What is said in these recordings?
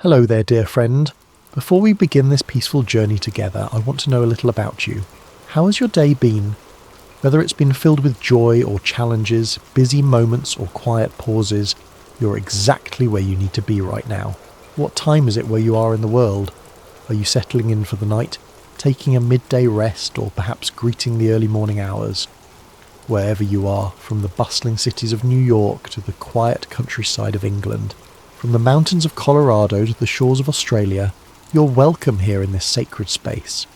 Hello there, dear friend. Before we begin this peaceful journey together, I want to know a little about you. How has your day been? Whether it's been filled with joy or challenges, busy moments or quiet pauses, you're exactly where you need to be right now. What time is it where you are in the world? Are you settling in for the night, taking a midday rest, or perhaps greeting the early morning hours? Wherever you are, from the bustling cities of New York to the quiet countryside of England, from the mountains of Colorado to the shores of Australia, you're welcome here in this sacred space.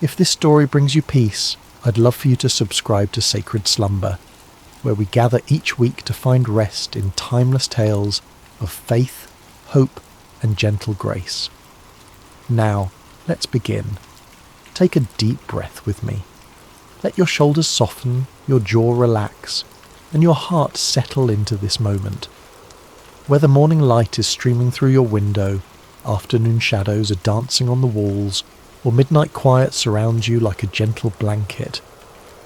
If this story brings you peace, I'd love for you to subscribe to Sacred Slumber, where we gather each week to find rest in timeless tales of faith, hope, and gentle grace. Now, let's begin. Take a deep breath with me. Let your shoulders soften, your jaw relax, and your heart settle into this moment. Whether morning light is streaming through your window, afternoon shadows are dancing on the walls, or midnight quiet surrounds you like a gentle blanket,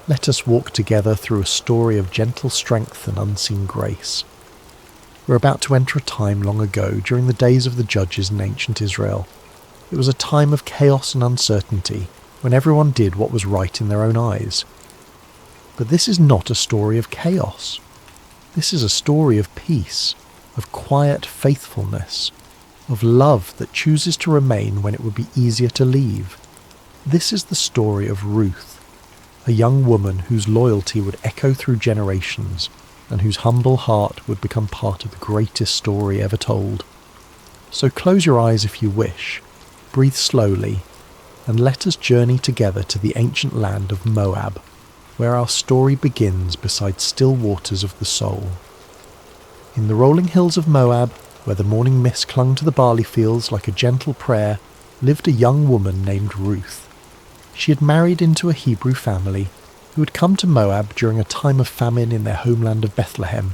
let us walk together through a story of gentle strength and unseen grace. We're about to enter a time long ago during the days of the judges in ancient Israel. It was a time of chaos and uncertainty, when everyone did what was right in their own eyes. But this is not a story of chaos. This is a story of peace, of quiet faithfulness, of love that chooses to remain when it would be easier to leave. This is the story of Ruth, a young woman whose loyalty would echo through generations and whose humble heart would become part of the greatest story ever told. So close your eyes if you wish, breathe slowly, and let us journey together to the ancient land of Moab, where our story begins beside still waters of the soul. In the rolling hills of Moab, where the morning mist clung to the barley fields like a gentle prayer, lived a young woman named Ruth. She had married into a Hebrew family who had come to Moab during a time of famine in their homeland of Bethlehem.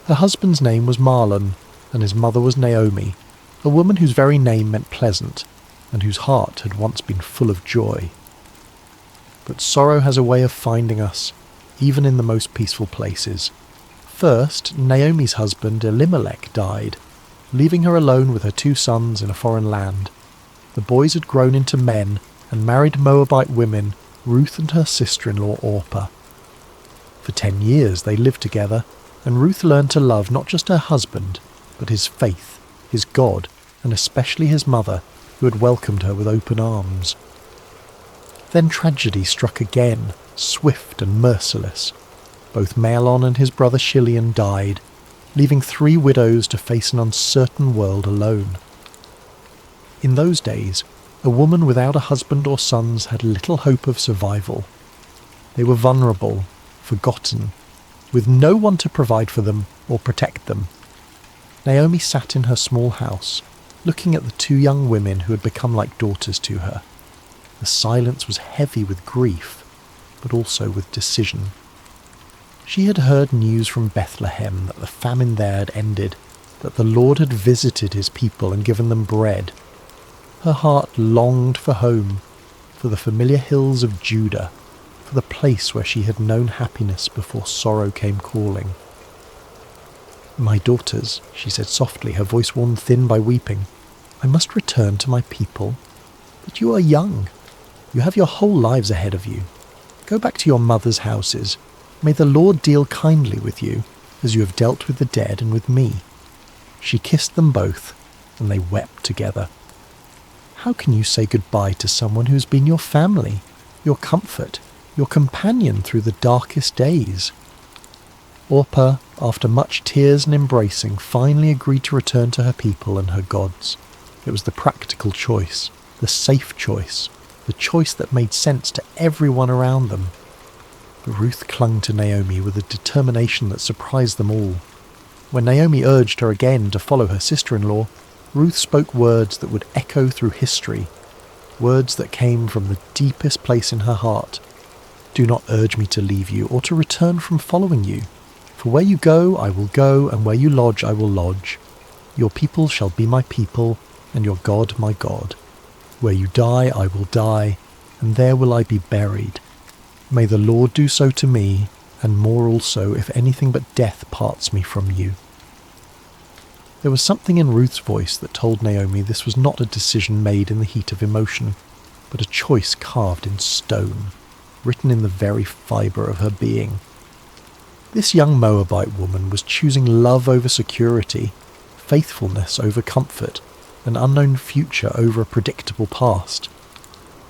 Her husband's name was Mahlon, and his mother was Naomi, a woman whose very name meant pleasant, and whose heart had once been full of joy. But sorrow has a way of finding us, even in the most peaceful places. First, Naomi's husband Elimelech died, leaving her alone with her 2 sons in a foreign land. The boys had grown into men and married Moabite women, Ruth and her sister-in-law Orpah. For 10 years they lived together, and Ruth learned to love not just her husband, but his faith, his God, and especially his mother, who had welcomed her with open arms. Then tragedy struck again, swift and merciless. Both Mahlon and his brother Shilean died, leaving 3 widows to face an uncertain world alone. In those days, a woman without a husband or sons had little hope of survival. They were vulnerable, forgotten, with no one to provide for them or protect them. Naomi sat in her small house, looking at the 2 young women who had become like daughters to her. The silence was heavy with grief, but also with decision. She had heard news from Bethlehem that the famine there had ended, that the Lord had visited his people and given them bread. Her heart longed for home, for the familiar hills of Judah, for the place where she had known happiness before sorrow came calling. "My daughters," she said softly, her voice worn thin by weeping, "I must return to my people. But you are young. You have your whole lives ahead of you. Go back to your mother's houses. May the Lord deal kindly with you, as you have dealt with the dead and with me." She kissed them both, and they wept together. How can you say goodbye to someone who has been your family, your comfort, your companion through the darkest days? Orpah, after much tears and embracing, finally agreed to return to her people and her gods. It was the practical choice, the safe choice, the choice that made sense to everyone around them. But Ruth clung to Naomi with a determination that surprised them all. When Naomi urged her again to follow her sister-in-law, Ruth spoke words that would echo through history, words that came from the deepest place in her heart. "Do not urge me to leave you or to return from following you. For where you go, I will go, and where you lodge, I will lodge. Your people shall be my people, and your God my God. Where you die, I will die, and there will I be buried. May the Lord do so to me, and more also, if anything but death parts me from you." There was something in Ruth's voice that told Naomi this was not a decision made in the heat of emotion, but a choice carved in stone, written in the very fibre of her being. This young Moabite woman was choosing love over security, faithfulness over comfort, an unknown future over a predictable past.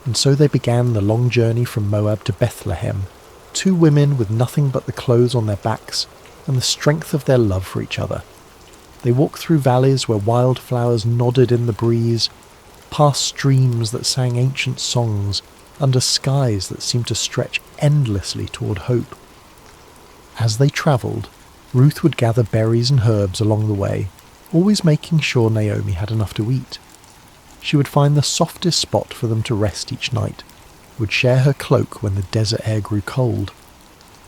And so they began the long journey from Moab to Bethlehem, two women with nothing but the clothes on their backs and the strength of their love for each other. They walked through valleys where wildflowers nodded in the breeze, past streams that sang ancient songs, under skies that seemed to stretch endlessly toward hope. As they travelled, Ruth would gather berries and herbs along the way, always making sure Naomi had enough to eat. She would find the softest spot for them to rest each night, would share her cloak when the desert air grew cold.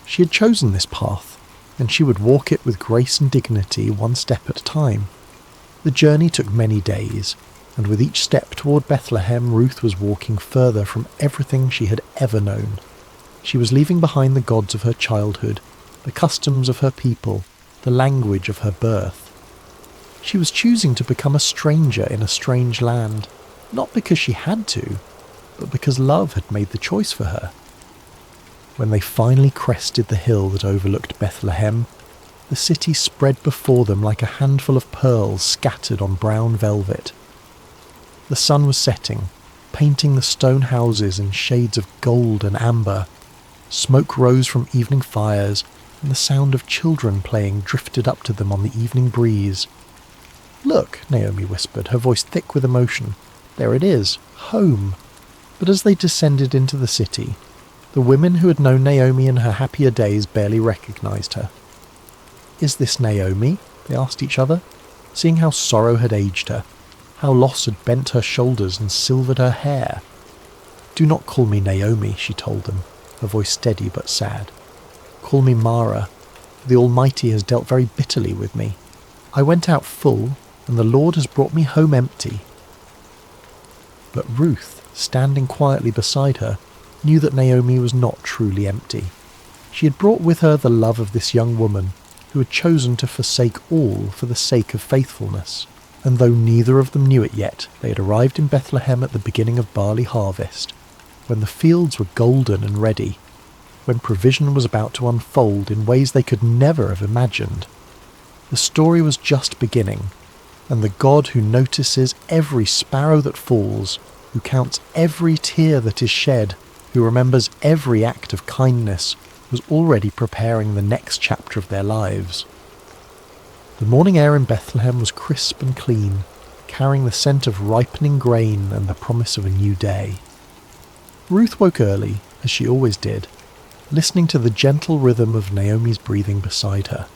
She had chosen this path, and she would walk it with grace and dignity, one step at a time. The journey took many days, and with each step toward Bethlehem, Ruth was walking further from everything she had ever known. She was leaving behind the gods of her childhood, the customs of her people, the language of her birth. She was choosing to become a stranger in a strange land, not because she had to, but because love had made the choice for her. When they finally crested the hill that overlooked Bethlehem, the city spread before them like a handful of pearls scattered on brown velvet. The sun was setting, painting the stone houses in shades of gold and amber. Smoke rose from evening fires, and the sound of children playing drifted up to them on the evening breeze. "Look," Naomi whispered, her voice thick with emotion. "There it is, home." But as they descended into the city, the women who had known Naomi in her happier days barely recognized her. "Is this Naomi?" they asked each other, seeing how sorrow had aged her, how loss had bent her shoulders and silvered her hair. "Do not call me Naomi," she told them, her voice steady but sad. "Call me Mara, for the Almighty has dealt very bitterly with me. I went out full, and the Lord has brought me home empty." But Ruth, standing quietly beside her, knew that Naomi was not truly empty. She had brought with her the love of this young woman, who had chosen to forsake all for the sake of faithfulness. And though neither of them knew it yet, they had arrived in Bethlehem at the beginning of barley harvest, when the fields were golden and ready, when provision was about to unfold in ways they could never have imagined. The story was just beginning, and the God who notices every sparrow that falls, who counts every tear that is shed, who remembers every act of kindness, was already preparing the next chapter of their lives. The morning air in Bethlehem was crisp and clean, carrying the scent of ripening grain and the promise of a new day. Ruth woke early, as she always did, listening to the gentle rhythm of Naomi's breathing beside her.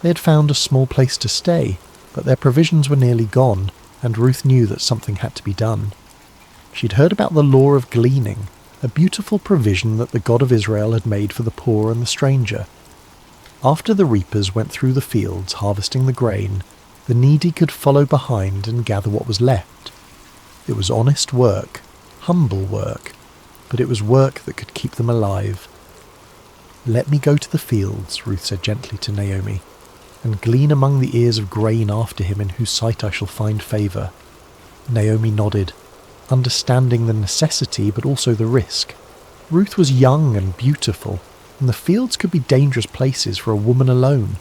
They had found a small place to stay, but their provisions were nearly gone, and Ruth knew that something had to be done. She'd heard about the law of gleaning, a beautiful provision that the God of Israel had made for the poor and the stranger. After the reapers went through the fields harvesting the grain, the needy could follow behind and gather what was left. It was honest work, humble work, but it was work that could keep them alive. "Let me go to the fields," Ruth said gently to Naomi, "and glean among the ears of grain after him in whose sight I shall find favour." Naomi nodded, understanding the necessity but also the risk. Ruth was young and beautiful, and the fields could be dangerous places for a woman alone.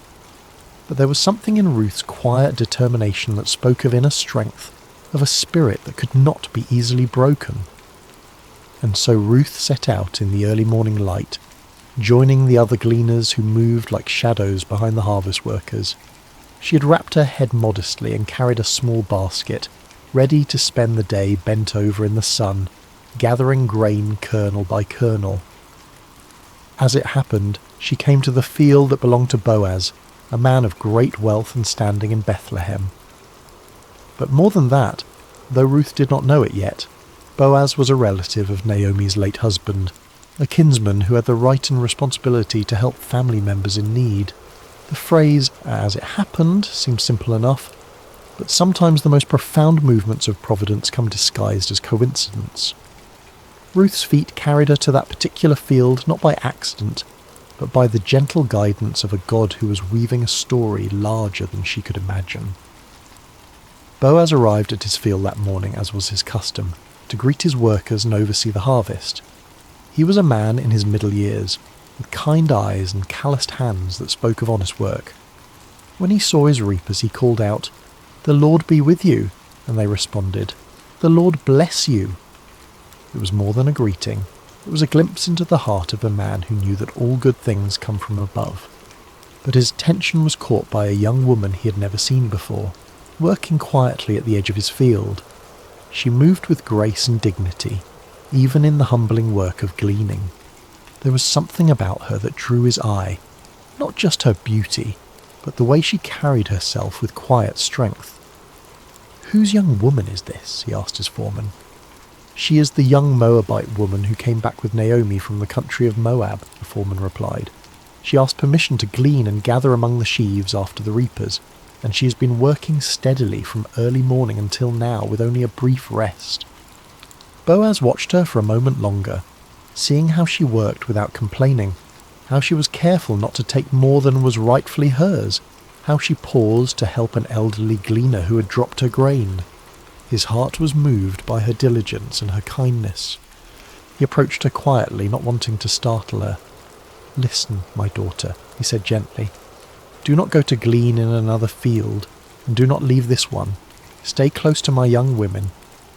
But there was something in Ruth's quiet determination that spoke of inner strength, of a spirit that could not be easily broken. And so Ruth set out in the early morning light, joining the other gleaners who moved like shadows behind the harvest workers. She had wrapped her head modestly and carried a small basket, ready to spend the day bent over in the sun, gathering grain kernel by kernel. As it happened, she came to the field that belonged to Boaz, a man of great wealth and standing in Bethlehem. But more than that, though Ruth did not know it yet, Boaz was a relative of Naomi's late husband, a kinsman who had the right and responsibility to help family members in need. The phrase, "as it happened," seems simple enough, but sometimes the most profound movements of providence come disguised as coincidence. Ruth's feet carried her to that particular field not by accident, but by the gentle guidance of a God who was weaving a story larger than she could imagine. Boaz arrived at his field that morning, as was his custom, to greet his workers and oversee the harvest. He was a man in his middle years, with kind eyes and calloused hands that spoke of honest work. When he saw his reapers, he called out, "The Lord be with you," and they responded, "The Lord bless you." It was more than a greeting. It was a glimpse into the heart of a man who knew that all good things come from above. But his attention was caught by a young woman he had never seen before, working quietly at the edge of his field. She moved with grace and dignity, even in the humbling work of gleaning. There was something about her that drew his eye, not just her beauty, but the way she carried herself with quiet strength. "Whose young woman is this?" he asked his foreman. "She is the young Moabite woman who came back with Naomi from the country of Moab," the foreman replied. "She asked permission to glean and gather among the sheaves after the reapers, and she has been working steadily from early morning until now with only a brief rest." Boaz watched her for a moment longer, seeing how she worked without complaining, how she was careful not to take more than was rightfully hers, how she paused to help an elderly gleaner who had dropped her grain. His heart was moved by her diligence and her kindness. He approached her quietly, not wanting to startle her. "Listen, my daughter," he said gently. "Do not go to glean in another field, and do not leave this one. Stay close to my young women.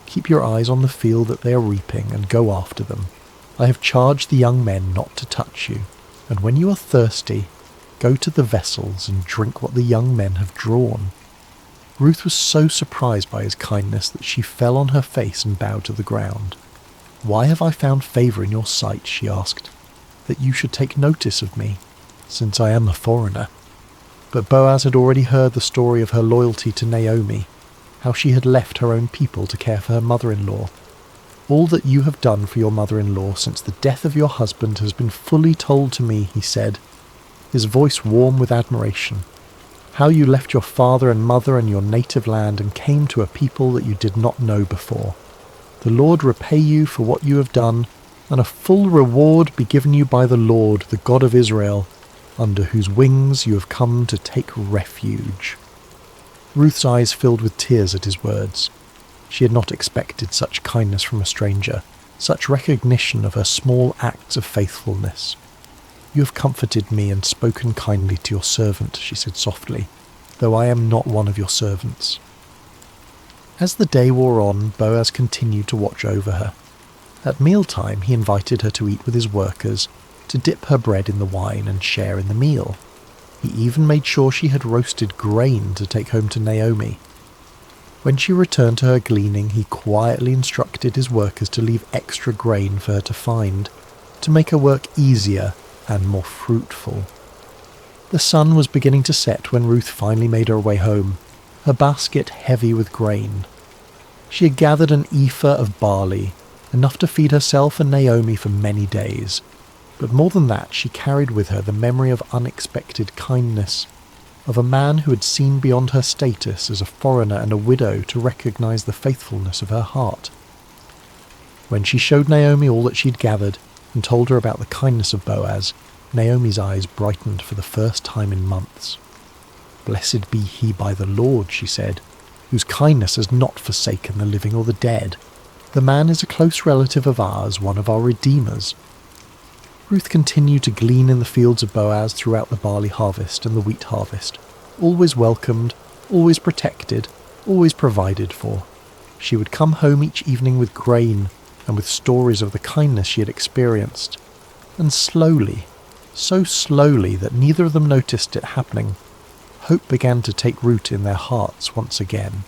Keep your eyes on the field that they are reaping, and go after them. I have charged the young men not to touch you, and when you are thirsty, go to the vessels and drink what the young men have drawn." Ruth was so surprised by his kindness that she fell on her face and bowed to the ground. "Why have I found favour in your sight," she asked, "that you should take notice of me, since I am a foreigner?" But Boaz had already heard the story of her loyalty to Naomi, how she had left her own people to care for her mother-in-law. "All that you have done for your mother-in-law since the death of your husband has been fully told to me," he said, his voice warm with admiration. "How you left your father and mother and your native land and came to a people that you did not know before. The Lord repay you for what you have done, and a full reward be given you by the Lord, the God of Israel, under whose wings you have come to take refuge." Ruth's eyes filled with tears at his words. She had not expected such kindness from a stranger, such recognition of her small acts of faithfulness. "You have comforted me and spoken kindly to your servant," she said softly, "though I am not one of your servants." As the day wore on, Boaz continued to watch over her. At mealtime, he invited her to eat with his workers, to dip her bread in the wine and share in the meal. He even made sure she had roasted grain to take home to Naomi. When she returned to her gleaning, he quietly instructed his workers to leave extra grain for her to find, to make her work easier and more fruitful. The sun was beginning to set when Ruth finally made her way home, her basket heavy with grain. She had gathered an ephah of barley, enough to feed herself and Naomi for many days. But more than that, she carried with her the memory of unexpected kindness, of a man who had seen beyond her status as a foreigner and a widow to recognize the faithfulness of her heart. When she showed Naomi all that she had gathered and told her about the kindness of Boaz, Naomi's eyes brightened for the first time in months. "Blessed be he by the Lord," she said, "whose kindness has not forsaken the living or the dead. The man is a close relative of ours, one of our redeemers." Ruth continued to glean in the fields of Boaz throughout the barley harvest and the wheat harvest, always welcomed, always protected, always provided for. She would come home each evening with grain and with stories of the kindness she had experienced. And slowly, so slowly that neither of them noticed it happening, hope began to take root in their hearts once again.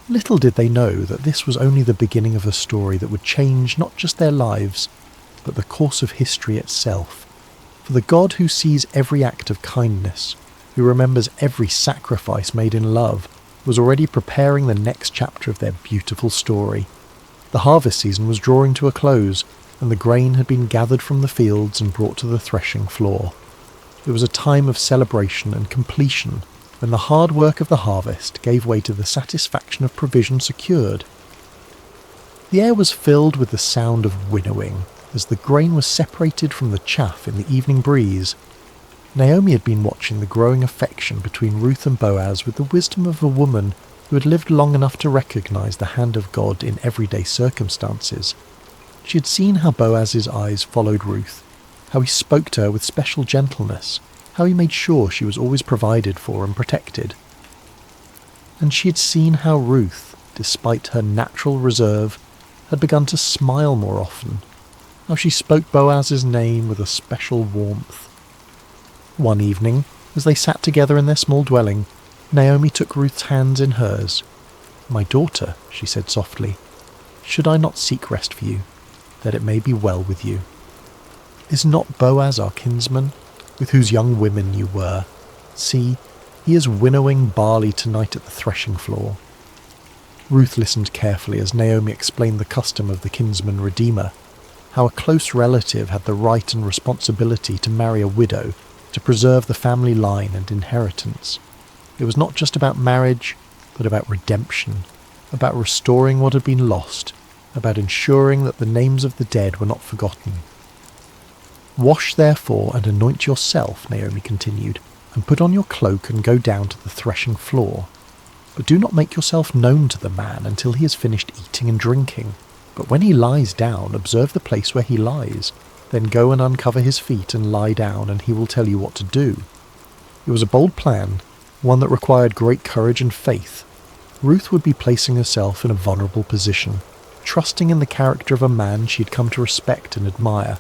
Little did they know that this was only the beginning of a story that would change not just their lives, but the course of history itself. For the God who sees every act of kindness, who remembers every sacrifice made in love, was already preparing the next chapter of their beautiful story. The harvest season was drawing to a close, and the grain had been gathered from the fields and brought to the threshing floor. It was a time of celebration and completion, when the hard work of the harvest gave way to the satisfaction of provision secured. The air was filled with the sound of winnowing, as the grain was separated from the chaff in the evening breeze. Naomi had been watching the growing affection between Ruth and Boaz with the wisdom of a woman who had lived long enough to recognize the hand of God in everyday circumstances. She had seen how Boaz's eyes followed Ruth, how he spoke to her with special gentleness, how he made sure she was always provided for and protected. And she had seen how Ruth, despite her natural reserve, had begun to smile more often, how she spoke Boaz's name with a special warmth. One evening, as they sat together in their small dwelling, Naomi took Ruth's hands in hers. "My daughter," she said softly, "should I not seek rest for you, that it may be well with you? Is not Boaz our kinsman, with whose young women you were? See, he is winnowing barley tonight at the threshing floor." Ruth listened carefully as Naomi explained the custom of the kinsman redeemer, how a close relative had the right and responsibility to marry a widow to preserve the family line and inheritance. It was not just about marriage, but about redemption, about restoring what had been lost, about ensuring that the names of the dead were not forgotten. "Wash therefore and anoint yourself," Naomi continued, "and put on your cloak and go down to the threshing floor. But do not make yourself known to the man until he has finished eating and drinking. But when he lies down, observe the place where he lies. Then go and uncover his feet and lie down, and he will tell you what to do." It was a bold plan, one that required great courage and faith. Ruth would be placing herself in a vulnerable position, trusting in the character of a man she had come to respect and admire.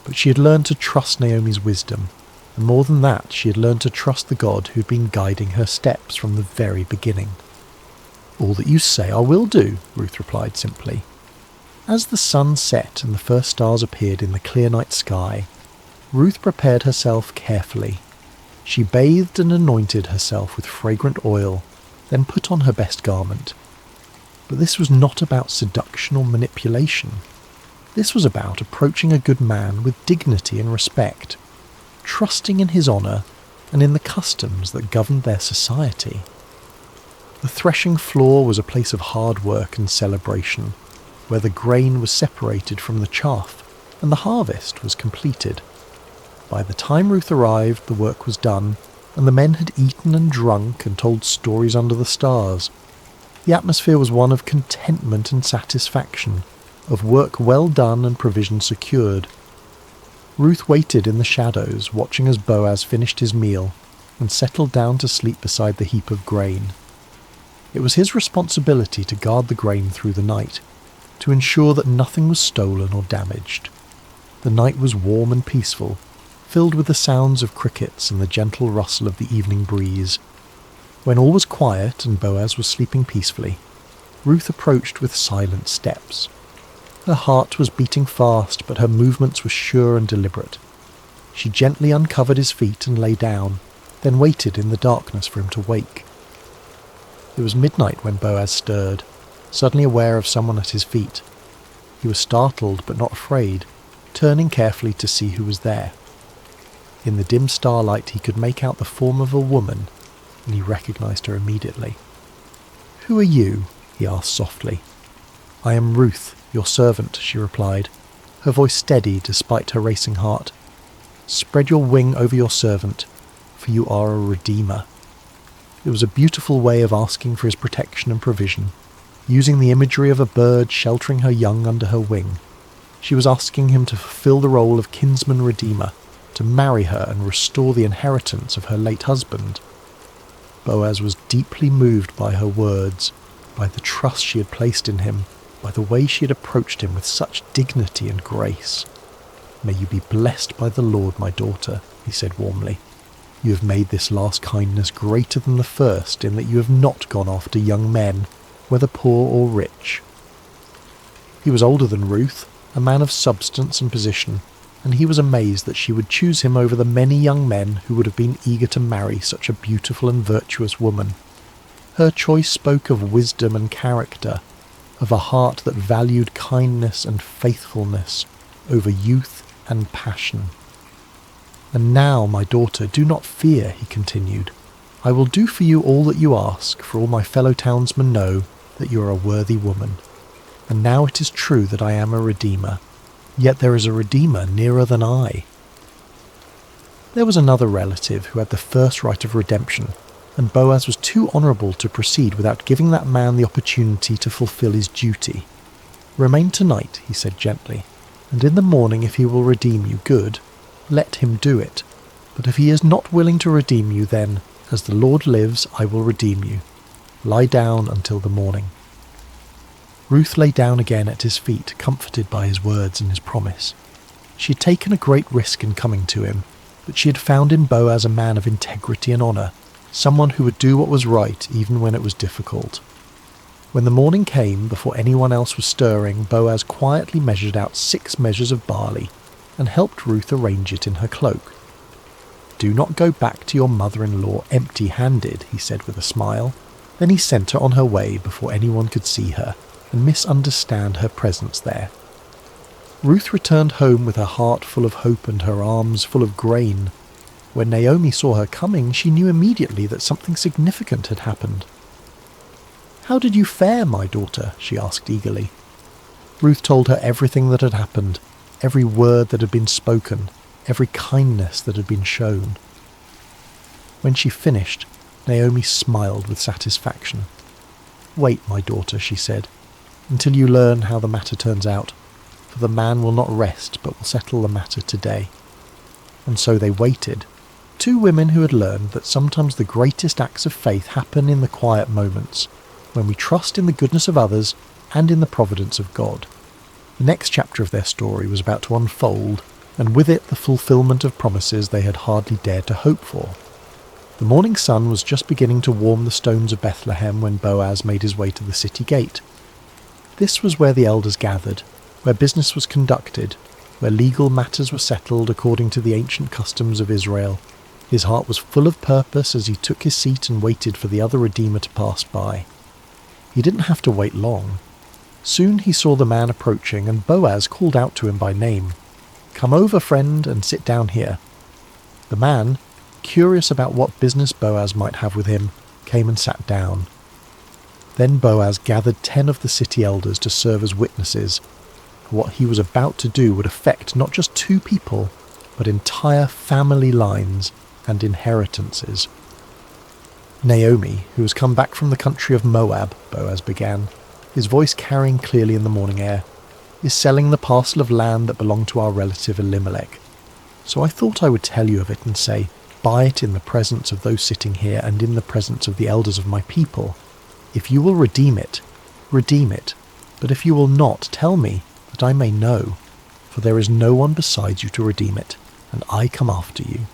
But she had learned to trust Naomi's wisdom, and more than that, she had learned to trust the God who had been guiding her steps from the very beginning. "All that you say I will do," Ruth replied simply. As the sun set and the first stars appeared in the clear night sky, Ruth prepared herself carefully. She bathed and anointed herself with fragrant oil, then put on her best garment. But this was not about seduction or manipulation. This was about approaching a good man with dignity and respect, trusting in his honour and in the customs that governed their society. The threshing floor was a place of hard work and celebration, where the grain was separated from the chaff and the harvest was completed. By the time Ruth arrived, the work was done, and the men had eaten and drunk and told stories under the stars. The atmosphere was one of contentment and satisfaction, of work well done and provision secured. Ruth waited in the shadows, watching as Boaz finished his meal and settled down to sleep beside the heap of grain. It was his responsibility to guard the grain through the night, to ensure that nothing was stolen or damaged. The night was warm and peaceful, filled with the sounds of crickets and the gentle rustle of the evening breeze. When all was quiet and Boaz was sleeping peacefully, Ruth approached with silent steps. Her heart was beating fast, but her movements were sure and deliberate. She gently uncovered his feet and lay down, then waited in the darkness for him to wake. It was midnight when Boaz stirred, suddenly aware of someone at his feet. He was startled but not afraid, turning carefully to see who was there. In the dim starlight he could make out the form of a woman, and he recognized her immediately. "Who are you?" he asked softly. "I am Ruth, your servant," she replied, her voice steady despite her racing heart. "Spread your wing over your servant, for you are a redeemer." It was a beautiful way of asking for his protection and provision, using the imagery of a bird sheltering her young under her wing. She was asking him to fulfill the role of kinsman redeemer, to marry her and restore the inheritance of her late husband. Boaz was deeply moved by her words, by the trust she had placed in him, by the way she had approached him with such dignity and grace. "May you be blessed by the Lord, my daughter," he said warmly. "You have made this last kindness greater than the first in that you have not gone after young men, whether poor or rich." He was older than Ruth, a man of substance and position, and he was amazed that she would choose him over the many young men who would have been eager to marry such a beautiful and virtuous woman. Her choice spoke of wisdom and character, of a heart that valued kindness and faithfulness over youth and passion. "And now, my daughter, do not fear," he continued. "I will do for you all that you ask, for all my fellow townsmen know that you are a worthy woman. And now it is true that I am a redeemer, yet there is a redeemer nearer than I." There was another relative who had the first right of redemption, and Boaz was too honourable to proceed without giving that man the opportunity to fulfil his duty. "Remain tonight," he said gently, "and in the morning if he will redeem you, good, let him do it. But if he is not willing to redeem you, then, as the Lord lives, I will redeem you. Lie down until the morning." Ruth lay down again at his feet, comforted by his words and his promise. She had taken a great risk in coming to him, but she had found in Boaz a man of integrity and honour, someone who would do what was right even when it was difficult. When the morning came, before anyone else was stirring, Boaz quietly measured out 6 measures of barley and helped Ruth arrange it in her cloak. "Do not go back to your mother-in-law empty-handed," he said with a smile. Then he sent her on her way before anyone could see her and misunderstand her presence there. Ruth returned home with her heart full of hope and her arms full of grain. When Naomi saw her coming, she knew immediately that something significant had happened. "How did you fare, my daughter?" she asked eagerly. Ruth told her everything that had happened, every word that had been spoken, every kindness that had been shown. When she finished, Naomi smiled with satisfaction. "Wait, my daughter," she said, "until you learn how the matter turns out, for the man will not rest but will settle the matter today." And so they waited, 2 women who had learned that sometimes the greatest acts of faith happen in the quiet moments, when we trust in the goodness of others and in the providence of God. The next chapter of their story was about to unfold, and with it the fulfillment of promises they had hardly dared to hope for. The morning sun was just beginning to warm the stones of Bethlehem when Boaz made his way to the city gate. This was where the elders gathered, where business was conducted, where legal matters were settled according to the ancient customs of Israel. His heart was full of purpose as he took his seat and waited for the other Redeemer to pass by. He didn't have to wait long. Soon he saw the man approaching, and Boaz called out to him by name. "Come over, friend, and sit down here." The man, curious about what business Boaz might have with him, came and sat down. Then Boaz gathered 10 of the city elders to serve as witnesses. What he was about to do would affect not just 2 people, but entire family lines and inheritances. "Naomi, who has come back from the country of Moab," Boaz began, his voice carrying clearly in the morning air, "is selling the parcel of land that belonged to our relative Elimelech. So I thought I would tell you of it and say, buy it in the presence of those sitting here and in the presence of the elders of my people. If you will redeem it, but if you will not, tell me, that I may know, for there is no one besides you to redeem it, and I come after you."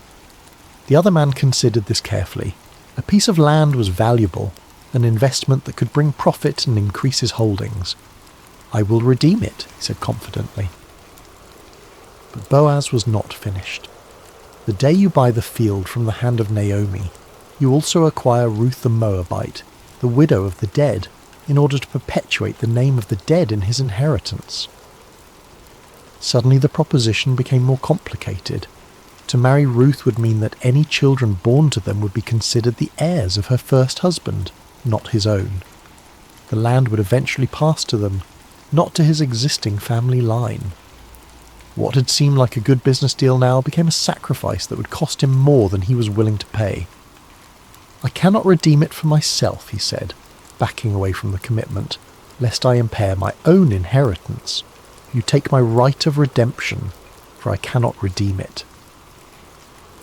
The other man considered this carefully. A piece of land was valuable, an investment that could bring profit and increase his holdings. "I will redeem it," he said confidently. But Boaz was not finished. "The day you buy the field from the hand of Naomi, you also acquire Ruth the Moabite, the widow of the dead, in order to perpetuate the name of the dead in his inheritance." Suddenly the proposition became more complicated. To marry Ruth would mean that any children born to them would be considered the heirs of her first husband, not his own. The land would eventually pass to them, not to his existing family line. What had seemed like a good business deal now became a sacrifice that would cost him more than he was willing to pay. "I cannot redeem it for myself," he said, backing away from the commitment, "lest I impair my own inheritance. You take my right of redemption, for I cannot redeem it."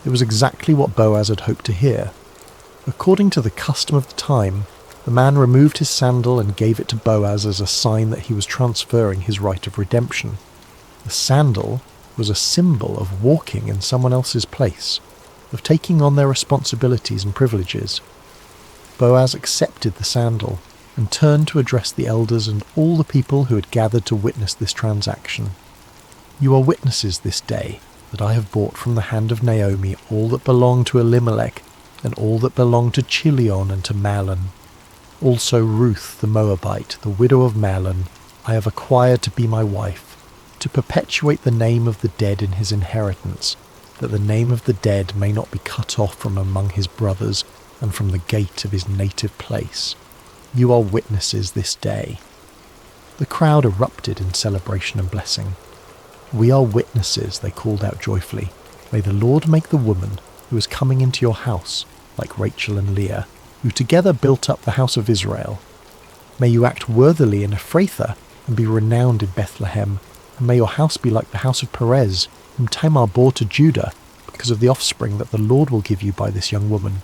It was exactly what Boaz had hoped to hear. According to the custom of the time, the man removed his sandal and gave it to Boaz as a sign that he was transferring his right of redemption. The sandal was a symbol of walking in someone else's place, of taking on their responsibilities and privileges. Boaz accepted the sandal and turned to address the elders and all the people who had gathered to witness this transaction. "You are witnesses this day that I have bought from the hand of Naomi all that belonged to Elimelech and all that belonged to Chilion and to Mahlon. Also Ruth the Moabite, the widow of Mahlon, I have acquired to be my wife, to perpetuate the name of the dead in his inheritance, that the name of the dead may not be cut off from among his brothers and from the gate of his native place. You are witnesses this day." The crowd erupted in celebration and blessing. "We are witnesses," they called out joyfully. "May the Lord make the woman who is coming into your house like Rachel and Leah, who together built up the house of Israel. May you act worthily in Ephrathah and be renowned in Bethlehem, and may your house be like the house of Perez, whom Tamar bore to Judah, because of the offspring that the Lord will give you by this young woman.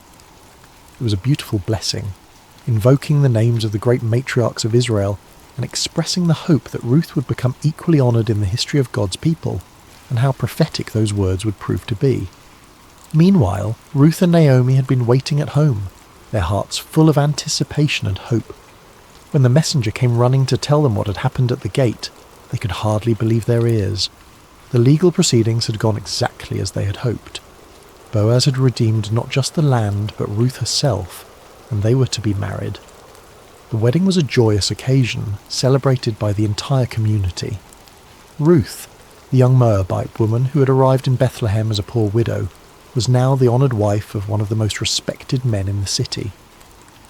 It was a beautiful blessing, invoking the names of the great matriarchs of Israel and expressing the hope that Ruth would become equally honoured in the history of God's people, and how prophetic those words would prove to be. Meanwhile, Ruth and Naomi had been waiting at home, their hearts full of anticipation and hope. When the messenger came running to tell them what had happened at the gate, they could hardly believe their ears. The legal proceedings had gone exactly as they had hoped. Boaz had redeemed not just the land, but Ruth herself, and they were to be married. The wedding was a joyous occasion, celebrated by the entire community. Ruth, the young Moabite woman who had arrived in Bethlehem as a poor widow, was now the honoured wife of one of the most respected men in the city.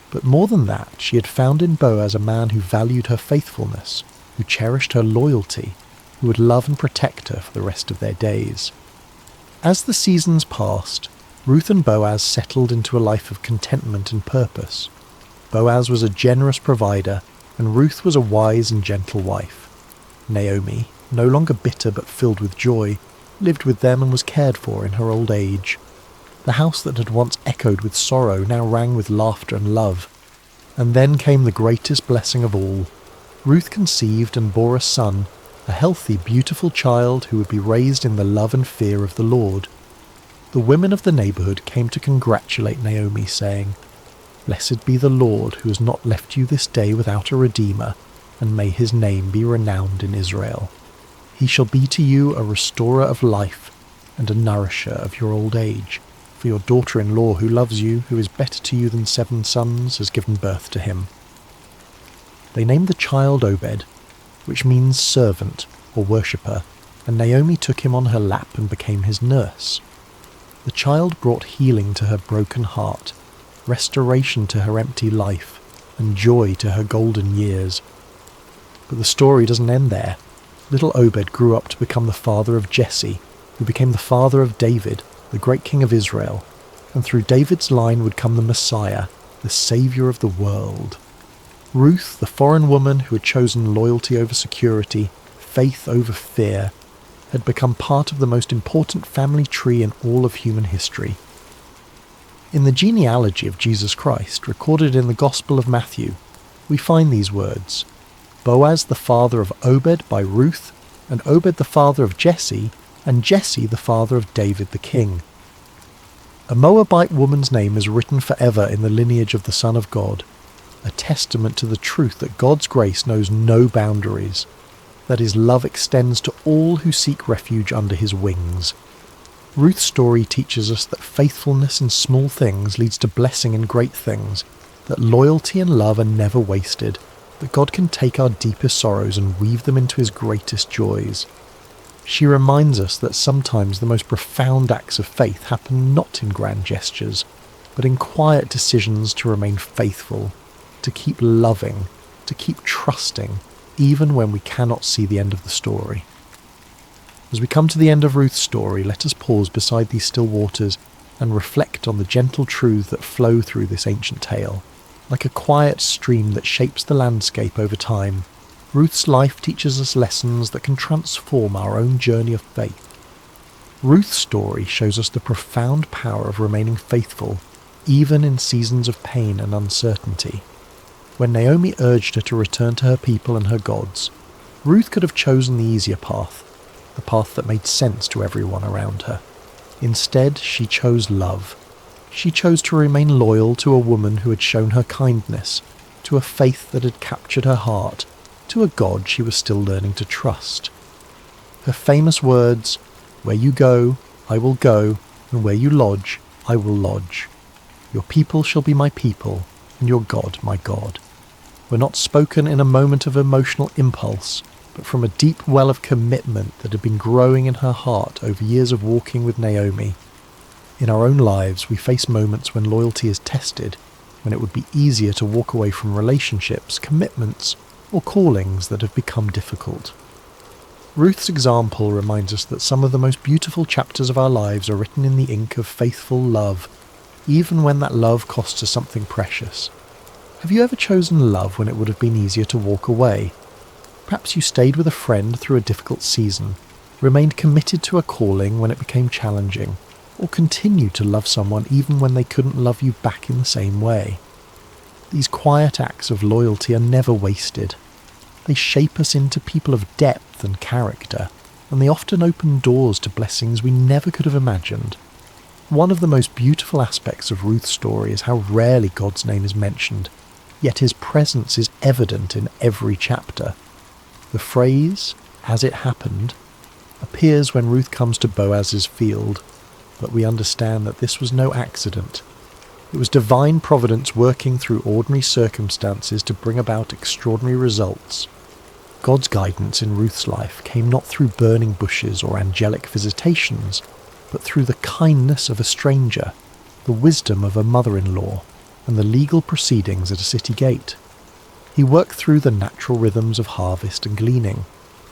But more than that, she had found in Boaz a man who valued her faithfulness, who cherished her loyalty, who would love and protect her for the rest of their days. As the seasons passed, Ruth and Boaz settled into a life of contentment and purpose. Boaz was a generous provider, and Ruth was a wise and gentle wife. Naomi, no longer bitter but filled with joy, lived with them and was cared for in her old age. The house that had once echoed with sorrow now rang with laughter and love. And then came the greatest blessing of all. Ruth conceived and bore a son, a healthy, beautiful child who would be raised in the love and fear of the Lord. The women of the neighbourhood came to congratulate Naomi, saying, "Blessed be the Lord who has not left you this day without a redeemer, and may his name be renowned in Israel. He shall be to you a restorer of life and a nourisher of your old age. For your daughter-in-law who loves you, who is better to you than 7 sons, has given birth to him." They named the child Obed, which means servant or worshipper, and Naomi took him on her lap and became his nurse. The child brought healing to her broken heart, restoration to her empty life, and joy to her golden years. But the story doesn't end there. Little Obed grew up to become the father of Jesse, who became the father of David, the great king of Israel, and through David's line would come the Messiah, the Saviour of the world. Ruth, the foreign woman who had chosen loyalty over security, faith over fear, had become part of the most important family tree in all of human history. In the genealogy of Jesus Christ, recorded in the Gospel of Matthew, we find these words: Boaz the father of Obed by Ruth, and Obed the father of Jesse, and Jesse the father of David the king. A Moabite woman's name is written forever in the lineage of the Son of God, a testament to the truth that God's grace knows no boundaries, that his love extends to all who seek refuge under his wings. Ruth's story teaches us that faithfulness in small things leads to blessing in great things, that loyalty and love are never wasted, that God can take our deepest sorrows and weave them into his greatest joys. She reminds us that sometimes the most profound acts of faith happen not in grand gestures, but in quiet decisions to remain faithful, to keep loving, to keep trusting, even when we cannot see the end of the story. As we come to the end of Ruth's story, let us pause beside these still waters and reflect on the gentle truths that flow through this ancient tale. Like a quiet stream that shapes the landscape over time, Ruth's life teaches us lessons that can transform our own journey of faith. Ruth's story shows us the profound power of remaining faithful, even in seasons of pain and uncertainty. When Naomi urged her to return to her people and her gods, Ruth could have chosen the easier path, the path that made sense to everyone around her. Instead, she chose love. She chose to remain loyal to a woman who had shown her kindness, to a faith that had captured her heart, to a God she was still learning to trust. Her famous words, "Where you go, I will go, and where you lodge, I will lodge. Your people shall be my people, and your God my God," were not spoken in a moment of emotional impulse, but from a deep well of commitment that had been growing in her heart over years of walking with Naomi. In our own lives, we face moments when loyalty is tested, when it would be easier to walk away from relationships, commitments, or callings that have become difficult. Ruth's example reminds us that some of the most beautiful chapters of our lives are written in the ink of faithful love, even when that love costs us something precious. Have you ever chosen love when it would have been easier to walk away? Perhaps you stayed with a friend through a difficult season, remained committed to a calling when it became challenging, or continued to love someone even when they couldn't love you back in the same way. These quiet acts of loyalty are never wasted. They shape us into people of depth and character, and they often open doors to blessings we never could have imagined. One of the most beautiful aspects of Ruth's story is how rarely God's name is mentioned, yet his presence is evident in every chapter. The phrase, "as it happened," appears when Ruth comes to Boaz's field, but we understand that this was no accident. It was divine providence working through ordinary circumstances to bring about extraordinary results. God's guidance in Ruth's life came not through burning bushes or angelic visitations, but through the kindness of a stranger, the wisdom of a mother-in-law, and the legal proceedings at a city gate. He worked through the natural rhythms of harvest and gleaning,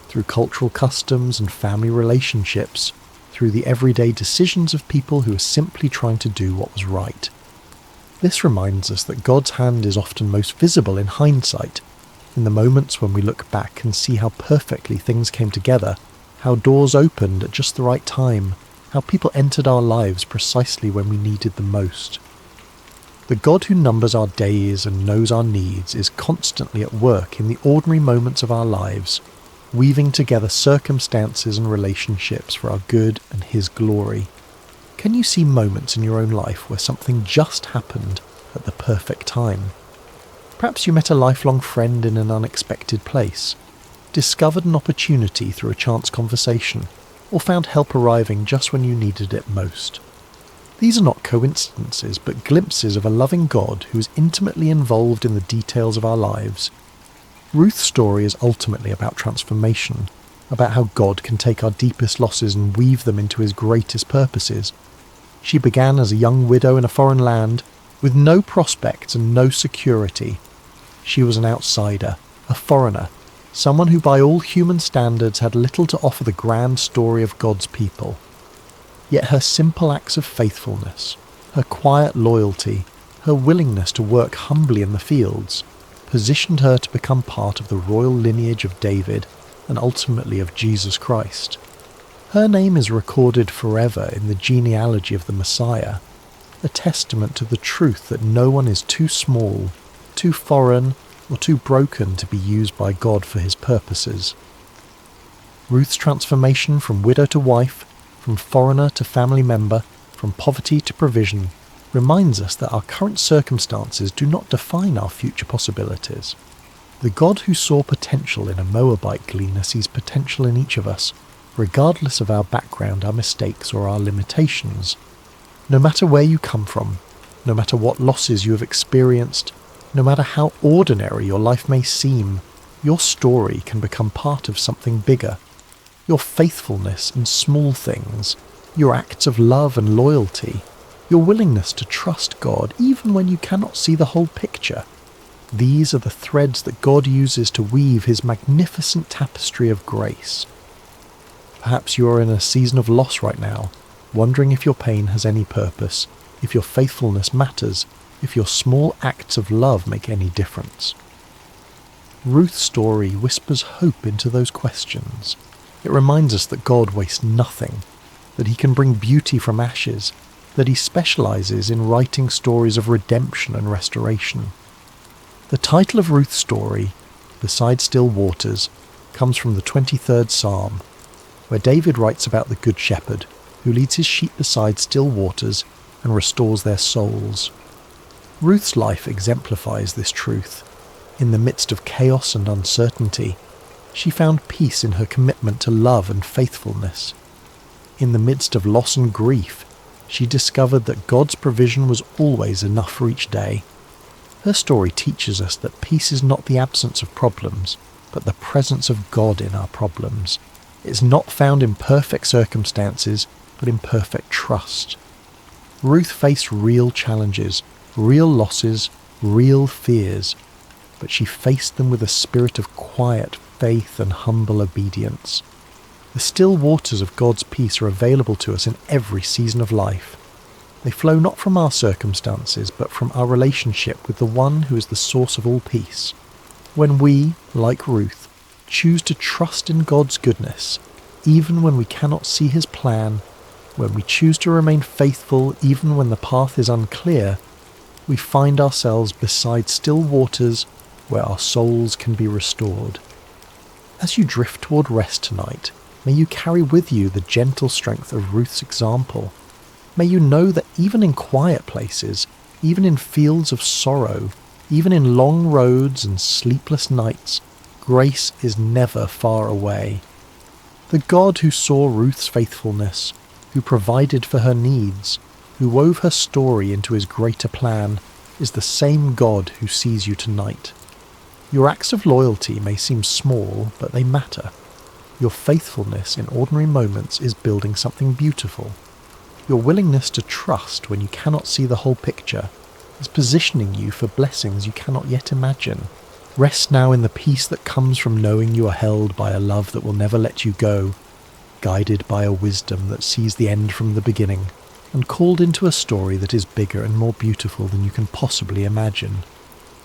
through cultural customs and family relationships, through the everyday decisions of people who were simply trying to do what was right. This reminds us that God's hand is often most visible in hindsight, in the moments when we look back and see how perfectly things came together, how doors opened at just the right time, how people entered our lives precisely when we needed them most. The God who numbers our days and knows our needs is constantly at work in the ordinary moments of our lives, weaving together circumstances and relationships for our good and his glory. Can you see moments in your own life where something just happened at the perfect time? Perhaps you met a lifelong friend in an unexpected place, discovered an opportunity through a chance conversation, or found help arriving just when you needed it most. These are not coincidences, but glimpses of a loving God who is intimately involved in the details of our lives. Ruth's story is ultimately about transformation, about how God can take our deepest losses and weave them into his greatest purposes. She began as a young widow in a foreign land, with no prospects and no security. She was an outsider, a foreigner, someone who by all human standards had little to offer the grand story of God's people. Yet her simple acts of faithfulness, her quiet loyalty, her willingness to work humbly in the fields, positioned her to become part of the royal lineage of David and ultimately of Jesus Christ. Her name is recorded forever in the genealogy of the Messiah, a testament to the truth that no one is too small, too foreign, or too broken to be used by God for his purposes. Ruth's transformation from widow to wife, from foreigner to family member, from poverty to provision, reminds us that our current circumstances do not define our future possibilities. The God who saw potential in a Moabite gleaner sees potential in each of us, regardless of our background, our mistakes, or our limitations. No matter where you come from, no matter what losses you have experienced, no matter how ordinary your life may seem, your story can become part of something bigger. Your faithfulness in small things, your acts of love and loyalty, your willingness to trust God even when you cannot see the whole picture. These are the threads that God uses to weave his magnificent tapestry of grace. Perhaps you are in a season of loss right now, wondering if your pain has any purpose, if your faithfulness matters, if your small acts of love make any difference. Ruth's story whispers hope into those questions. It reminds us that God wastes nothing, that he can bring beauty from ashes, that he specializes in writing stories of redemption and restoration. The title of Ruth's story, Beside Still Waters, comes from the 23rd Psalm, where David writes about the Good Shepherd, who leads his sheep beside still waters and restores their souls. Ruth's life exemplifies this truth. In the midst of chaos and uncertainty, she found peace in her commitment to love and faithfulness. In the midst of loss and grief, she discovered that God's provision was always enough for each day. Her story teaches us that peace is not the absence of problems, but the presence of God in our problems. It's not found in perfect circumstances, but in perfect trust. Ruth faced real challenges, real losses, real fears, but she faced them with a spirit of quiet faith and humble obedience. The still waters of God's peace are available to us in every season of life. They flow not from our circumstances, but from our relationship with the one who is the source of all peace. When we, like Ruth, choose to trust in God's goodness, even when we cannot see his plan, when we choose to remain faithful even when the path is unclear, we find ourselves beside still waters where our souls can be restored. As you drift toward rest tonight, may you carry with you the gentle strength of Ruth's example. May you know that even in quiet places, even in fields of sorrow, even in long roads and sleepless nights, grace is never far away. The God who saw Ruth's faithfulness, who provided for her needs, who wove her story into his greater plan, is the same God who sees you tonight. Your acts of loyalty may seem small, but they matter. Your faithfulness in ordinary moments is building something beautiful. Your willingness to trust when you cannot see the whole picture is positioning you for blessings you cannot yet imagine. Rest now in the peace that comes from knowing you are held by a love that will never let you go, guided by a wisdom that sees the end from the beginning, and called into a story that is bigger and more beautiful than you can possibly imagine.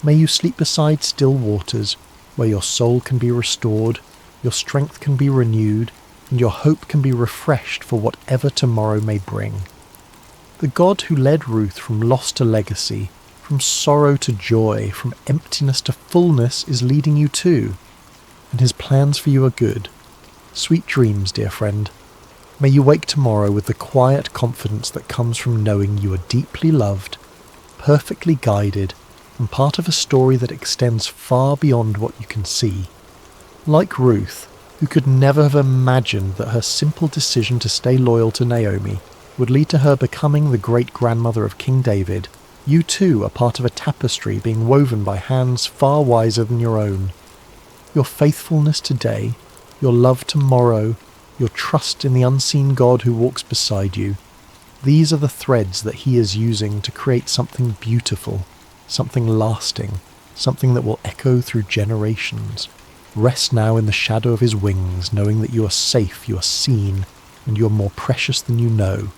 May you sleep beside still waters, where your soul can be restored, your strength can be renewed, and your hope can be refreshed for whatever tomorrow may bring. The God who led Ruth from loss to legacy, from sorrow to joy, from emptiness to fullness is leading you too, and his plans for you are good. Sweet dreams, dear friend. May you wake tomorrow with the quiet confidence that comes from knowing you are deeply loved, perfectly guided, and part of a story that extends far beyond what you can see. Like Ruth, who could never have imagined that her simple decision to stay loyal to Naomi would lead to her becoming the great-grandmother of King David, you too are part of a tapestry being woven by hands far wiser than your own. Your faithfulness today, your love tomorrow, your trust in the unseen God who walks beside you, these are the threads that he is using to create something beautiful, something lasting, something that will echo through generations. Rest now in the shadow of his wings, knowing that you are safe, you are seen, and you are more precious than you know.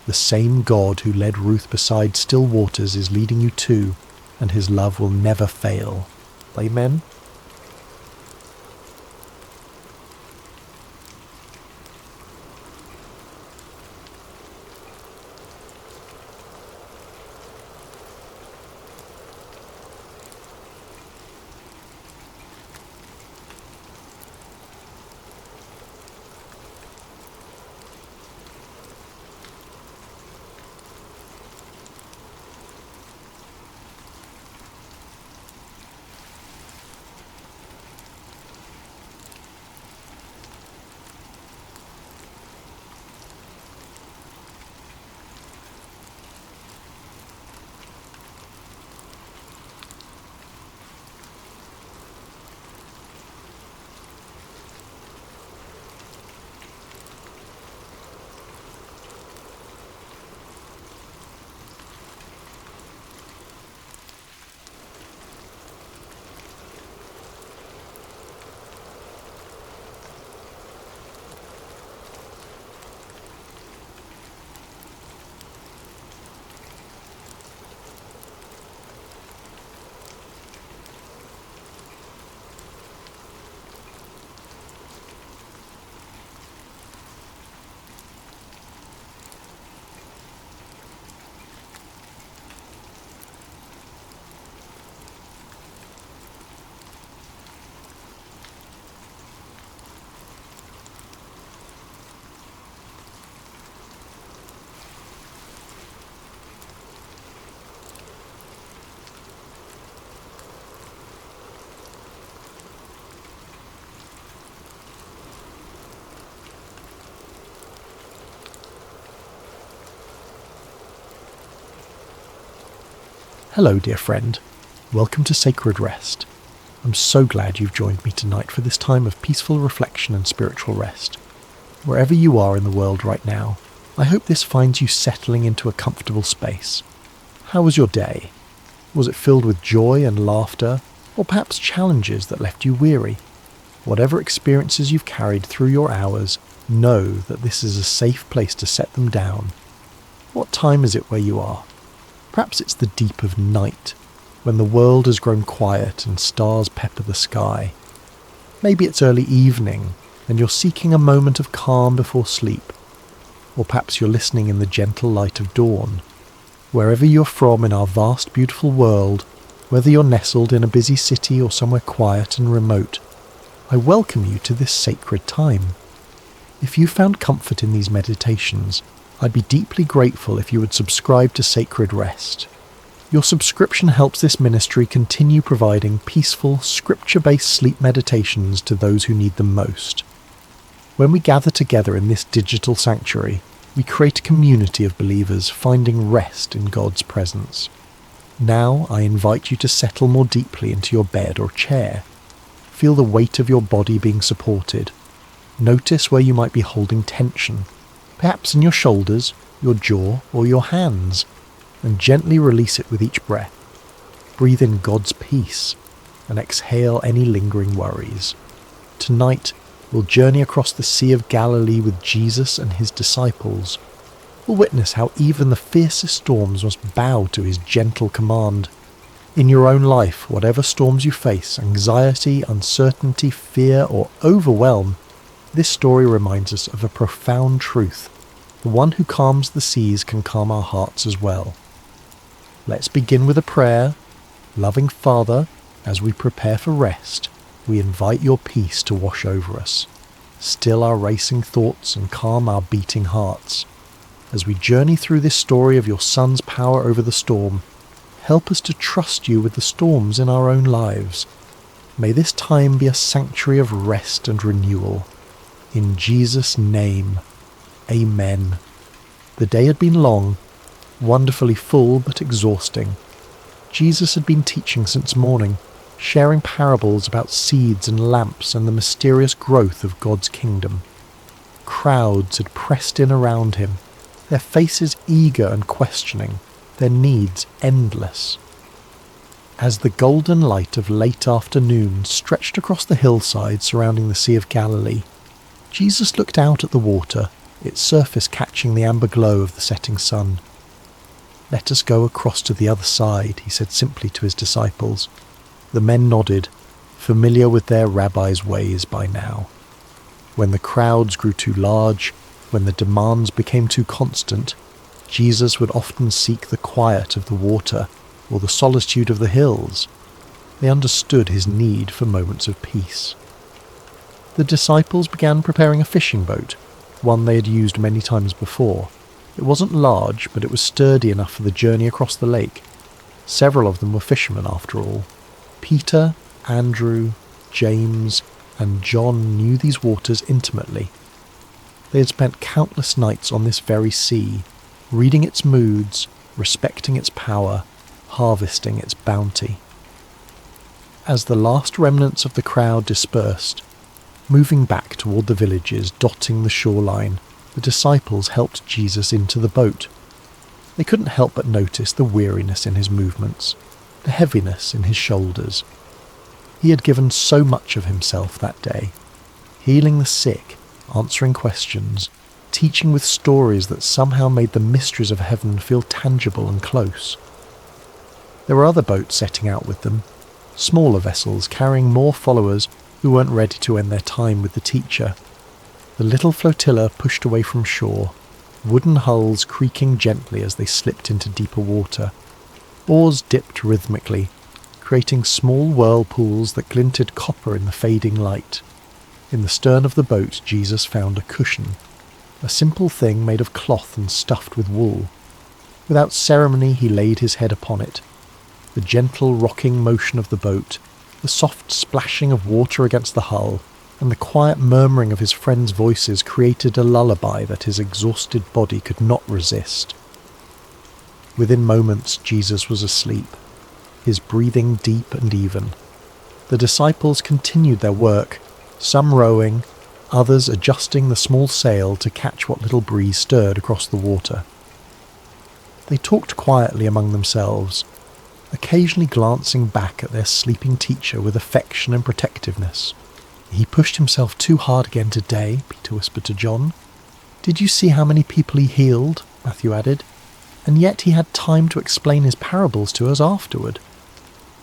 The same God who led Ruth beside still waters is leading you too, and his love will never fail. Amen. Hello, dear friend. Welcome to Sacred Rest. I'm so glad you've joined me tonight for this time of peaceful reflection and spiritual rest. Wherever you are in the world right now, I hope this finds you settling into a comfortable space. How was your day? Was it filled with joy and laughter, or perhaps challenges that left you weary? Whatever experiences you've carried through your hours, know that this is a safe place to set them down. What time is it where you are? Perhaps it's the deep of night, when the world has grown quiet and stars pepper the sky. Maybe it's early evening, and you're seeking a moment of calm before sleep. Or perhaps you're listening in the gentle light of dawn. Wherever you're from in our vast, beautiful world, whether you're nestled in a busy city or somewhere quiet and remote, I welcome you to this sacred time. If you found comfort in these meditations, I'd be deeply grateful if you would subscribe to Sacred Rest. Your subscription helps this ministry continue providing peaceful, scripture-based sleep meditations to those who need them most. When we gather together in this digital sanctuary, we create a community of believers finding rest in God's presence. Now I invite you to settle more deeply into your bed or chair. Feel the weight of your body being supported. Notice where you might be holding tension, perhaps in your shoulders, your jaw, or your hands, and gently release it with each breath. Breathe in God's peace and exhale any lingering worries. Tonight, we'll journey across the Sea of Galilee with Jesus and his disciples. We'll witness how even the fiercest storms must bow to his gentle command. In your own life, whatever storms you face, anxiety, uncertainty, fear, or overwhelm, this story reminds us of a profound truth. The one who calms the seas can calm our hearts as well. Let's begin with a prayer. Loving Father, as we prepare for rest, we invite your peace to wash over us. Still our racing thoughts and calm our beating hearts. As we journey through this story of your Son's power over the storm, help us to trust you with the storms in our own lives. May this time be a sanctuary of rest and renewal. In Jesus' name, Amen. The day had been long, wonderfully full but exhausting. Jesus had been teaching since morning, sharing parables about seeds and lamps and the mysterious growth of God's kingdom. Crowds had pressed in around him, their faces eager and questioning, their needs endless. As the golden light of late afternoon stretched across the hillside surrounding the Sea of Galilee, Jesus looked out at the water, its surface catching the amber glow of the setting sun. "Let us go across to the other side," he said simply to his disciples. The men nodded, familiar with their rabbi's ways by now. When the crowds grew too large, when the demands became too constant, Jesus would often seek the quiet of the water or the solitude of the hills. They understood his need for moments of peace. The disciples began preparing a fishing boat, one they had used many times before. It wasn't large, but it was sturdy enough for the journey across the lake. Several of them were fishermen after all. Peter, Andrew, James, and John knew these waters intimately. They had spent countless nights on this very sea, reading its moods, respecting its power, harvesting its bounty. As the last remnants of the crowd dispersed, moving back toward the villages dotting the shoreline, the disciples helped Jesus into the boat. They couldn't help but notice the weariness in his movements, the heaviness in his shoulders. He had given so much of himself that day, healing the sick, answering questions, teaching with stories that somehow made the mysteries of heaven feel tangible and close. There were other boats setting out with them, smaller vessels carrying more followers who weren't ready to end their time with the teacher. The little flotilla pushed away from shore, wooden hulls creaking gently as they slipped into deeper water. Oars dipped rhythmically, creating small whirlpools that glinted copper in the fading light. In the stern of the boat, Jesus found a cushion, a simple thing made of cloth and stuffed with wool. Without ceremony, he laid his head upon it. The gentle rocking motion of the boat, the soft splashing of water against the hull, and the quiet murmuring of his friends' voices created a lullaby that his exhausted body could not resist. Within moments, Jesus was asleep, his breathing deep and even. The disciples continued their work, some rowing, others adjusting the small sail to catch what little breeze stirred across the water. They talked quietly among themselves, occasionally glancing back at their sleeping teacher with affection and protectiveness. "He pushed himself too hard again today," Peter whispered to John. "Did you see how many people he healed?" Matthew added. and yet he had time to explain his parables to us afterward.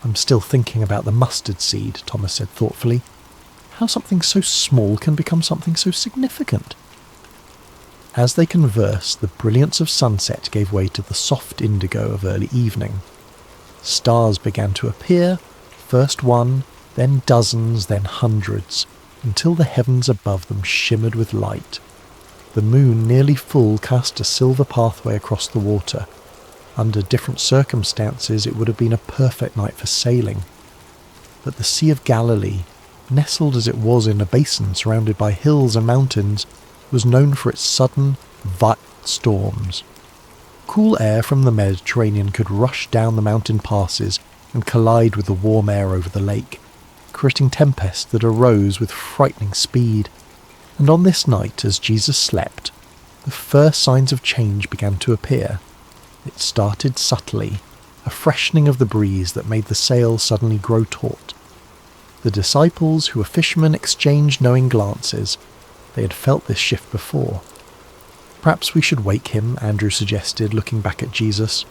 I'm still thinking about the mustard seed, Thomas said thoughtfully. How something so small can become something so significant. As they conversed, the brilliance of sunset gave way to the soft indigo of early evening. Stars began to appear, first one, then dozens, then hundreds, until the heavens above them shimmered with light. The moon, nearly full, cast a silver pathway across the water. Under different circumstances it would have been a perfect night for sailing. But the Sea of Galilee, nestled as it was in a basin surrounded by hills and mountains, was known for its sudden, violent storms. Cool air from the Mediterranean could rush down the mountain passes and collide with the warm air over the lake, creating tempests that arose with frightening speed. And on this night, as Jesus slept, the first signs of change began to appear. It started subtly, a freshening of the breeze that made the sail suddenly grow taut. The disciples, who were fishermen, exchanged knowing glances. They had felt this shift before. Perhaps we should wake him, Andrew suggested, looking back at Jesus.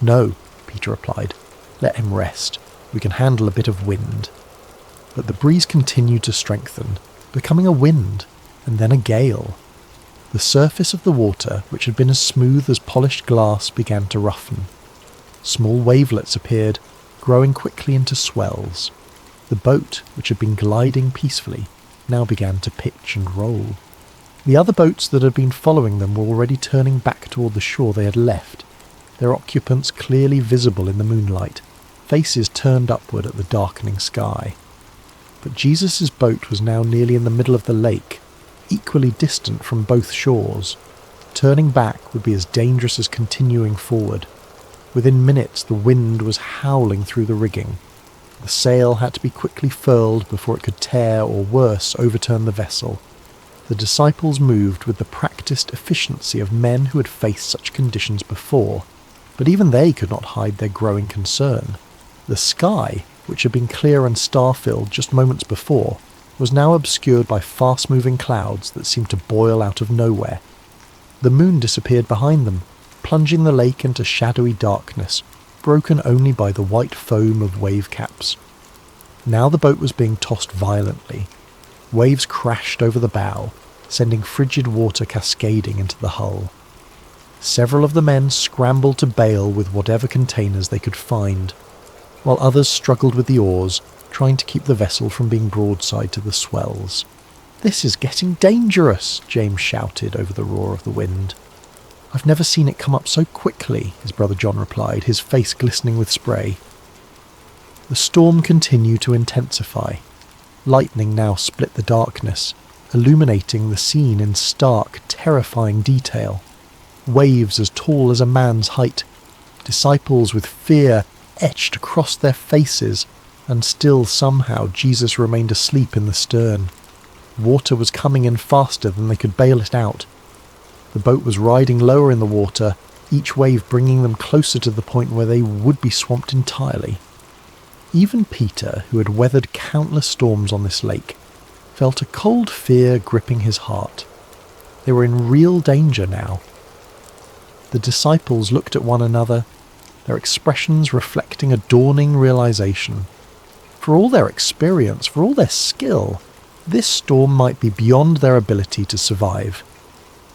No, Peter replied. Let him rest. We can handle a bit of wind. But the breeze continued to strengthen, becoming a wind, and then a gale. The surface of the water, which had been as smooth as polished glass, began to roughen. Small wavelets appeared, growing quickly into swells. The boat, which had been gliding peacefully, now began to pitch and roll. The other boats that had been following them were already turning back toward the shore they had left, their occupants clearly visible in the moonlight, faces turned upward at the darkening sky. But Jesus' boat was now nearly in the middle of the lake, equally distant from both shores. Turning back would be as dangerous as continuing forward. Within minutes the wind was howling through the rigging. The sail had to be quickly furled before it could tear or, worse, overturn the vessel. The disciples moved with the practiced efficiency of men who had faced such conditions before, but even they could not hide their growing concern. The sky, which had been clear and star-filled just moments before, was now obscured by fast-moving clouds that seemed to boil out of nowhere. The moon disappeared behind them, plunging the lake into shadowy darkness, broken only by the white foam of wave caps. Now the boat was being tossed violently. Waves crashed over the bow, sending frigid water cascading into the hull. Several of the men scrambled to bail with whatever containers they could find, while others struggled with the oars, trying to keep the vessel from being broadside to the swells. "This is getting dangerous," James shouted over the roar of the wind. "I've never seen it come up so quickly," his brother John replied, his face glistening with spray. The storm continued to intensify. Lightning now split the darkness, illuminating the scene in stark, terrifying detail. Waves as tall as a man's height, disciples with fear etched across their faces, and still somehow Jesus remained asleep in the stern. Water was coming in faster than they could bail it out. The boat was riding lower in the water, each wave bringing them closer to the point where they would be swamped entirely. Even Peter, who had weathered countless storms on this lake, felt a cold fear gripping his heart. They were in real danger now. The disciples looked at one another, their expressions reflecting a dawning realization. For all their experience, for all their skill, this storm might be beyond their ability to survive.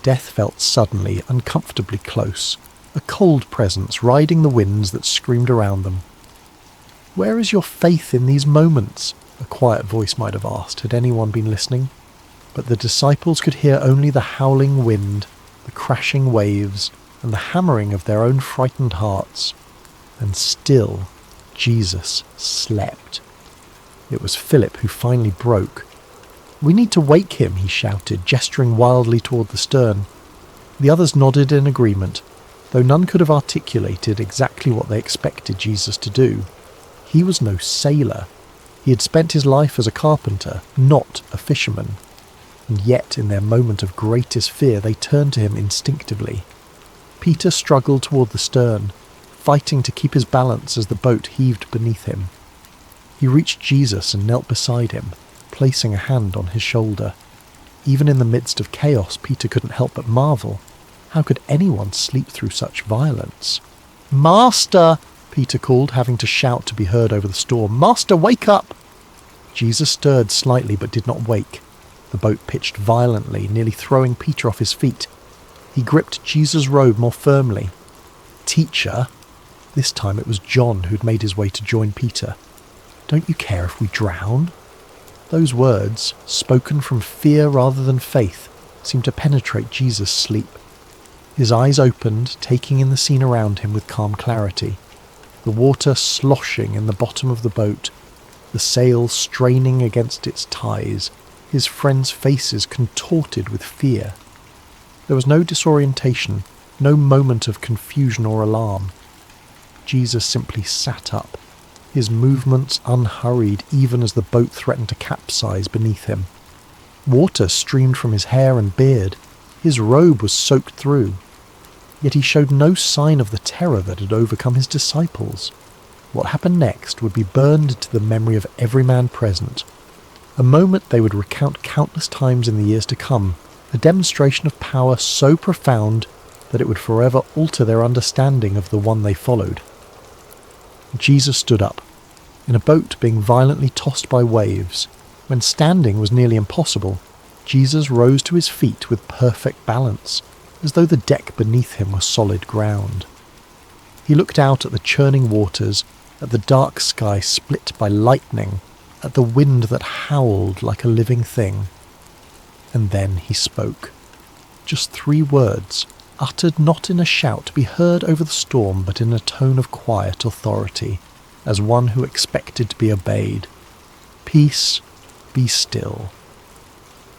Death felt suddenly uncomfortably close, a cold presence riding the winds that screamed around them. "Where is your faith in these moments?" a quiet voice might have asked, had anyone been listening. But the disciples could hear only the howling wind, the crashing waves, and the hammering of their own frightened hearts. And still, Jesus slept. It was Philip who finally broke. "We need to wake him," he shouted, gesturing wildly toward the stern. The others nodded in agreement, though none could have articulated exactly what they expected Jesus to do. He was no sailor. He had spent his life as a carpenter, not a fisherman. And yet, in their moment of greatest fear, they turned to him instinctively. Peter struggled toward the stern, fighting to keep his balance as the boat heaved beneath him. He reached Jesus and knelt beside him, placing a hand on his shoulder. Even in the midst of chaos, Peter couldn't help but marvel. How could anyone sleep through such violence? "Master!" Peter called, having to shout to be heard over the storm. "Master, wake up!" Jesus stirred slightly but did not wake. The boat pitched violently, nearly throwing Peter off his feet. He gripped Jesus' robe more firmly. "Teacher," this time it was John who'd made his way to join Peter, "don't you care if we drown?" Those words, spoken from fear rather than faith, seemed to penetrate Jesus' sleep. His eyes opened, taking in the scene around him with calm clarity. The water sloshing in the bottom of the boat, the sail straining against its ties, his friends' faces contorted with fear. There was no disorientation, no moment of confusion or alarm. Jesus simply sat up, his movements unhurried even as the boat threatened to capsize beneath him. Water streamed from his hair and beard. His robe was soaked through. Yet he showed no sign of the terror that had overcome his disciples. What happened next would be burned into the memory of every man present. A moment they would recount countless times in the years to come, a demonstration of power so profound that it would forever alter their understanding of the one they followed. Jesus stood up, in a boat being violently tossed by waves. When standing was nearly impossible, Jesus rose to his feet with perfect balance, as though the deck beneath him were solid ground. He looked out at the churning waters, at the dark sky split by lightning, at the wind that howled like a living thing. And then he spoke. Just 3 words, uttered not in a shout to be heard over the storm, but in a tone of quiet authority, as one who expected to be obeyed. "Peace, be still."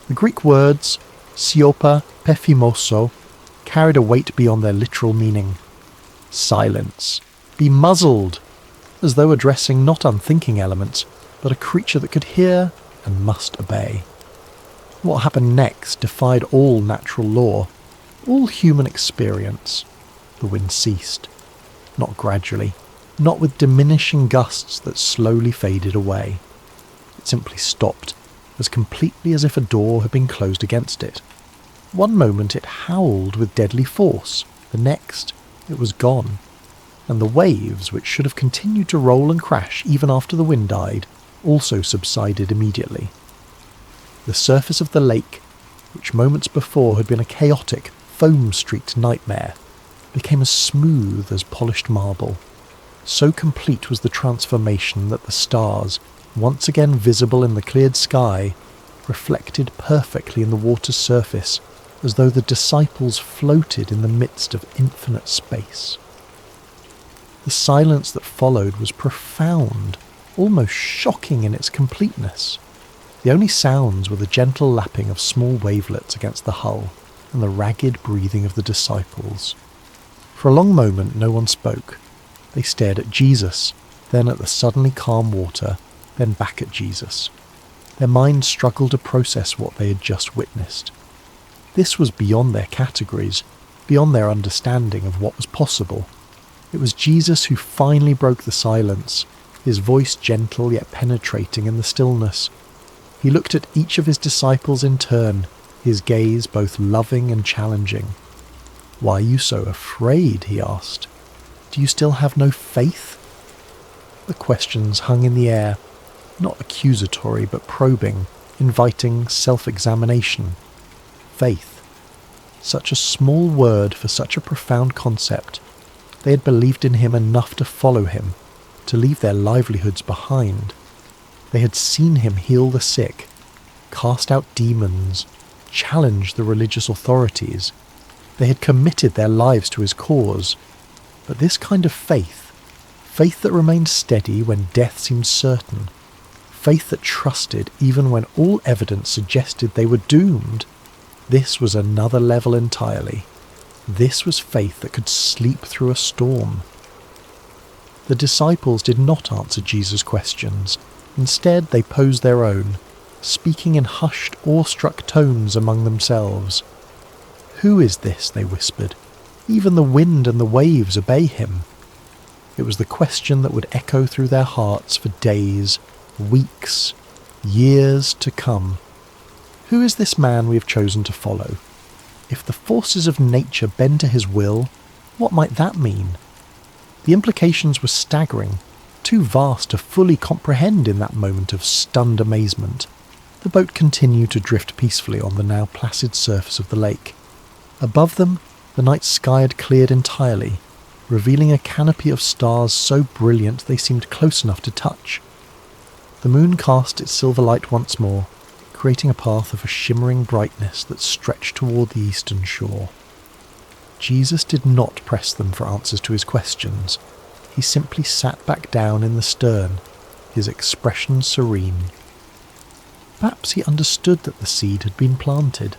The Greek words, siopa pephimoso, carried a weight beyond their literal meaning. Silence. Be muzzled, as though addressing not unthinking elements, but a creature that could hear and must obey. What happened next defied all natural law, all human experience. The wind ceased. Not gradually, not with diminishing gusts that slowly faded away. It simply stopped, as completely as if a door had been closed against it. One moment it howled with deadly force, the next it was gone, and the waves, which should have continued to roll and crash even after the wind died, also subsided immediately. The surface of the lake, which moments before had been a chaotic, foam-streaked nightmare, became as smooth as polished marble. So complete was the transformation that the stars, once again visible in the cleared sky, reflected perfectly in the water's surface, as though the disciples floated in the midst of infinite space. The silence that followed was profound, almost shocking in its completeness. The only sounds were the gentle lapping of small wavelets against the hull and the ragged breathing of the disciples. For a long moment no one spoke. They stared at Jesus, then at the suddenly calm water, then back at Jesus. Their minds struggled to process what they had just witnessed. This was beyond their categories, beyond their understanding of what was possible. It was Jesus who finally broke the silence, his voice gentle yet penetrating in the stillness. He looked at each of his disciples in turn, his gaze both loving and challenging. "Why are you so afraid?" he asked. "Do you still have no faith?" The questions hung in the air, not accusatory but probing, inviting self-examination. Faith. Such a small word for such a profound concept. They had believed in him enough to follow him, to leave their livelihoods behind. They had seen him heal the sick, cast out demons, challenge the religious authorities. They had committed their lives to his cause. But this kind of faith, faith that remained steady when death seemed certain, faith that trusted even when all evidence suggested they were doomed, this was another level entirely. This was faith that could sleep through a storm. The disciples did not answer Jesus' questions. Instead, they posed their own, speaking in hushed, awestruck tones among themselves. "Who is this?" they whispered. "Even the wind and the waves obey him." It was the question that would echo through their hearts for days, weeks, years to come. Who is this man we have chosen to follow? If the forces of nature bend to his will, what might that mean? The implications were staggering, too vast to fully comprehend in that moment of stunned amazement. The boat continued to drift peacefully on the now placid surface of the lake. Above them, the night sky had cleared entirely, revealing a canopy of stars so brilliant they seemed close enough to touch. The moon cast its silver light once more, creating a path of a shimmering brightness that stretched toward the eastern shore. Jesus did not press them for answers to his questions. He simply sat back down in the stern, his expression serene. Perhaps he understood that the seed had been planted,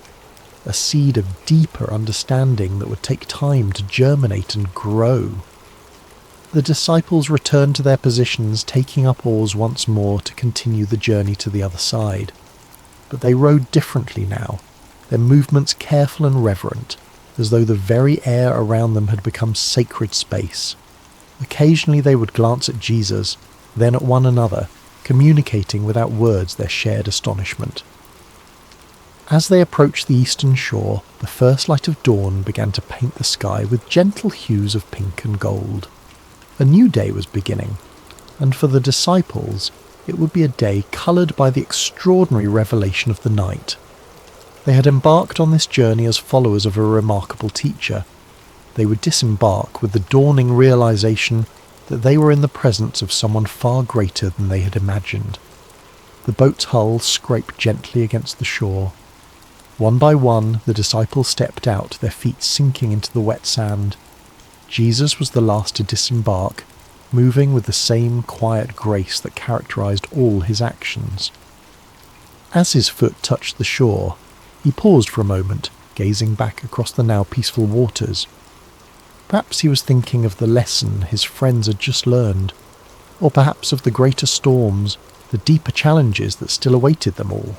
a seed of deeper understanding that would take time to germinate and grow. The disciples returned to their positions, taking up oars once more to continue the journey to the other side. But they rowed differently now, their movements careful and reverent, as though the very air around them had become sacred space. Occasionally they would glance at Jesus, then at one another, communicating without words their shared astonishment. As they approached the eastern shore, the first light of dawn began to paint the sky with gentle hues of pink and gold. A new day was beginning, and for the disciples, it would be a day coloured by the extraordinary revelation of the night. They had embarked on this journey as followers of a remarkable teacher. They would disembark with the dawning realization that they were in the presence of someone far greater than they had imagined. The boat's hull scraped gently against the shore. One by one, the disciples stepped out, their feet sinking into the wet sand. Jesus was the last to disembark, moving with the same quiet grace that characterized all his actions. As his foot touched the shore, he paused for a moment, gazing back across the now peaceful waters. Perhaps he was thinking of the lesson his friends had just learned, or perhaps of the greater storms, the deeper challenges that still awaited them all.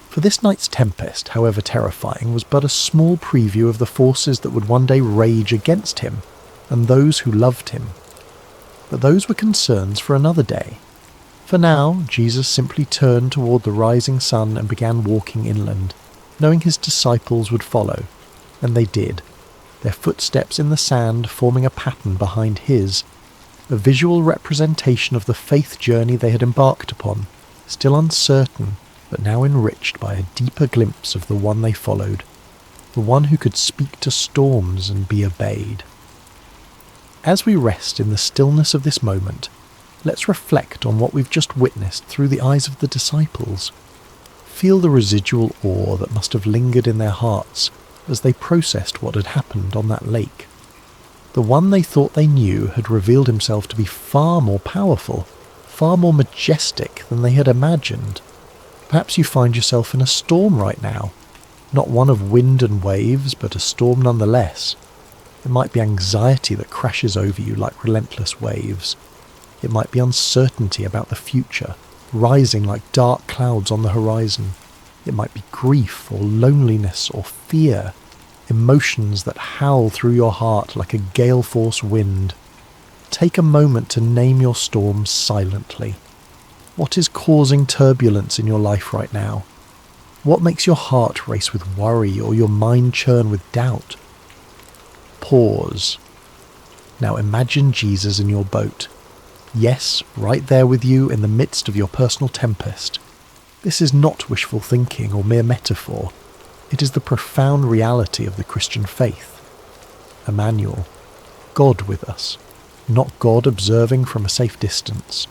For this night's tempest, however terrifying, was but a small preview of the forces that would one day rage against him and those who loved him. But those were concerns for another day. For now, Jesus simply turned toward the rising sun and began walking inland, knowing his disciples would follow, and they did, their footsteps in the sand forming a pattern behind his, a visual representation of the faith journey they had embarked upon, still uncertain, but now enriched by a deeper glimpse of the one they followed, the one who could speak to storms and be obeyed. As we rest in the stillness of this moment, let's reflect on what we've just witnessed through the eyes of the disciples. Feel the residual awe that must have lingered in their hearts as they processed what had happened on that lake. The one they thought they knew had revealed himself to be far more powerful, far more majestic than they had imagined. Perhaps you find yourself in a storm right now, not one of wind and waves, but a storm nonetheless. It might be anxiety that crashes over you like relentless waves. It might be uncertainty about the future, rising like dark clouds on the horizon. It might be grief or loneliness or fear, emotions that howl through your heart like a gale-force wind. Take a moment to name your storm silently. What is causing turbulence in your life right now? What makes your heart race with worry or your mind churn with doubt? Pause. Now imagine Jesus in your boat. Yes, right there with you in the midst of your personal tempest. This is not wishful thinking or mere metaphor. It is the profound reality of the Christian faith. Emmanuel, God with us, not God observing from a safe distance,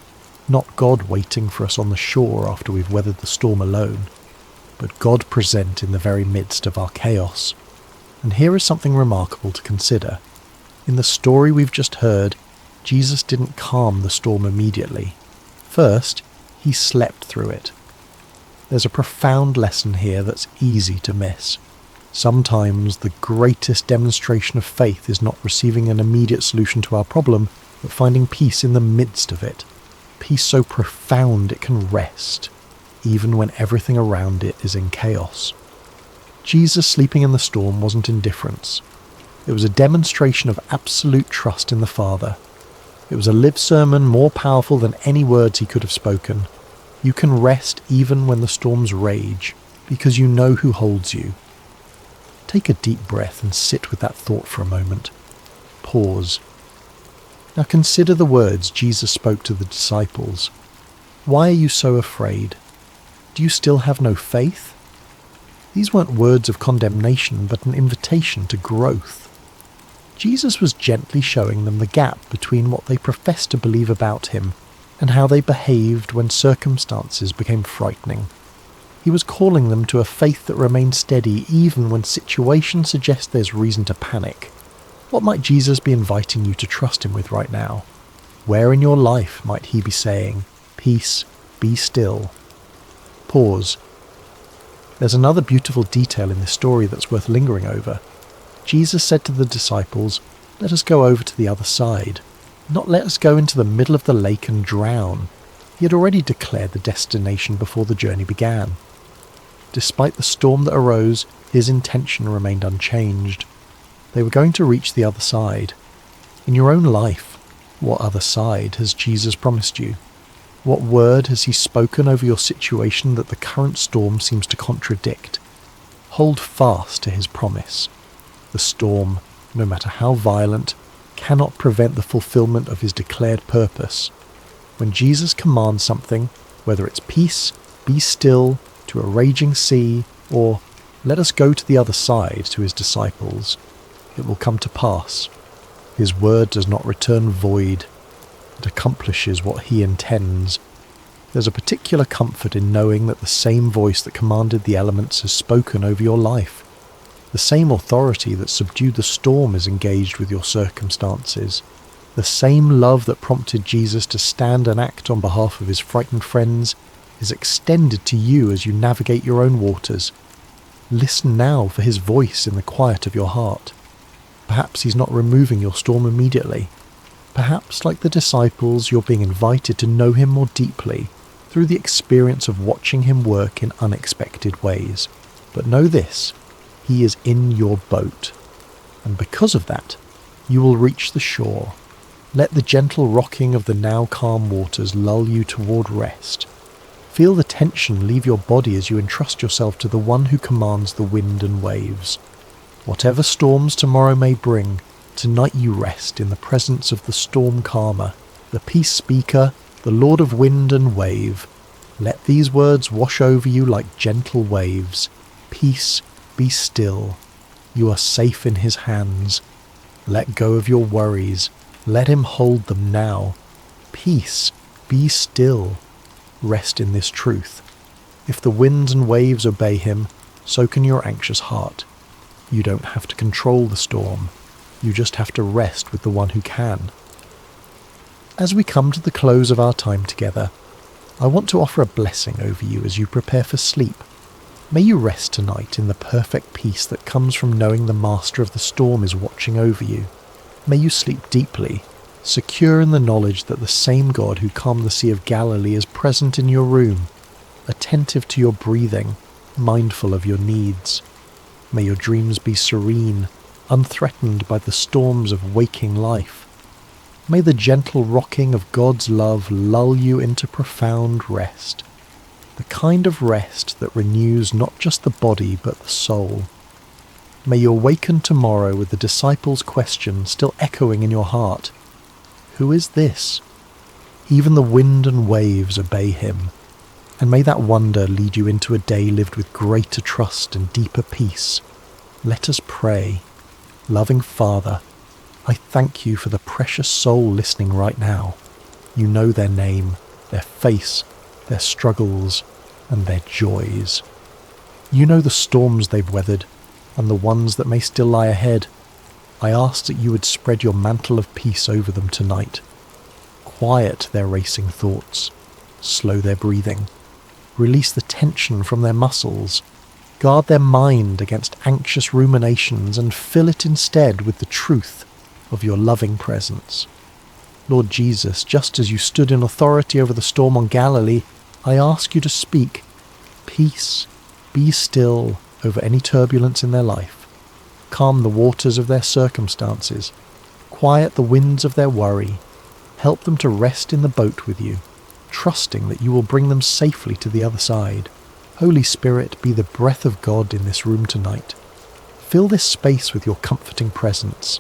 not God waiting for us on the shore after we've weathered the storm alone, but God present in the very midst of our chaos. And here is something remarkable to consider. In the story we've just heard, Jesus didn't calm the storm immediately. First, he slept through it. There's a profound lesson here that's easy to miss. Sometimes the greatest demonstration of faith is not receiving an immediate solution to our problem, but finding peace in the midst of it. Peace so profound it can rest, even when everything around it is in chaos. Jesus sleeping in the storm wasn't indifference. It was a demonstration of absolute trust in the Father. It was a live sermon more powerful than any words he could have spoken. You can rest even when the storms rage, because you know who holds you. Take a deep breath and sit with that thought for a moment. Pause. Now consider the words Jesus spoke to the disciples. Why are you so afraid? Do you still have no faith? These weren't words of condemnation, but an invitation to growth. Jesus was gently showing them the gap between what they professed to believe about him and how they behaved when circumstances became frightening. He was calling them to a faith that remained steady even when situations suggest there's reason to panic. What might Jesus be inviting you to trust him with right now? Where in your life might he be saying, "Peace, be still"? Pause. There's another beautiful detail in this story that's worth lingering over. Jesus said to the disciples, "Let us go over to the other side." Not let us go into the middle of the lake and drown. He had already declared the destination before the journey began. Despite the storm that arose, his intention remained unchanged. They were going to reach the other side. In your own life, what other side has Jesus promised you? What word has he spoken over your situation that the current storm seems to contradict? Hold fast to his promise. The storm, no matter how violent, cannot prevent the fulfillment of his declared purpose. When Jesus commands something, whether it's peace, be still, to a raging sea, or let us go to the other side to his disciples, it will come to pass. His word does not return void. It accomplishes what he intends. There's a particular comfort in knowing that the same voice that commanded the elements has spoken over your life. The same authority that subdued the storm is engaged with your circumstances. The same love that prompted Jesus to stand and act on behalf of his frightened friends is extended to you as you navigate your own waters. Listen now for his voice in the quiet of your heart. Perhaps he's not removing your storm immediately. Perhaps, like the disciples, you're being invited to know him more deeply through the experience of watching him work in unexpected ways. But know this, he is in your boat. And because of that, you will reach the shore. Let the gentle rocking of the now calm waters lull you toward rest. Feel the tension leave your body as you entrust yourself to the one who commands the wind and waves. Whatever storms tomorrow may bring, tonight you rest in the presence of the storm calmer, the peace speaker, the Lord of wind and wave. Let these words wash over you like gentle waves. Peace, be still. You are safe in his hands. Let go of your worries. Let him hold them now. Peace, be still. Rest in this truth. If the winds and waves obey him, so can your anxious heart. You don't have to control the storm. You just have to rest with the one who can. As we come to the close of our time together, I want to offer a blessing over you as you prepare for sleep. May you rest tonight in the perfect peace that comes from knowing the master of the storm is watching over you. May you sleep deeply, secure in the knowledge that the same God who calmed the Sea of Galilee is present in your room, attentive to your breathing, mindful of your needs. May your dreams be serene, unthreatened by the storms of waking life. May the gentle rocking of God's love lull you into profound rest, the kind of rest that renews not just the body but the soul. May you awaken tomorrow with the disciples' question still echoing in your heart. Who is this? Even the wind and waves obey him. And may that wonder lead you into a day lived with greater trust and deeper peace. Let us pray. Loving Father, I thank you for the precious soul listening right now. You know their name, their face, their struggles, and their joys. You know the storms they've weathered, and the ones that may still lie ahead. I ask that you would spread your mantle of peace over them tonight. Quiet their racing thoughts, slow their breathing, release the tension from their muscles, guard their mind against anxious ruminations, and fill it instead with the truth of your loving presence. Lord Jesus, just as you stood in authority over the storm on Galilee, I ask you to speak peace, be still over any turbulence in their life. Calm the waters of their circumstances. Quiet the winds of their worry. Help them to rest in the boat with you, trusting that you will bring them safely to the other side. Holy Spirit, be the breath of God in this room tonight. Fill this space with your comforting presence.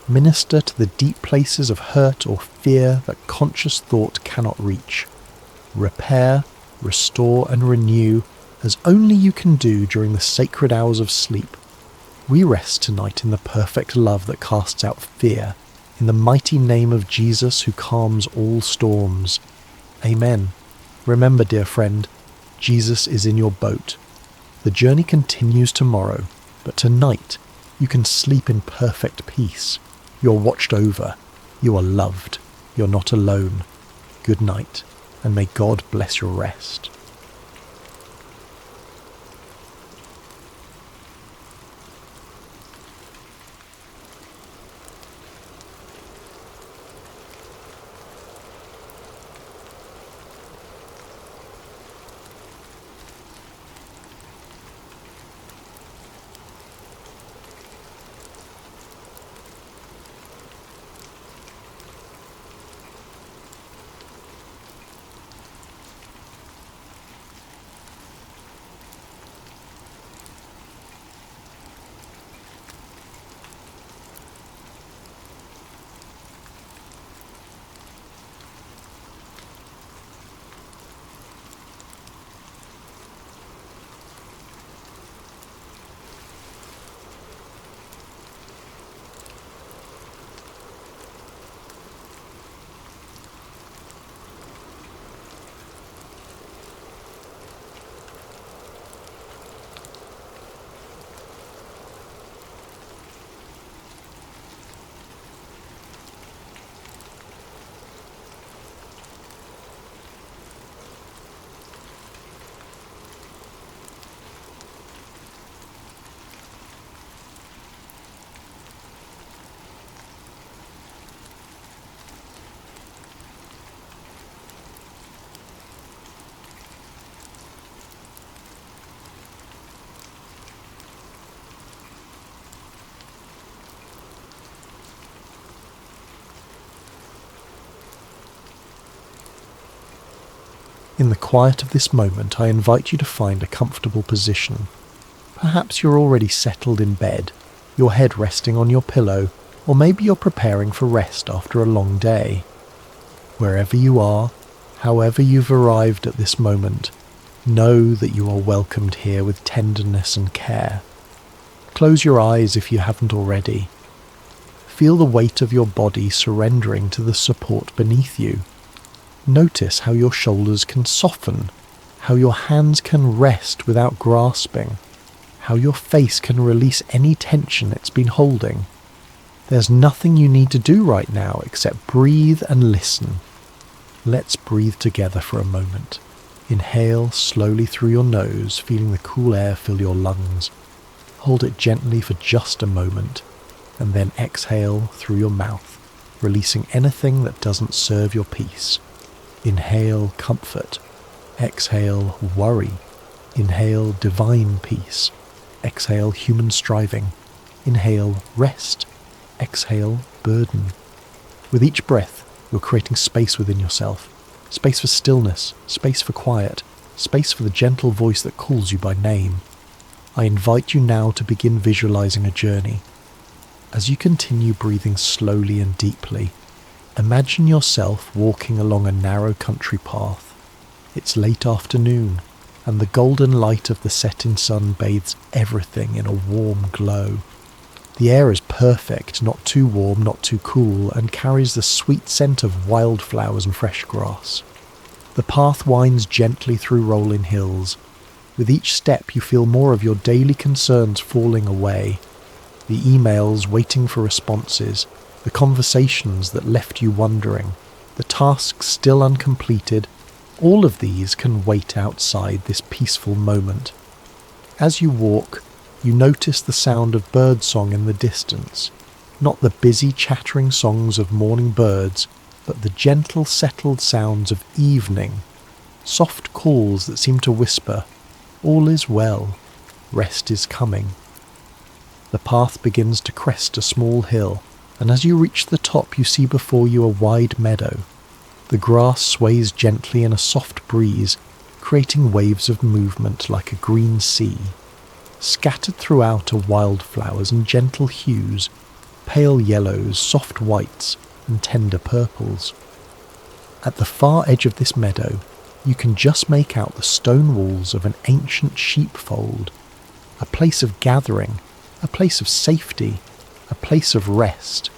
Minister to the deep places of hurt or fear that conscious thought cannot reach. Repair, restore and renew as only you can do during the sacred hours of sleep. We rest tonight in the perfect love that casts out fear, in the mighty name of Jesus who calms all storms. Amen. Remember, dear friend, Jesus is in your boat. The journey continues tomorrow, but tonight you can sleep in perfect peace. You're watched over. You are loved. You're not alone. Good night, and may God bless your rest. In the quiet of this moment, I invite you to find a comfortable position. Perhaps you're already settled in bed, your head resting on your pillow, or maybe you're preparing for rest after a long day. Wherever you are, however you've arrived at this moment, know that you are welcomed here with tenderness and care. Close your eyes if you haven't already. Feel the weight of your body surrendering to the support beneath you. Notice how your shoulders can soften, how your hands can rest without grasping, how your face can release any tension it's been holding. There's nothing you need to do right now except breathe and listen. Let's breathe together for a moment. Inhale slowly through your nose, feeling the cool air fill your lungs. Hold it gently for just a moment, and then exhale through your mouth, releasing anything that doesn't serve your peace. Inhale comfort, exhale worry, inhale divine peace, exhale human striving, inhale rest, exhale burden. With each breath, you're creating space within yourself, space for stillness, space for quiet, space for the gentle voice that calls you by name. I invite you now to begin visualizing a journey. As you continue breathing slowly and deeply, imagine yourself walking along a narrow country path. It's late afternoon, and the golden light of the setting sun bathes everything in a warm glow. The air is perfect, not too warm, not too cool, and carries the sweet scent of wildflowers and fresh grass. The path winds gently through rolling hills. With each step you feel more of your daily concerns falling away. The emails waiting for responses, the conversations that left you wondering, the tasks still uncompleted, all of these can wait outside this peaceful moment. As you walk, you notice the sound of birdsong in the distance, not the busy chattering songs of morning birds, but the gentle settled sounds of evening, soft calls that seem to whisper, "All is well, rest is coming." The path begins to crest a small hill, and as you reach the top you see before you a wide meadow. The grass sways gently in a soft breeze, creating waves of movement like a green sea. Scattered throughout are wildflowers and gentle hues, pale yellows, soft whites, and tender purples. At the far edge of this meadow, you can just make out the stone walls of an ancient sheepfold, a place of gathering, a place of safety, a place of rest.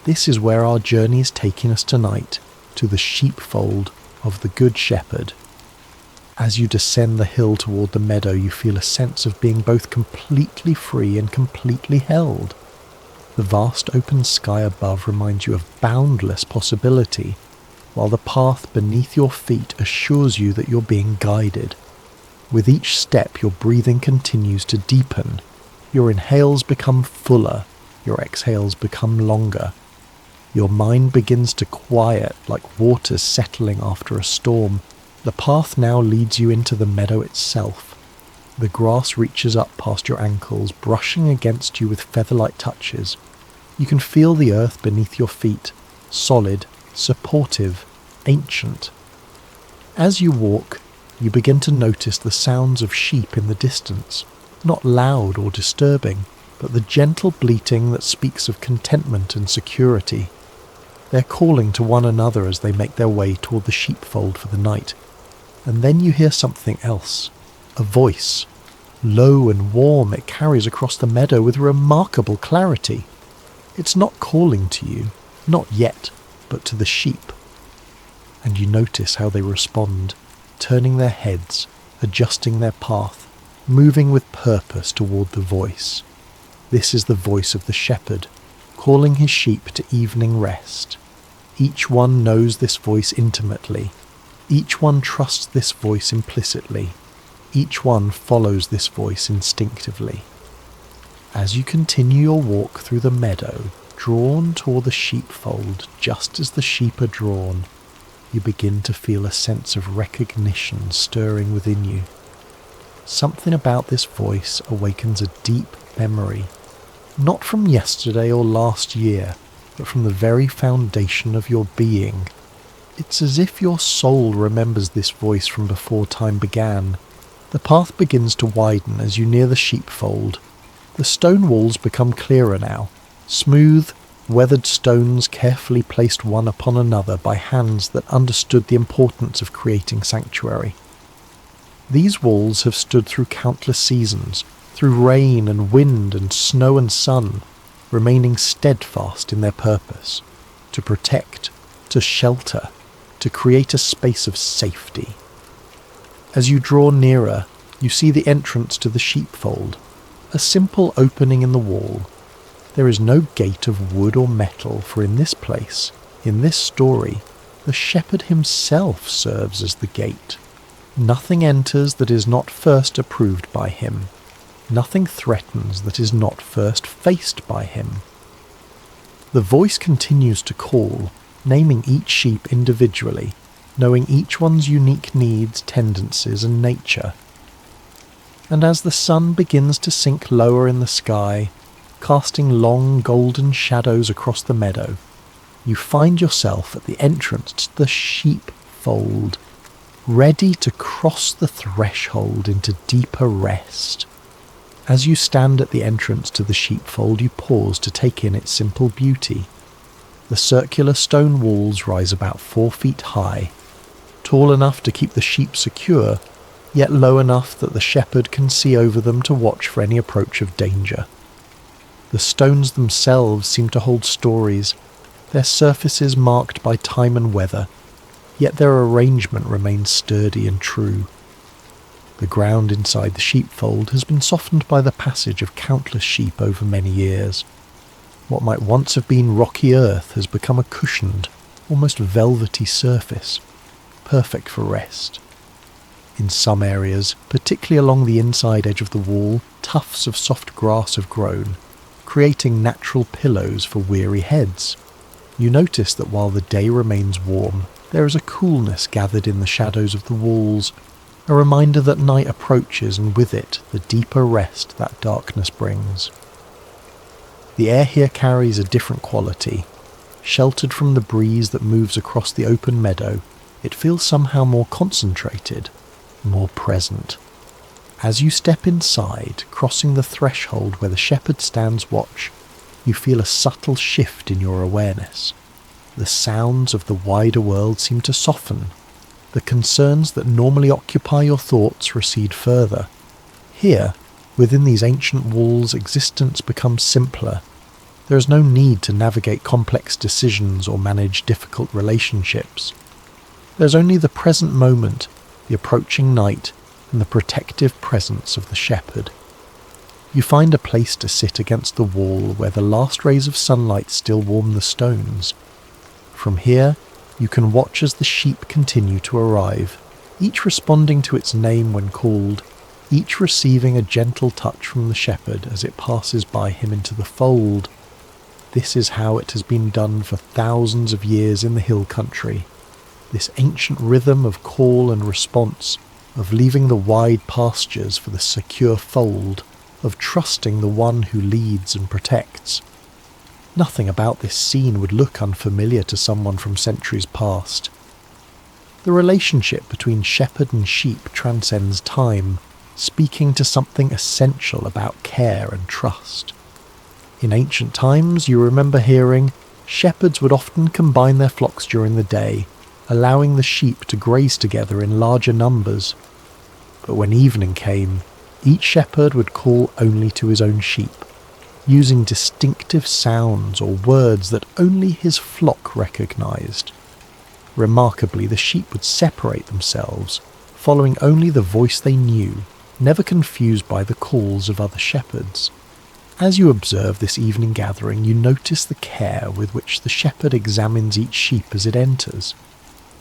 This is where our journey is taking us tonight, to the sheepfold of the Good Shepherd. As you descend the hill toward the meadow, you feel a sense of being both completely free and completely held. The vast open sky above reminds you of boundless possibility, while the path beneath your feet assures you that you're being guided. With each step, your breathing continues to deepen. Your inhales become fuller, your exhales become longer. Your mind begins to quiet like water settling after a storm. The path now leads you into the meadow itself. The grass reaches up past your ankles, brushing against you with feather-like touches. You can feel the earth beneath your feet, solid, supportive, ancient. As you walk, you begin to notice the sounds of sheep in the distance, not loud or disturbing, but the gentle bleating that speaks of contentment and security. They're calling to one another as they make their way toward the sheepfold for the night. And then you hear something else, a voice. Low and warm, it carries across the meadow with remarkable clarity. It's not calling to you, not yet, but to the sheep. And you notice how they respond, turning their heads, adjusting their path, moving with purpose toward the voice. This is the voice of the shepherd, calling his sheep to evening rest. Each one knows this voice intimately. Each one trusts this voice implicitly. Each one follows this voice instinctively. As you continue your walk through the meadow, drawn toward the sheepfold just as the sheep are drawn, you begin to feel a sense of recognition stirring within you. Something about this voice awakens a deep memory, not from yesterday or last year, but from the very foundation of your being. It's as if your soul remembers this voice from before time began. The path begins to widen as you near the sheepfold. The stone walls become clearer now, smooth, weathered stones carefully placed one upon another by hands that understood the importance of creating sanctuary. These walls have stood through countless seasons, through rain and wind and snow and sun, remaining steadfast in their purpose, to protect, to shelter, to create a space of safety. As you draw nearer, you see the entrance to the sheepfold, a simple opening in the wall. There is no gate of wood or metal, for in this place, in this story, the shepherd himself serves as the gate. Nothing enters that is not first approved by him. Nothing threatens that is not first faced by him. The voice continues to call, naming each sheep individually, knowing each one's unique needs, tendencies, and nature. And as the sun begins to sink lower in the sky, casting long golden shadows across the meadow, you find yourself at the entrance to the sheepfold, ready to cross the threshold into deeper rest. As you stand at the entrance to the sheepfold, you pause to take in its simple beauty. The circular stone walls rise about 4 feet high, tall enough to keep the sheep secure, yet low enough that the shepherd can see over them to watch for any approach of danger. The stones themselves seem to hold stories, their surfaces marked by time and weather, yet their arrangement remains sturdy and true. The ground inside the sheepfold has been softened by the passage of countless sheep over many years. What might once have been rocky earth has become a cushioned, almost velvety surface, perfect for rest. In some areas, particularly along the inside edge of the wall, tufts of soft grass have grown, creating natural pillows for weary heads. You notice that while the day remains warm, there is a coolness gathered in the shadows of the walls, a reminder that night approaches and with it the deeper rest that darkness brings. The air here carries a different quality. Sheltered from the breeze that moves across the open meadow, it feels somehow more concentrated, more present. As you step inside, crossing the threshold where the shepherd stands watch, you feel a subtle shift in your awareness. The sounds of the wider world seem to soften. The concerns that normally occupy your thoughts recede further. Here, within these ancient walls, existence becomes simpler. There is no need to navigate complex decisions or manage difficult relationships. There's only the present moment, the approaching night, and the protective presence of the shepherd. You find a place to sit against the wall where the last rays of sunlight still warm the stones. From here, you can watch as the sheep continue to arrive, each responding to its name when called, each receiving a gentle touch from the shepherd as it passes by him into the fold. This is how it has been done for thousands of years in the hill country. This ancient rhythm of call and response, of leaving the wide pastures for the secure fold, of trusting the one who leads and protects. Nothing about this scene would look unfamiliar to someone from centuries past. The relationship between shepherd and sheep transcends time, speaking to something essential about care and trust. In ancient times, you remember hearing, shepherds would often combine their flocks during the day, allowing the sheep to graze together in larger numbers. But when evening came, each shepherd would call only to his own sheep, using distinctive sounds or words that only his flock recognized. Remarkably, the sheep would separate themselves, following only the voice they knew, never confused by the calls of other shepherds. As you observe this evening gathering, you notice the care with which the shepherd examines each sheep as it enters.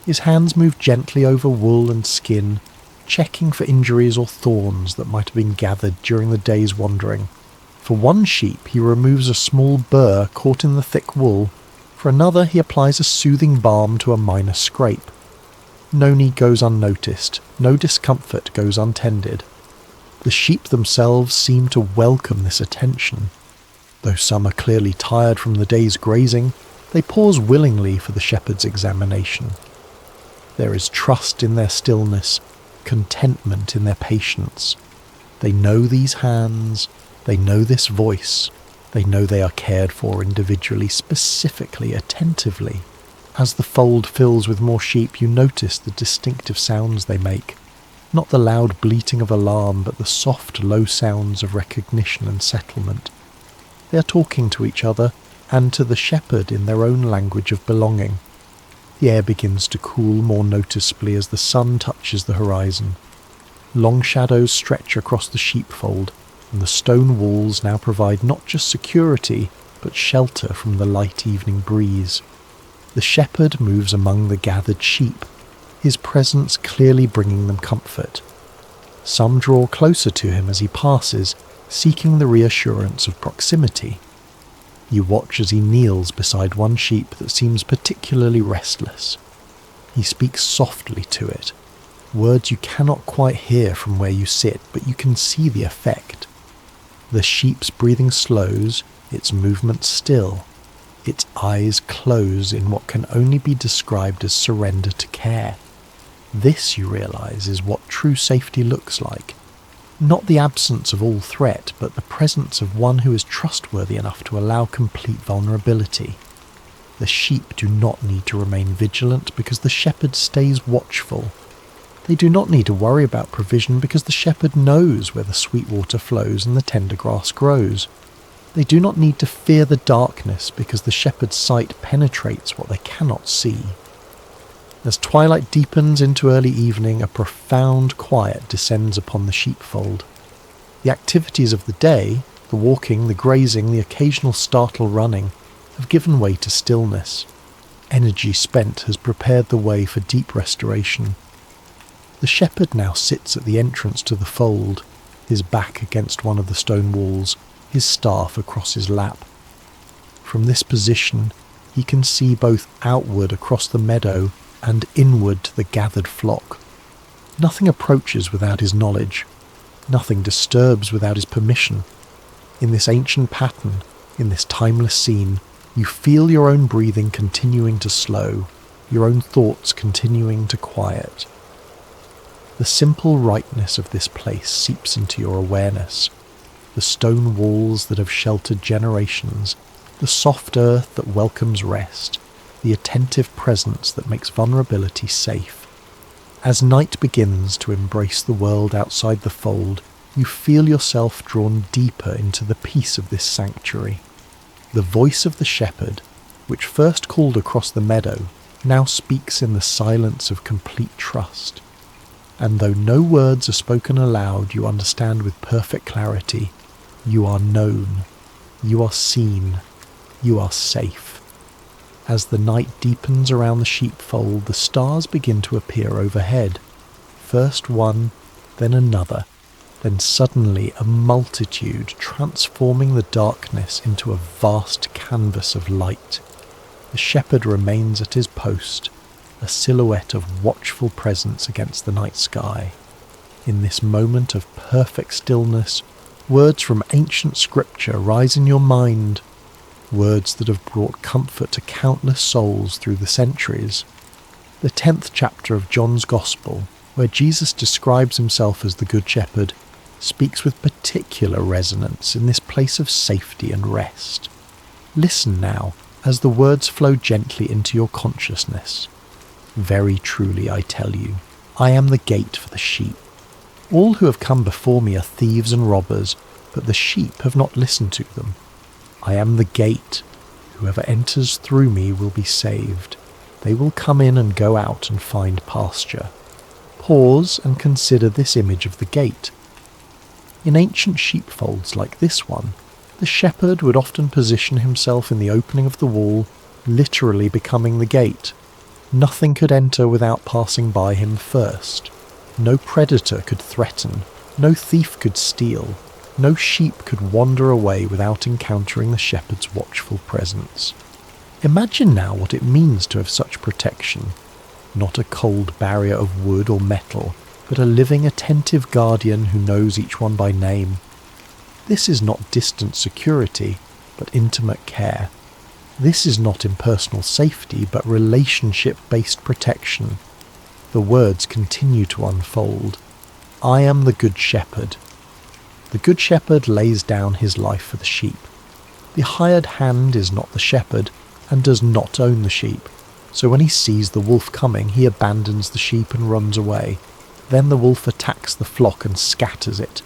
His hands move gently over wool and skin, checking for injuries or thorns that might have been gathered during the day's wandering. For one sheep, he removes a small burr caught in the thick wool. For another, he applies a soothing balm to a minor scrape. No need goes unnoticed, no discomfort goes untended. The sheep themselves seem to welcome this attention. Though some are clearly tired from the day's grazing, they pause willingly for the shepherd's examination. There is trust in their stillness, contentment in their patience. They know these hands, they know this voice, they know they are cared for individually, specifically, attentively. As the fold fills with more sheep, you notice the distinctive sounds they make. Not the loud bleating of alarm, but the soft, low sounds of recognition and settlement. They are talking to each other and to the shepherd in their own language of belonging. The air begins to cool more noticeably as the sun touches the horizon. Long shadows stretch across the sheepfold, and the stone walls now provide not just security, but shelter from the light evening breeze. The shepherd moves among the gathered sheep, his presence clearly bringing them comfort. Some draw closer to him as he passes, seeking the reassurance of proximity. You watch as he kneels beside one sheep that seems particularly restless. He speaks softly to it, words you cannot quite hear from where you sit, but you can see the effect. The sheep's breathing slows, its movements still. Its eyes close in what can only be described as surrender to care. This, you realize, is what true safety looks like. Not the absence of all threat, but the presence of one who is trustworthy enough to allow complete vulnerability. The sheep do not need to remain vigilant because the shepherd stays watchful. They do not need to worry about provision because the shepherd knows where the sweet water flows and the tender grass grows. They do not need to fear the darkness because the shepherd's sight penetrates what they cannot see. As twilight deepens into early evening, a profound quiet descends upon the sheepfold. The activities of the day, the walking, the grazing, the occasional startled running, have given way to stillness. Energy spent has prepared the way for deep restoration. The shepherd now sits at the entrance to the fold, his back against one of the stone walls, his staff across his lap. From this position, he can see both outward across the meadow and inward to the gathered flock. Nothing approaches without his knowledge. Nothing disturbs without his permission. In this ancient pattern, in this timeless scene, you feel your own breathing continuing to slow, your own thoughts continuing to quiet. The simple rightness of this place seeps into your awareness. The stone walls that have sheltered generations, the soft earth that welcomes rest, the attentive presence that makes vulnerability safe. As night begins to embrace the world outside the fold, you feel yourself drawn deeper into the peace of this sanctuary. The voice of the shepherd, which first called across the meadow, now speaks in the silence of complete trust. And though no words are spoken aloud, you understand with perfect clarity. You are known. You are seen. You are safe. As the night deepens around the sheepfold, the stars begin to appear overhead. First one, then another, then suddenly a multitude, transforming the darkness into a vast canvas of light. The shepherd remains at his post, a silhouette of watchful presence against the night sky. In this moment of perfect stillness, words from ancient scripture rise in your mind, words that have brought comfort to countless souls through the centuries. The 10th chapter of John's Gospel, where Jesus describes himself as the Good Shepherd, speaks with particular resonance in this place of safety and rest. Listen now as the words flow gently into your consciousness. Very truly I tell you, I am the gate for the sheep. All who have come before me are thieves and robbers, but the sheep have not listened to them. I am the gate. Whoever enters through me will be saved. They will come in and go out and find pasture. Pause and consider this image of the gate. In ancient sheepfolds like this one, the shepherd would often position himself in the opening of the wall, literally becoming the gate. Nothing could enter without passing by him first. No predator could threaten, no thief could steal, no sheep could wander away without encountering the shepherd's watchful presence. Imagine now what it means to have such protection. Not a cold barrier of wood or metal, but a living, attentive guardian who knows each one by name. This is not distant security, but intimate care. This is not impersonal safety, but relationship-based protection. The words continue to unfold. I am the Good Shepherd. The Good Shepherd lays down his life for the sheep. The hired hand is not the shepherd, and does not own the sheep. So when he sees the wolf coming, he abandons the sheep and runs away. Then the wolf attacks the flock and scatters it.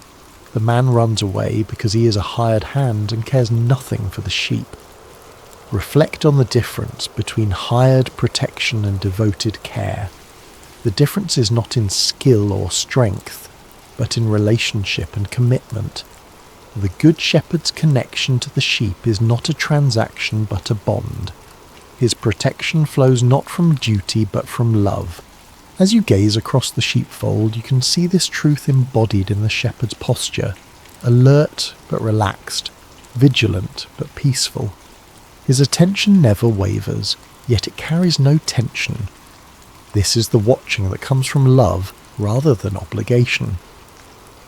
The man runs away because he is a hired hand and cares nothing for the sheep. Reflect on the difference between hired protection and devoted care. The difference is not in skill or strength, but in relationship and commitment. The Good Shepherd's connection to the sheep is not a transaction but a bond. His protection flows not from duty but from love. As you gaze across the sheepfold, you can see this truth embodied in the shepherd's posture, alert but relaxed, vigilant but peaceful. His attention never wavers, yet it carries no tension. This is the watching that comes from love rather than obligation.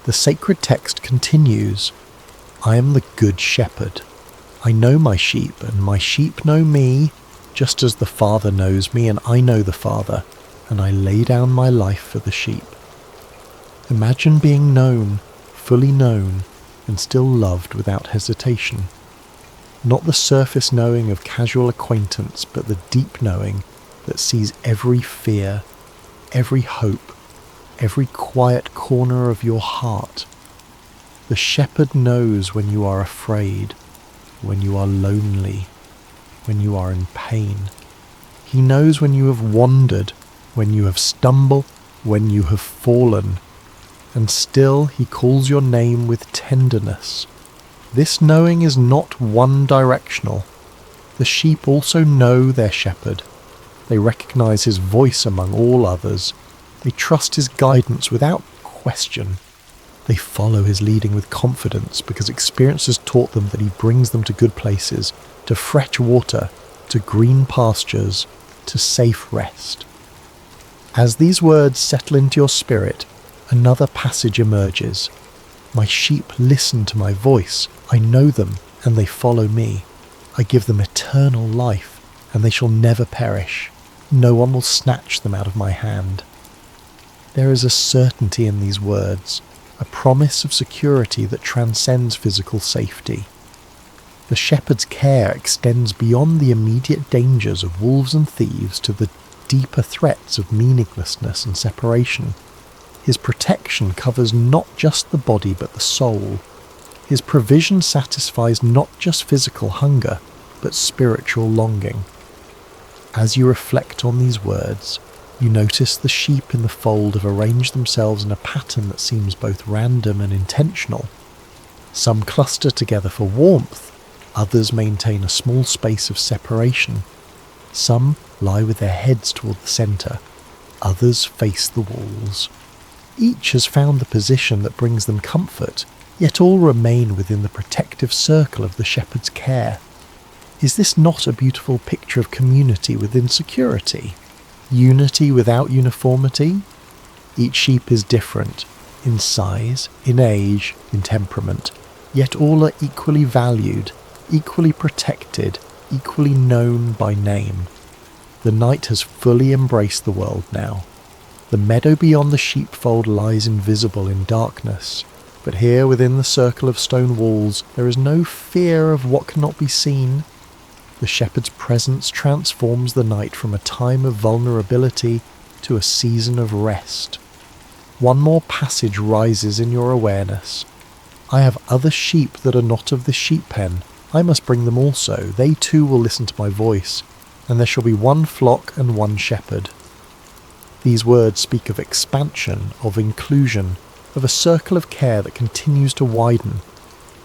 The sacred text continues, I am the Good Shepherd. I know my sheep, and my sheep know me, just as the Father knows me, and I know the Father, and I lay down my life for the sheep. Imagine being known, fully known, and still loved without hesitation. Not the surface knowing of casual acquaintance, but the deep knowing that sees every fear, every hope, every quiet corner of your heart. The shepherd knows when you are afraid, when you are lonely, when you are in pain. He knows when you have wandered, when you have stumbled, when you have fallen. And still he calls your name with tenderness. This knowing is not one-directional. The sheep also know their shepherd. They recognize his voice among all others. They trust his guidance without question. They follow his leading with confidence because experience has taught them that he brings them to good places, to fresh water, to green pastures, to safe rest. As these words settle into your spirit, another passage emerges. My sheep listen to my voice. I know them, and they follow me. I give them eternal life, and they shall never perish. No one will snatch them out of my hand. There is a certainty in these words, a promise of security that transcends physical safety. The shepherd's care extends beyond the immediate dangers of wolves and thieves to the deeper threats of meaninglessness and separation. His protection covers not just the body but the soul. His provision satisfies not just physical hunger, but spiritual longing. As you reflect on these words, you notice the sheep in the fold have arranged themselves in a pattern that seems both random and intentional. Some cluster together for warmth, others maintain a small space of separation. Some lie with their heads toward the centre, others face the walls. Each has found the position that brings them comfort, yet all remain within the protective circle of the shepherd's care. Is this not a beautiful picture of community within security? Unity without uniformity? Each sheep is different, in size, in age, in temperament, yet all are equally valued, equally protected, equally known by name. The night has fully embraced the world now. The meadow beyond the sheepfold lies invisible in darkness, but here within the circle of stone walls there is no fear of what cannot be seen. The shepherd's presence transforms the night from a time of vulnerability to a season of rest. One more passage rises in your awareness. I have other sheep that are not of this sheep pen. I must bring them also. They too will listen to my voice, and there shall be one flock and one shepherd. These words speak of expansion, of inclusion, of a circle of care that continues to widen.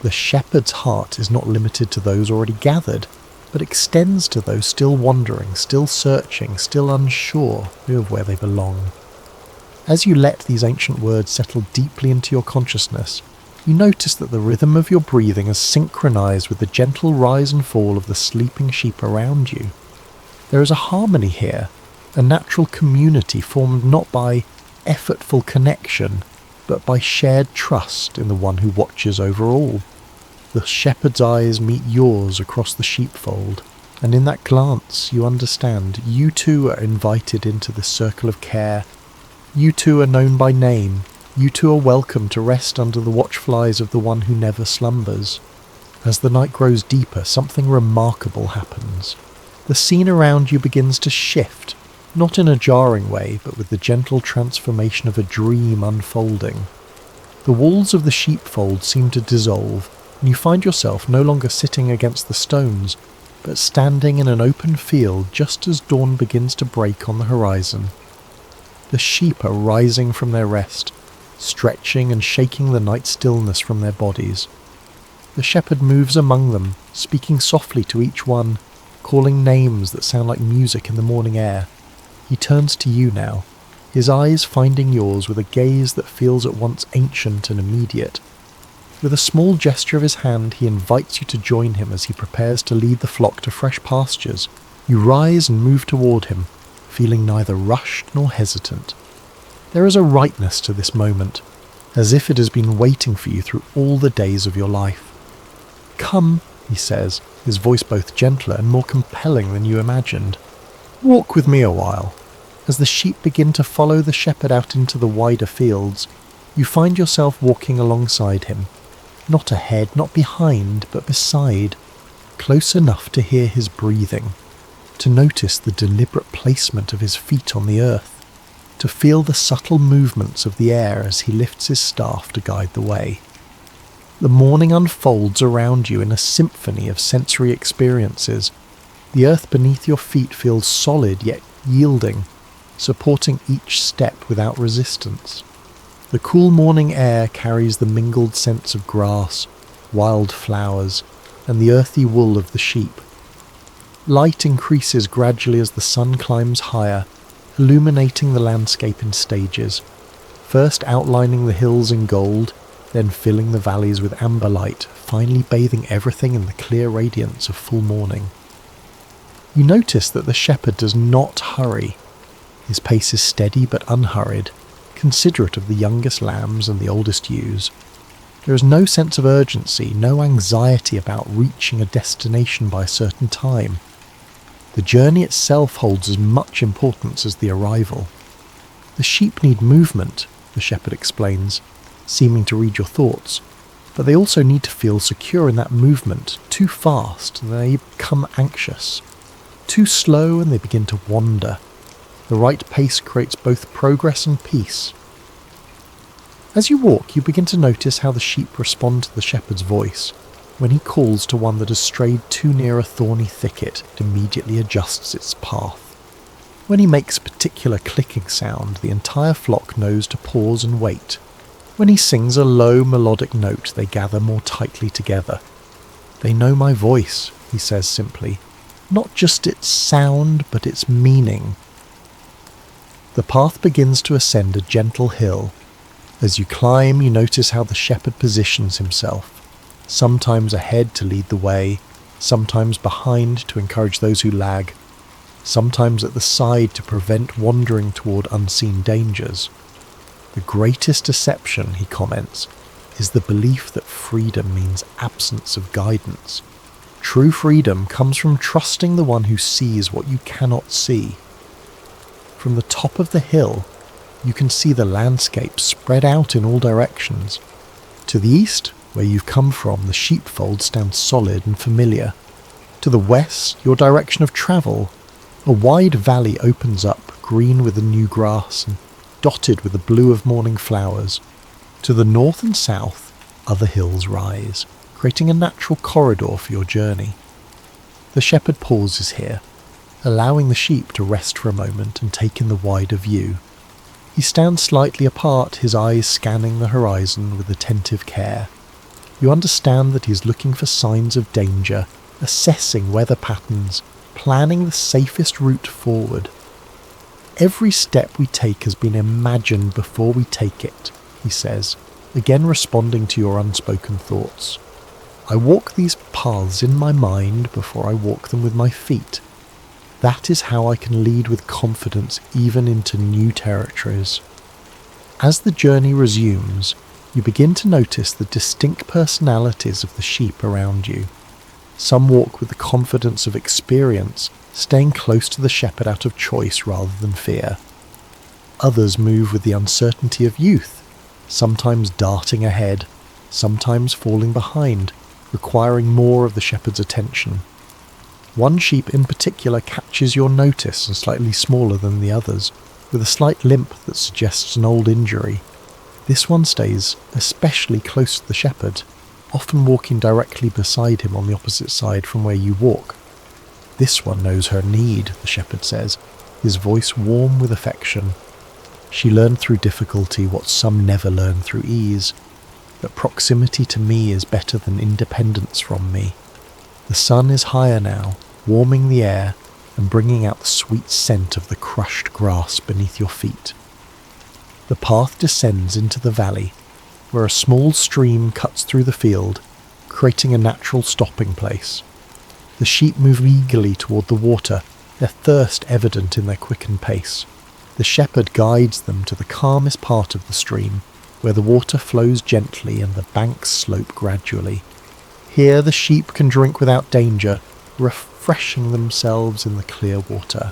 The shepherd's heart is not limited to those already gathered, but extends to those still wandering, still searching, still unsure of where they belong. As you let these ancient words settle deeply into your consciousness, you notice that the rhythm of your breathing is synchronized with the gentle rise and fall of the sleeping sheep around you. There is a harmony here, a natural community formed not by effortful connection, but by shared trust in the one who watches over all. The shepherd's eyes meet yours across the sheepfold, and in that glance you understand you too are invited into this circle of care. You too are known by name. You too are welcome to rest under the watchflies of the one who never slumbers. As the night grows deeper, something remarkable happens. The scene around you begins to shift, not in a jarring way, but with the gentle transformation of a dream unfolding. The walls of the sheepfold seem to dissolve, and you find yourself no longer sitting against the stones, but standing in an open field just as dawn begins to break on the horizon. The sheep are rising from their rest, stretching and shaking the night stillness from their bodies. The shepherd moves among them, speaking softly to each one, calling names that sound like music in the morning air. He turns to you now, his eyes finding yours with a gaze that feels at once ancient and immediate. With a small gesture of his hand, he invites you to join him as he prepares to lead the flock to fresh pastures. You rise and move toward him, feeling neither rushed nor hesitant. There is a rightness to this moment, as if it has been waiting for you through all the days of your life. "Come," he says, his voice both gentler and more compelling than you imagined. "Walk with me a while." As the sheep begin to follow the shepherd out into the wider fields, you find yourself walking alongside him. Not ahead, not behind, but beside, close enough to hear his breathing, to notice the deliberate placement of his feet on the earth, to feel the subtle movements of the air as he lifts his staff to guide the way. The morning unfolds around you in a symphony of sensory experiences. The earth beneath your feet feels solid yet yielding, supporting each step without resistance. The cool morning air carries the mingled scents of grass, wild flowers, and the earthy wool of the sheep. Light increases gradually as the sun climbs higher, illuminating the landscape in stages, first outlining the hills in gold, then filling the valleys with amber light, finally bathing everything in the clear radiance of full morning. You notice that the shepherd does not hurry. His pace is steady but unhurried, considerate of the youngest lambs and the oldest ewes. There is no sense of urgency, no anxiety about reaching a destination by a certain time. The journey itself holds as much importance as the arrival. The sheep need movement, the shepherd explains, seeming to read your thoughts, but they also need to feel secure in that movement. Too fast and they become anxious. Too slow and they begin to wander. The right pace creates both progress and peace. As you walk, you begin to notice how the sheep respond to the shepherd's voice. When he calls to one that has strayed too near a thorny thicket, it immediately adjusts its path. When he makes a particular clicking sound, the entire flock knows to pause and wait. When he sings a low melodic note, they gather more tightly together. They know my voice, he says simply, not just its sound, but its meaning. The path begins to ascend a gentle hill. As you climb, you notice how the shepherd positions himself, sometimes ahead to lead the way, sometimes behind to encourage those who lag, sometimes at the side to prevent wandering toward unseen dangers. The greatest deception, he comments, is the belief that freedom means absence of guidance. True freedom comes from trusting the one who sees what you cannot see. From the top of the hill, you can see the landscape spread out in all directions. To the east, where you've come from, the sheepfold stands solid and familiar. To the west, your direction of travel, a wide valley opens up, green with the new grass and dotted with the blue of morning flowers. To the north and south, other hills rise, creating a natural corridor for your journey. The shepherd pauses here, allowing the sheep to rest for a moment and take in the wider view. He stands slightly apart, his eyes scanning the horizon with attentive care. You understand that he is looking for signs of danger, assessing weather patterns, planning the safest route forward. Every step we take has been imagined before we take it, he says, again responding to your unspoken thoughts. I walk these paths in my mind before I walk them with my feet. That is how I can lead with confidence even into new territories. As the journey resumes, you begin to notice the distinct personalities of the sheep around you. Some walk with the confidence of experience, staying close to the shepherd out of choice rather than fear. Others move with the uncertainty of youth, sometimes darting ahead, sometimes falling behind, requiring more of the shepherd's attention. One sheep in particular catches your notice and slightly smaller than the others, with a slight limp that suggests an old injury. This one stays especially close to the shepherd, often walking directly beside him on the opposite side from where you walk. This one knows her need, the shepherd says, his voice warm with affection. She learned through difficulty what some never learn through ease, that proximity to me is better than independence from me. The sun is higher now, warming the air and bringing out the sweet scent of the crushed grass beneath your feet. The path descends into the valley, where a small stream cuts through the field, creating a natural stopping place. The sheep move eagerly toward the water, their thirst evident in their quickened pace. The shepherd guides them to the calmest part of the stream, where the water flows gently and the banks slope gradually. Here the sheep can drink without danger, refreshing themselves in the clear water.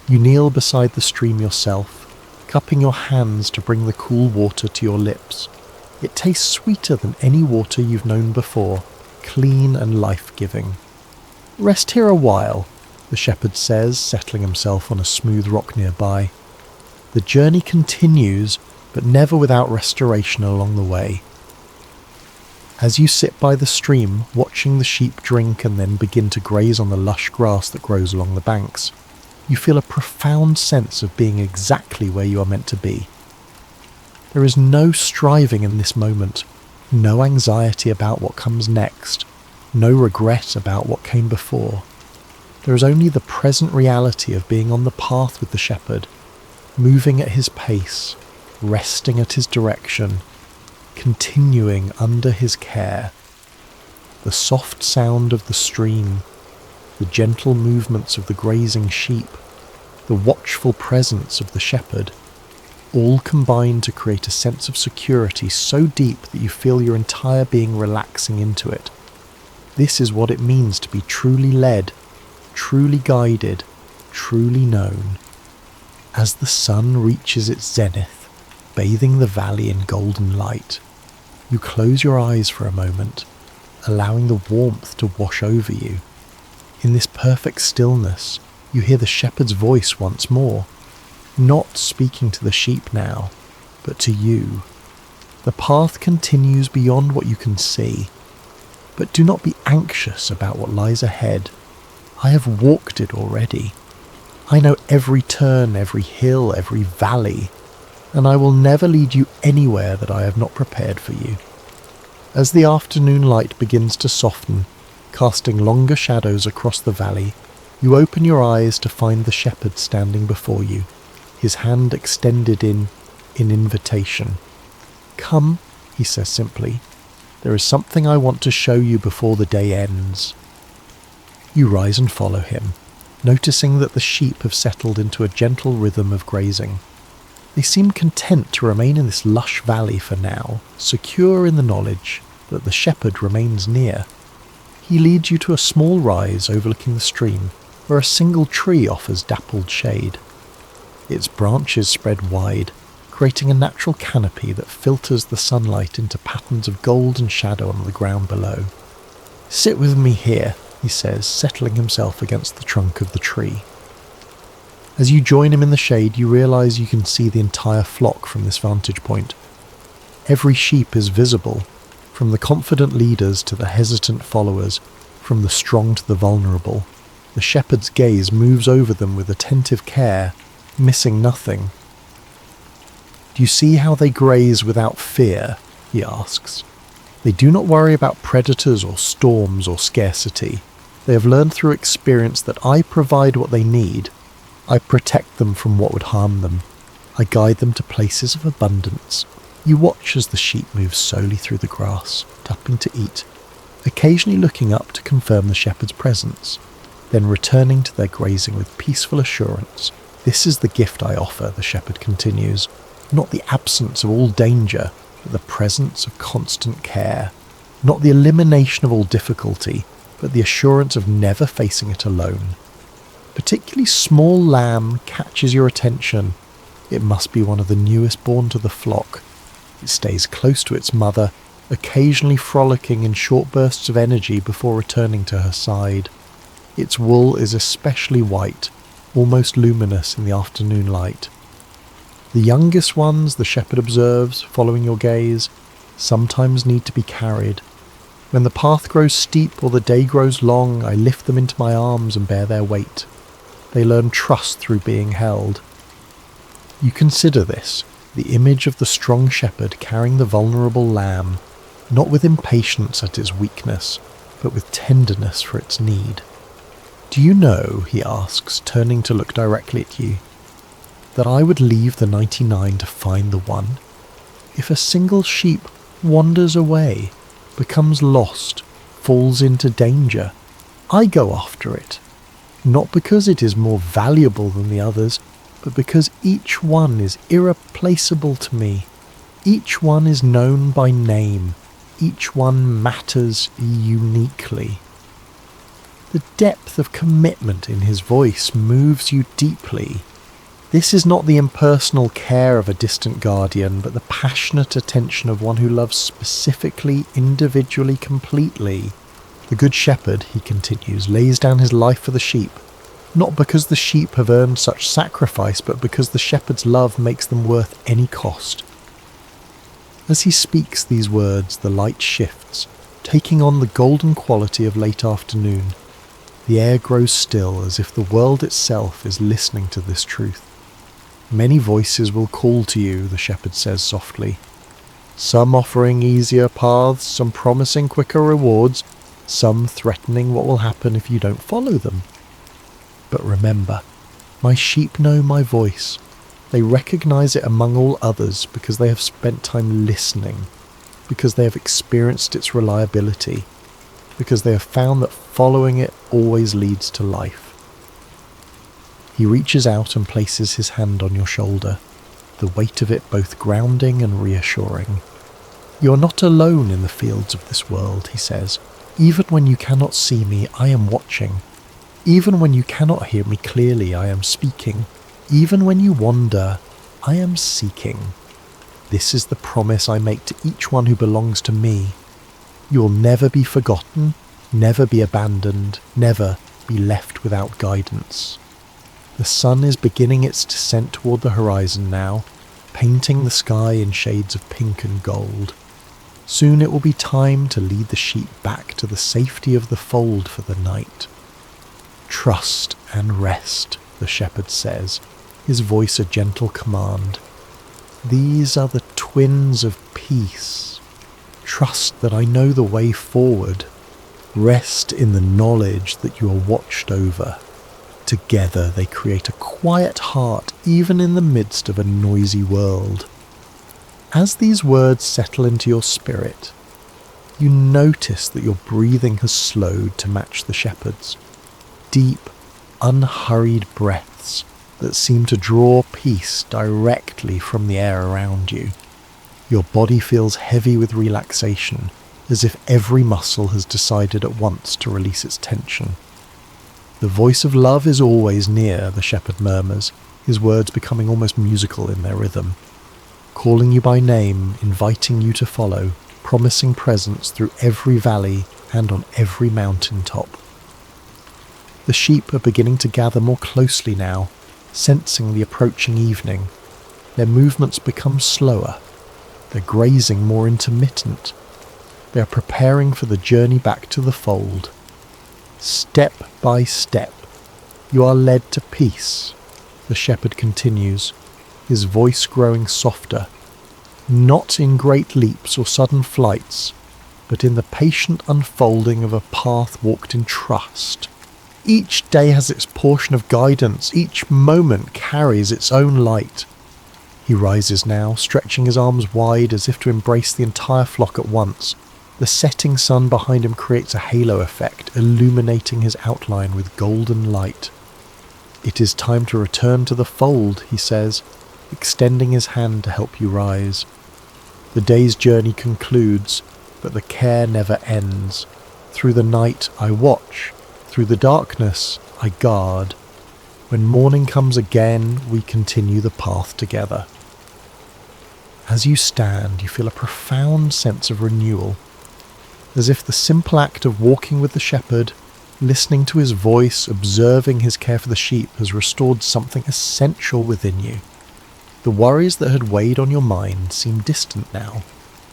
You kneel beside the stream yourself, cupping your hands to bring the cool water to your lips. It tastes sweeter than any water you've known before, clean and life-giving. Rest here a while, the shepherd says, settling himself on a smooth rock nearby. The journey continues, but never without restoration along the way. As you sit by the stream, watching the sheep drink and then begin to graze on the lush grass that grows along the banks, you feel a profound sense of being exactly where you are meant to be. There is no striving in this moment, no anxiety about what comes next, no regret about what came before. There is only the present reality of being on the path with the shepherd, moving at his pace, resting at his direction, continuing under his care. The soft sound of the stream, the gentle movements of the grazing sheep, the watchful presence of the shepherd, all combine to create a sense of security so deep that you feel your entire being relaxing into it. This is what it means to be truly led, truly guided, truly known. As the sun reaches its zenith, bathing the valley in golden light, you close your eyes for a moment, allowing the warmth to wash over you. In this perfect stillness, you hear the shepherd's voice once more, not speaking to the sheep now, but to you. The path continues beyond what you can see, but do not be anxious about what lies ahead. I have walked it already. I know every turn, every hill, every valley, and I will never lead you anywhere that I have not prepared for you. As the afternoon light begins to soften, casting longer shadows across the valley, you open your eyes to find the shepherd standing before you, his hand extended in invitation. "Come," he says simply. "There is something I want to show you before the day ends." You rise and follow him, noticing that the sheep have settled into a gentle rhythm of grazing. They seem content to remain in this lush valley for now, secure in the knowledge that the shepherd remains near. He leads you to a small rise overlooking the stream, where a single tree offers dappled shade. Its branches spread wide, creating a natural canopy that filters the sunlight into patterns of gold and shadow on the ground below. "Sit with me here," he says, settling himself against the trunk of the tree. As you join him in the shade, you realise you can see the entire flock from this vantage point. Every sheep is visible, from the confident leaders to the hesitant followers, from the strong to the vulnerable. The shepherd's gaze moves over them with attentive care, missing nothing. "Do you see how they graze without fear?" he asks. "They do not worry about predators or storms or scarcity. They have learned through experience that I provide what they need. I protect them from what would harm them. I guide them to places of abundance." You watch as the sheep move slowly through the grass, tapping to eat, occasionally looking up to confirm the shepherd's presence, then returning to their grazing with peaceful assurance. "This is the gift I offer," the shepherd continues, "not the absence of all danger, but the presence of constant care. Not the elimination of all difficulty, but the assurance of never facing it alone. Particularly small lamb catches your attention. It must be one of the newest born to the flock. It stays close to its mother, occasionally frolicking in short bursts of energy before returning to her side. Its wool is especially white, almost luminous in the afternoon light. The youngest ones," the shepherd observes, following your gaze, "sometimes need to be carried. When the path grows steep or the day grows long, I lift them into my arms and bear their weight. They learn trust through being held." You consider this, the image of the strong shepherd carrying the vulnerable lamb, not with impatience at its weakness, but with tenderness for its need. "Do you know," he asks, turning to look directly at you, "that I would leave the 99 to find the one? If a single sheep wanders away, becomes lost, falls into danger, I go after it, not because it is more valuable than the others, but because each one is irreplaceable to me. Each one is known by name. Each one matters uniquely." The depth of commitment in his voice moves you deeply. This is not the impersonal care of a distant guardian, but the passionate attention of one who loves specifically, individually, completely. "The good shepherd," he continues, "lays down his life for the sheep, not because the sheep have earned such sacrifice, but because the shepherd's love makes them worth any cost." As he speaks these words, the light shifts, taking on the golden quality of late afternoon. The air grows still, as if the world itself is listening to this truth. "Many voices will call to you," the shepherd says softly. "Some offering easier paths, some promising quicker rewards, some threatening what will happen if you don't follow them. But remember, my sheep know my voice. They recognize it among all others because they have spent time listening, because they have experienced its reliability, because they have found that following it always leads to life." He reaches out and places his hand on your shoulder, the weight of it both grounding and reassuring. "You are not alone in the fields of this world," he says. "Even when you cannot see me, I am watching. Even when you cannot hear me clearly, I am speaking. Even when you wander, I am seeking. This is the promise I make to each one who belongs to me. You will never be forgotten, never be abandoned, never be left without guidance. The sun is beginning its descent toward the horizon now, painting the sky in shades of pink and gold. Soon it will be time to lead the sheep back to the safety of the fold for the night. Trust and rest, the shepherd says, his voice a gentle command. These are the twins of peace. Trust that I know the way forward. Rest in the knowledge that you are watched over. Together they create a quiet heart even in the midst of a noisy world. As these words settle into your spirit, you notice that your breathing has slowed to match the shepherd's. Deep, unhurried breaths that seem to draw peace directly from the air around you. Your body feels heavy with relaxation, as if every muscle has decided at once to release its tension. The voice of love is always near, the shepherd murmurs, his words becoming almost musical in their rhythm. Calling you by name, inviting you to follow, promising presence through every valley and on every mountain top. The sheep are beginning to gather more closely now, sensing the approaching evening. Their movements become slower, their grazing more intermittent. They are preparing for the journey back to the fold. Step by step, you are led to peace, the shepherd continues, his voice growing softer, not in great leaps or sudden flights, but in the patient unfolding of a path walked in trust. Each day has its portion of guidance, each moment carries its own light. He rises now, stretching his arms wide as if to embrace the entire flock at once. The setting sun behind him creates a halo effect, illuminating his outline with golden light. It is time to return to the fold, he says, extending his hand to help you rise. The day's journey concludes, but the care never ends. Through the night I watch, through the darkness I guard. When morning comes again, we continue the path together. As you stand, you feel a profound sense of renewal, as if the simple act of walking with the shepherd, listening to his voice, observing his care for the sheep has restored something essential within you. The worries that had weighed on your mind seem distant now,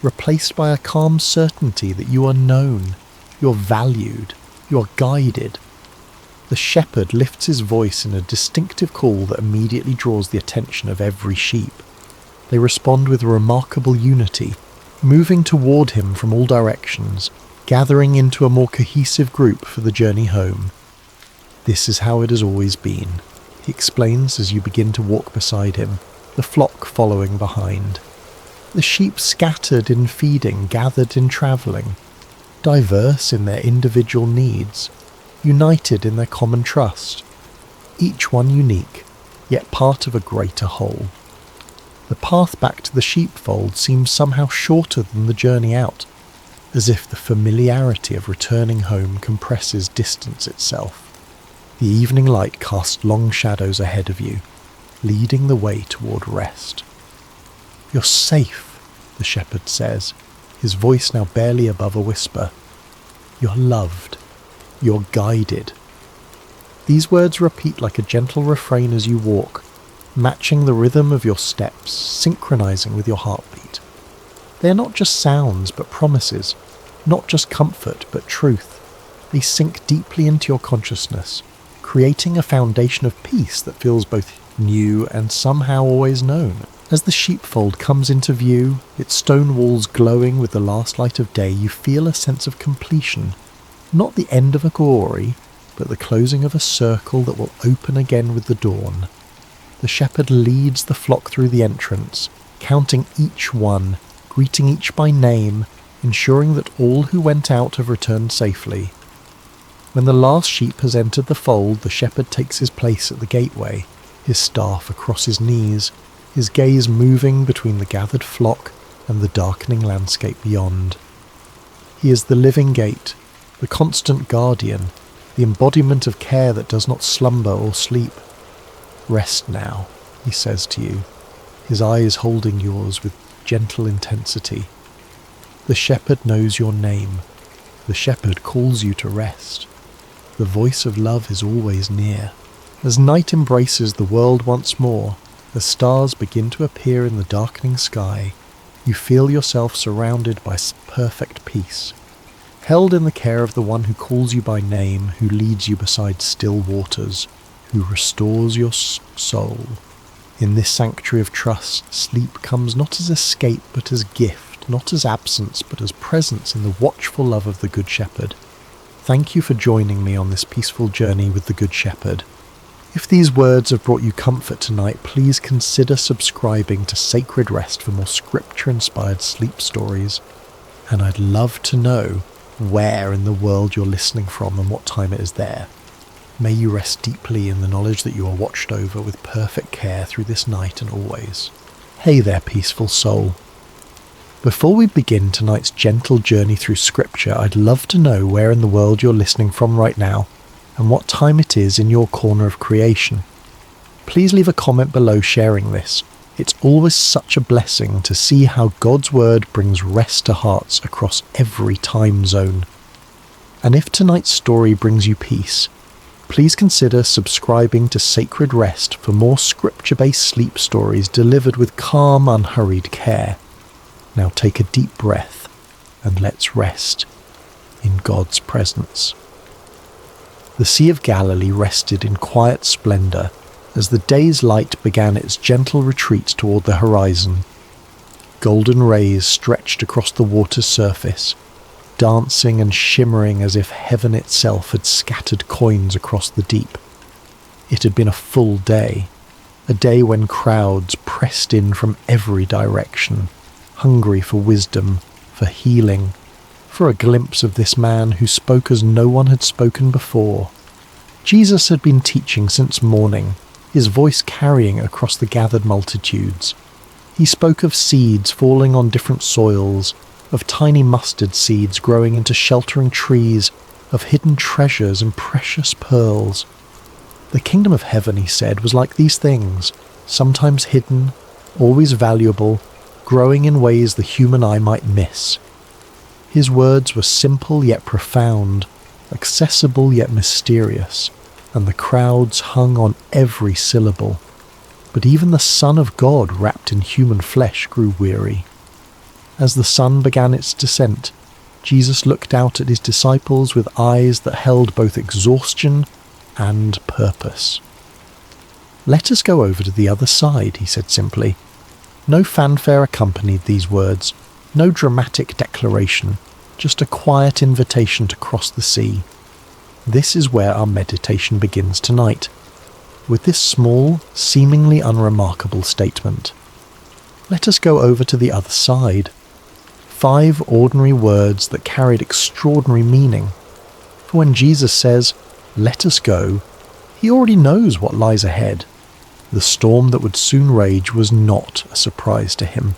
replaced by a calm certainty that you are known, you are valued, you are guided. The shepherd lifts his voice in a distinctive call that immediately draws the attention of every sheep. They respond with remarkable unity, moving toward him from all directions, gathering into a more cohesive group for the journey home. This is how it has always been, he explains as you begin to walk beside him, the flock following behind. The sheep scattered in feeding, gathered in travelling, diverse in their individual needs, united in their common trust, each one unique, yet part of a greater whole. The path back to the sheepfold seems somehow shorter than the journey out, as if the familiarity of returning home compresses distance itself. The evening light casts long shadows ahead of you, leading the way toward rest. You're safe, the shepherd says, his voice now barely above a whisper. You're loved. You're guided. These words repeat like a gentle refrain as you walk, matching the rhythm of your steps, synchronizing with your heartbeat. They are not just sounds, but promises, not just comfort, but truth. They sink deeply into your consciousness, creating a foundation of peace that feels both new and somehow always known. As the sheepfold comes into view, its stone walls glowing with the last light of day, you feel a sense of completion. Not the end of a glory, but the closing of a circle that will open again with the dawn. The shepherd leads the flock through the entrance, counting each one, greeting each by name, ensuring that all who went out have returned safely. When the last sheep has entered the fold, the shepherd takes his place at the gateway, his staff across his knees, his gaze moving between the gathered flock and the darkening landscape beyond. He is the living gate, the constant guardian, the embodiment of care that does not slumber or sleep. Rest now, he says to you, his eyes holding yours with gentle intensity. The shepherd knows your name. The shepherd calls you to rest. The voice of love is always near. As night embraces the world once more, as stars begin to appear in the darkening sky, you feel yourself surrounded by perfect peace, held in the care of the one who calls you by name, who leads you beside still waters, who restores your soul. In this sanctuary of trust, sleep comes not as escape but as gift, not as absence but as presence in the watchful love of the Good Shepherd. Thank you for joining me on this peaceful journey with the Good Shepherd. If these words have brought you comfort tonight, please consider subscribing to Sacred Rest for more scripture-inspired sleep stories. And I'd love to know where in the world you're listening from and what time it is there. May you rest deeply in the knowledge that you are watched over with perfect care through this night and always. Hey there, peaceful soul. Before we begin tonight's gentle journey through scripture, I'd love to know where in the world you're listening from right now and what time it is in your corner of creation. Please leave a comment below sharing this. It's always such a blessing to see how God's word brings rest to hearts across every time zone. And if tonight's story brings you peace, please consider subscribing to Sacred Rest for more scripture-based sleep stories delivered with calm, unhurried care. Now take a deep breath and let's rest in God's presence. The Sea of Galilee rested in quiet splendour as the day's light began its gentle retreat toward the horizon. Golden rays stretched across the water's surface, dancing and shimmering as if heaven itself had scattered coins across the deep. It had been a full day, a day when crowds pressed in from every direction, hungry for wisdom, for healing, for a glimpse of this man who spoke as no one had spoken before. Jesus had been teaching since morning, his voice carrying across the gathered multitudes. He spoke of seeds falling on different soils, of tiny mustard seeds growing into sheltering trees, of hidden treasures and precious pearls. The kingdom of heaven, he said, was like these things, sometimes hidden, always valuable, growing in ways the human eye might miss. His words were simple yet profound, accessible yet mysterious, and the crowds hung on every syllable. But even the Son of God wrapped in human flesh grew weary. As the sun began its descent, Jesus looked out at his disciples with eyes that held both exhaustion and purpose. "Let us go over to the other side," he said simply. No fanfare accompanied these words, no dramatic declaration, just a quiet invitation to cross the sea. This is where our meditation begins tonight, with this small, seemingly unremarkable statement. Let us go over to the other side. 5 ordinary words that carried extraordinary meaning. For when Jesus says, "Let us go," he already knows what lies ahead. The storm that would soon rage was not a surprise to him.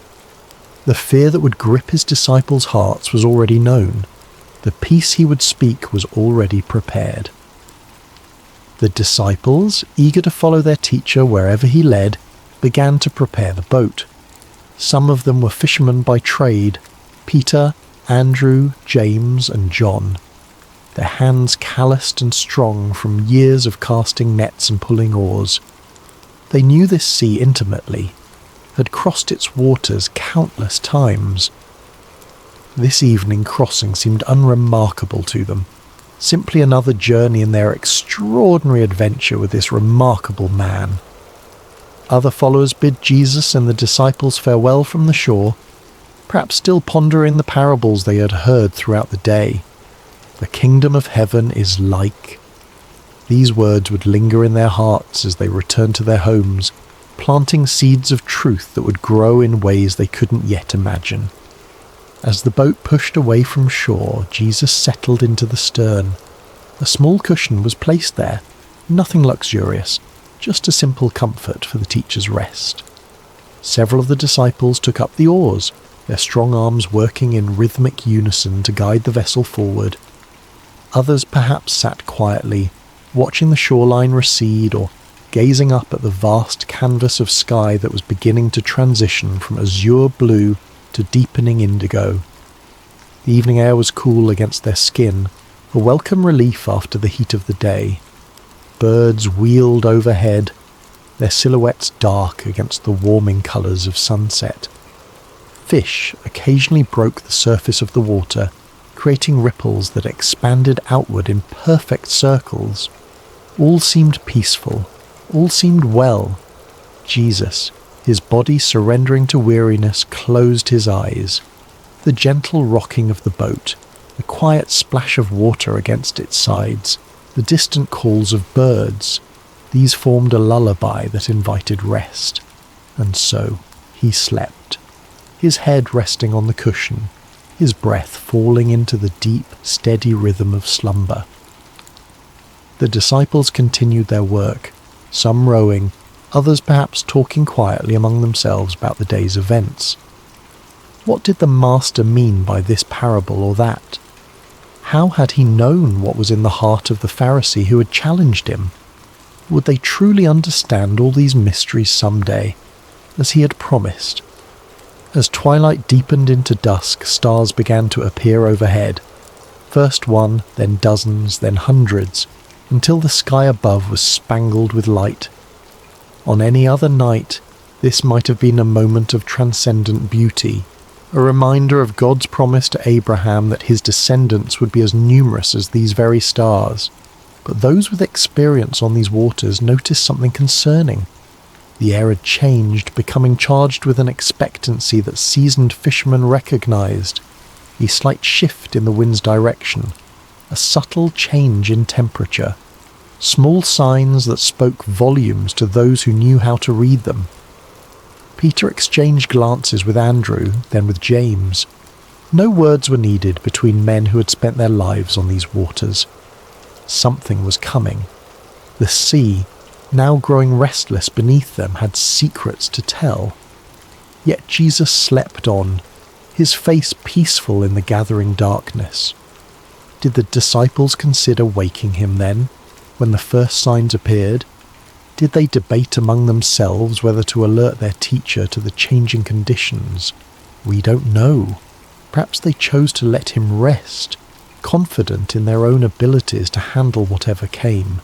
The fear that would grip his disciples' hearts was already known. The peace he would speak was already prepared. The disciples, eager to follow their teacher wherever he led, began to prepare the boat. Some of them were fishermen by trade, Peter, Andrew, James, and John, their hands calloused and strong from years of casting nets and pulling oars. They knew this sea intimately, had crossed its waters countless times. This evening crossing seemed unremarkable to them, simply another journey in their extraordinary adventure with this remarkable man. Other followers bid Jesus and the disciples farewell from the shore, perhaps still pondering the parables they had heard throughout the day. The kingdom of heaven is like. These words would linger in their hearts as they returned to their homes, planting seeds of truth that would grow in ways they couldn't yet imagine. As the boat pushed away from shore, Jesus settled into the stern. A small cushion was placed there, nothing luxurious, just a simple comfort for the teacher's rest. Several of the disciples took up the oars, their strong arms working in rhythmic unison to guide the vessel forward. Others perhaps sat quietly, watching the shoreline recede or gazing up at the vast canvas of sky that was beginning to transition from azure blue to deepening indigo. The evening air was cool against their skin, a welcome relief after the heat of the day. Birds wheeled overhead, their silhouettes dark against the warming colours of sunset. Fish occasionally broke the surface of the water, creating ripples that expanded outward in perfect circles. All seemed peaceful, all seemed well. Jesus, his body surrendering to weariness, closed his eyes. The gentle rocking of the boat, the quiet splash of water against its sides, the distant calls of birds, these formed a lullaby that invited rest. And so he slept, his head resting on the cushion, his breath falling into the deep, steady rhythm of slumber. The disciples continued their work, some rowing, others perhaps talking quietly among themselves about the day's events. What did the Master mean by this parable or that? How had he known what was in the heart of the Pharisee who had challenged him? Would they truly understand all these mysteries someday, as he had promised? As twilight deepened into dusk, stars began to appear overhead. First one, then dozens, then hundreds, until the sky above was spangled with light. On any other night, this might have been a moment of transcendent beauty, a reminder of God's promise to Abraham that his descendants would be as numerous as these very stars. But those with experience on these waters noticed something concerning. The air had changed, becoming charged with an expectancy that seasoned fishermen recognized. A slight shift in the wind's direction, a subtle change in temperature, small signs that spoke volumes to those who knew how to read them. Peter exchanged glances with Andrew, then with James. No words were needed between men who had spent their lives on these waters. Something was coming. The sea, now growing restless beneath them, had secrets to tell. Yet Jesus slept on, his face peaceful in the gathering darkness. Did the disciples consider waking him then, when the first signs appeared? Did they debate among themselves whether to alert their teacher to the changing conditions? We don't know. Perhaps they chose to let him rest, confident in their own abilities to handle whatever came.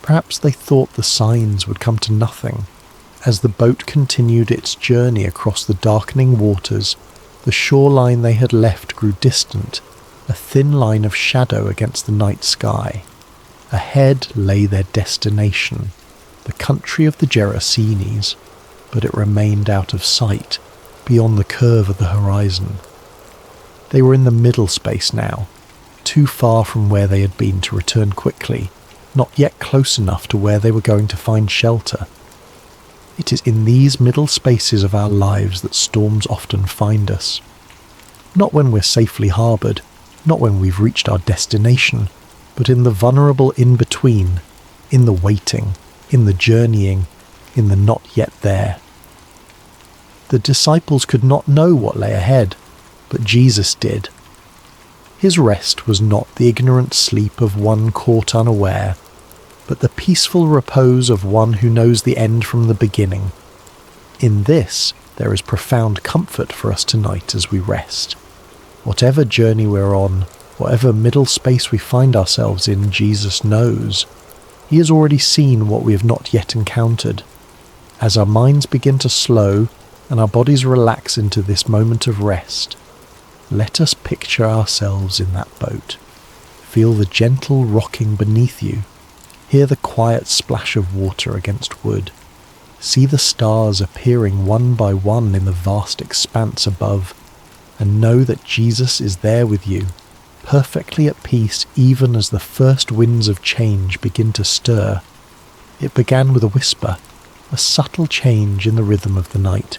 Perhaps they thought the signs would come to nothing. As the boat continued its journey across the darkening waters, the shoreline they had left grew distant, a thin line of shadow against the night sky. Ahead lay their destination, the country of the Gerasenes, but it remained out of sight, beyond the curve of the horizon. They were in the middle space now, too far from where they had been to return quickly, not yet close enough to where they were going to find shelter. It is in these middle spaces of our lives that storms often find us. Not when we're safely harboured, not when we've reached our destination, but in the vulnerable in-between, in the waiting, in the journeying, in the not yet there. The disciples could not know what lay ahead, but Jesus did. His rest was not the ignorant sleep of one caught unaware, but the peaceful repose of one who knows the end from the beginning. In this, there is profound comfort for us tonight as we rest. Whatever journey we're on, whatever middle space we find ourselves in, Jesus knows. He has already seen what we have not yet encountered. As our minds begin to slow and our bodies relax into this moment of rest, let us picture ourselves in that boat. Feel the gentle rocking beneath you. Hear the quiet splash of water against wood. See the stars appearing one by one in the vast expanse above, and know that Jesus is there with you, perfectly at peace even as the first winds of change begin to stir. It began with a whisper, a subtle change in the rhythm of the night.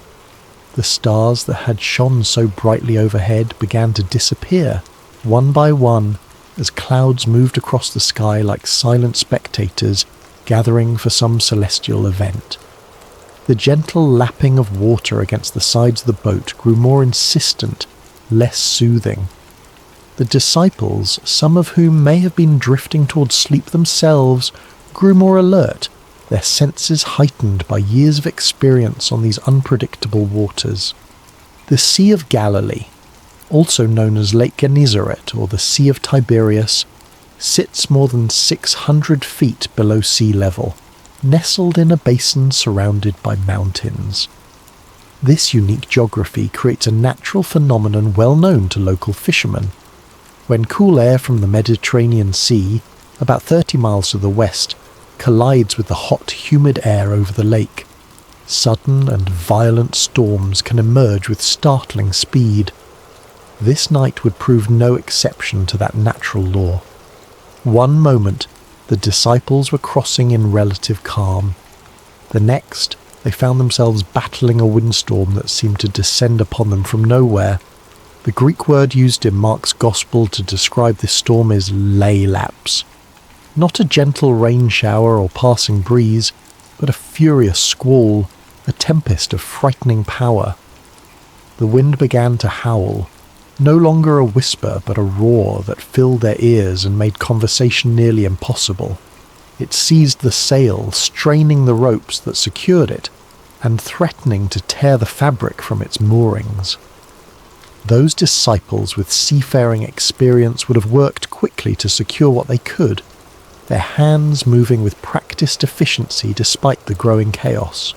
The stars that had shone so brightly overhead began to disappear, one by one, as clouds moved across the sky like silent spectators gathering for some celestial event. The gentle lapping of water against the sides of the boat grew more insistent, less soothing. The disciples, some of whom may have been drifting towards sleep themselves, grew more alert, their senses heightened by years of experience on these unpredictable waters. The Sea of Galilee, also known as Lake Gennesaret or the Sea of Tiberias, sits more than 600 feet below sea level, nestled in a basin surrounded by mountains. This unique geography creates a natural phenomenon well known to local fishermen. When cool air from the Mediterranean Sea, about 30 miles to the west, collides with the hot, humid air over the lake, sudden and violent storms can emerge with startling speed. This night would prove no exception to that natural law. One moment, the disciples were crossing in relative calm. The next, they found themselves battling a windstorm that seemed to descend upon them from nowhere. The Greek word used in Mark's Gospel to describe this storm is leilaps. Not a gentle rain shower or passing breeze, but a furious squall, a tempest of frightening power. The wind began to howl, no longer a whisper but a roar that filled their ears and made conversation nearly impossible. It seized the sail, straining the ropes that secured it, and threatening to tear the fabric from its moorings. Those disciples with seafaring experience would have worked quickly to secure what they could, their hands moving with practiced efficiency despite the growing chaos.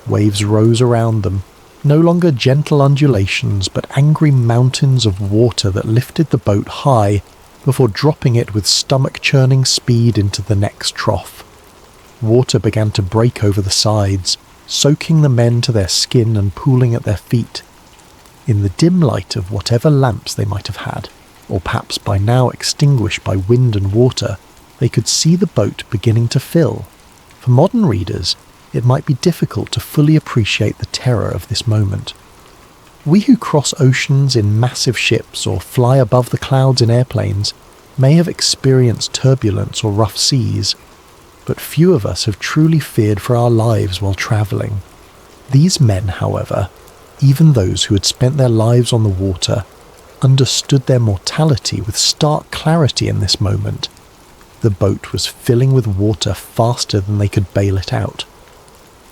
Waves rose around them, no longer gentle undulations but angry mountains of water that lifted the boat high before dropping it with stomach-churning speed into the next trough. Water began to break over the sides, soaking the men to their skin and pooling at their feet. In the dim light of whatever lamps they might have had, or perhaps by now extinguished by wind and water, they could see the boat beginning to fill. For modern readers, it might be difficult to fully appreciate the terror of this moment. We who cross oceans in massive ships or fly above the clouds in airplanes may have experienced turbulence or rough seas, but few of us have truly feared for our lives while travelling. These men, however, even those who had spent their lives on the water, understood their mortality with stark clarity in this moment. The boat was filling with water faster than they could bail it out.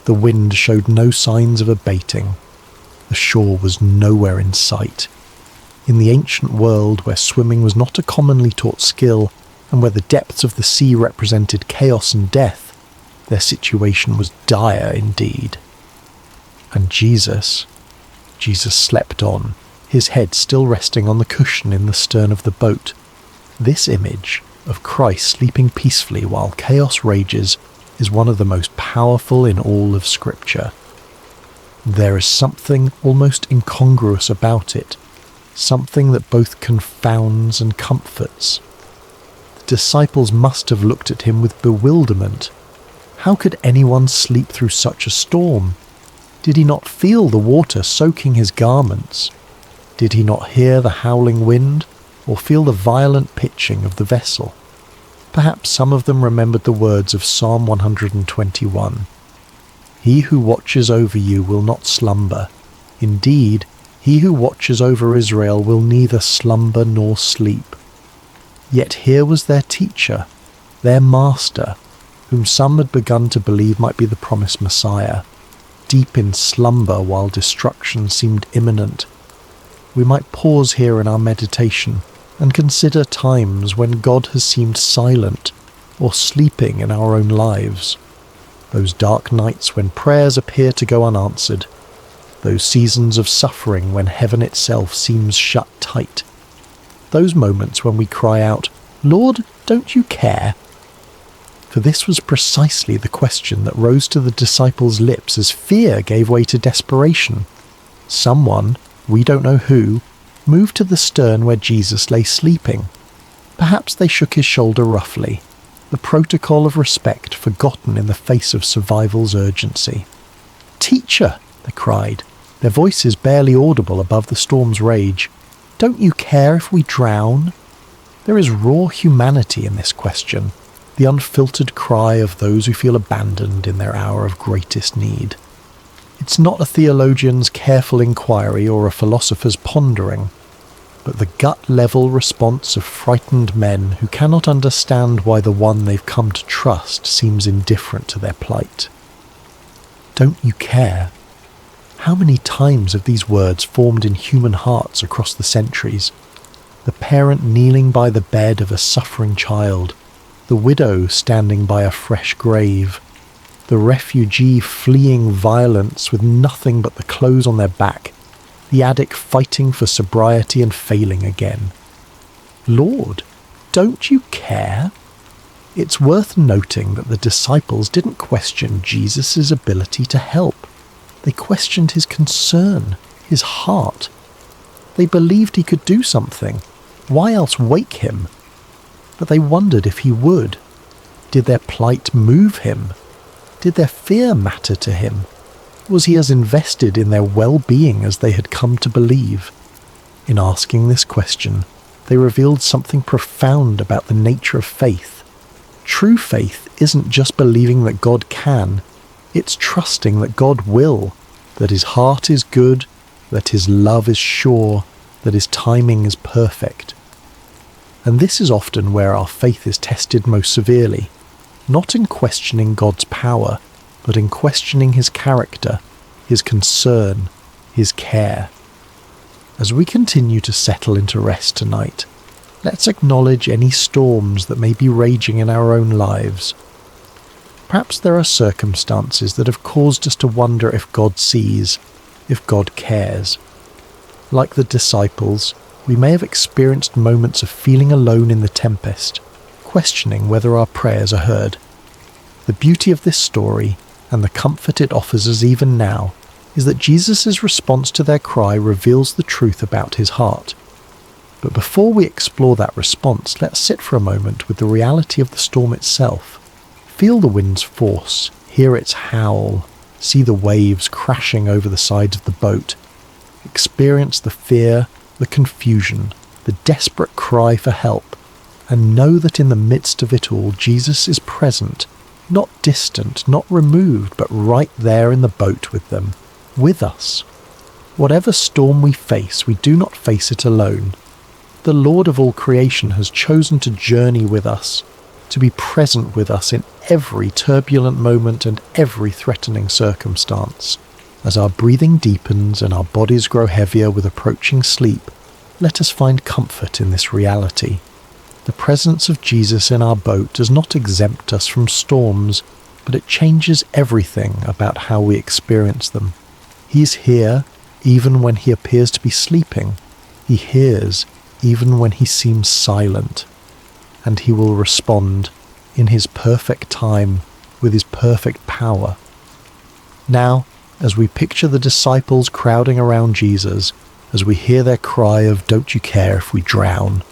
The wind showed no signs of abating. The shore was nowhere in sight. In the ancient world where swimming was not a commonly taught skill, and where the depths of the sea represented chaos and death, their situation was dire indeed. And Jesus slept on, his head still resting on the cushion in the stern of the boat. This image of Christ sleeping peacefully while chaos rages is one of the most powerful in all of Scripture. There is something almost incongruous about it, something that both confounds and comforts. The disciples must have looked at him with bewilderment. How could anyone sleep through such a storm? Did he not feel the water soaking his garments? Did he not hear the howling wind, or feel the violent pitching of the vessel? Perhaps some of them remembered the words of Psalm 121. He who watches over you will not slumber. Indeed, he who watches over Israel will neither slumber nor sleep. Yet here was their teacher, their master, whom some had begun to believe might be the promised Messiah, deep in slumber while destruction seemed imminent. We might pause here in our meditation and consider times when God has seemed silent or sleeping in our own lives. Those dark nights when prayers appear to go unanswered. Those seasons of suffering when heaven itself seems shut tight. Those moments when we cry out, "Lord, don't you care?" For this was precisely the question that rose to the disciples' lips as fear gave way to desperation. Someone, we don't know who, moved to the stern where Jesus lay sleeping. Perhaps they shook his shoulder roughly, the protocol of respect forgotten in the face of survival's urgency. "Teacher," they cried, their voices barely audible above the storm's rage, "don't you care if we drown?" There is raw humanity in this question, the unfiltered cry of those who feel abandoned in their hour of greatest need. It's not a theologian's careful inquiry or a philosopher's pondering. but the gut-level response of frightened men who cannot understand why the one they've come to trust seems indifferent to their plight. Don't you care? How many times have these words formed in human hearts across the centuries? The parent kneeling by the bed of a suffering child, the widow standing by a fresh grave, the refugee fleeing violence with nothing but the clothes on their back, the addict fighting for sobriety and failing again. Lord, don't you care? It's worth noting that the disciples didn't question Jesus' ability to help. They questioned his concern, his heart. They believed he could do something. Why else wake him? But they wondered if he would. Did their plight move him? Did their fear matter to him? Was he as invested in their well-being as they had come to believe? In asking this question, they revealed something profound about the nature of faith. True faith isn't just believing that God can, it's trusting that God will, that his heart is good, that his love is sure, that his timing is perfect. And this is often where our faith is tested most severely, not in questioning God's power, but in questioning his character, his concern, his care. As we continue to settle into rest tonight, let's acknowledge any storms that may be raging in our own lives. Perhaps there are circumstances that have caused us to wonder if God sees, if God cares. Like the disciples, we may have experienced moments of feeling alone in the tempest, questioning whether our prayers are heard. The beauty of this story, and the comfort it offers us even now, is that Jesus' response to their cry reveals the truth about his heart. But before we explore that response, let's sit for a moment with the reality of the storm itself. Feel the wind's force, hear its howl, see the waves crashing over the sides of the boat, experience the fear, the confusion, the desperate cry for help, and know that in the midst of it all, Jesus is present, not distant, not removed, but right there in the boat with them, with us. Whatever storm we face, we do not face it alone. The Lord of all creation has chosen to journey with us, to be present with us in every turbulent moment and every threatening circumstance. As our breathing deepens and our bodies grow heavier with approaching sleep, let us find comfort in this reality. The presence of Jesus in our boat does not exempt us from storms, but it changes everything about how we experience them. He's here even when he appears to be sleeping. He hears even when he seems silent. And he will respond in his perfect time with his perfect power. Now, as we picture the disciples crowding around Jesus, as we hear their cry of "Don't you care if we drown?"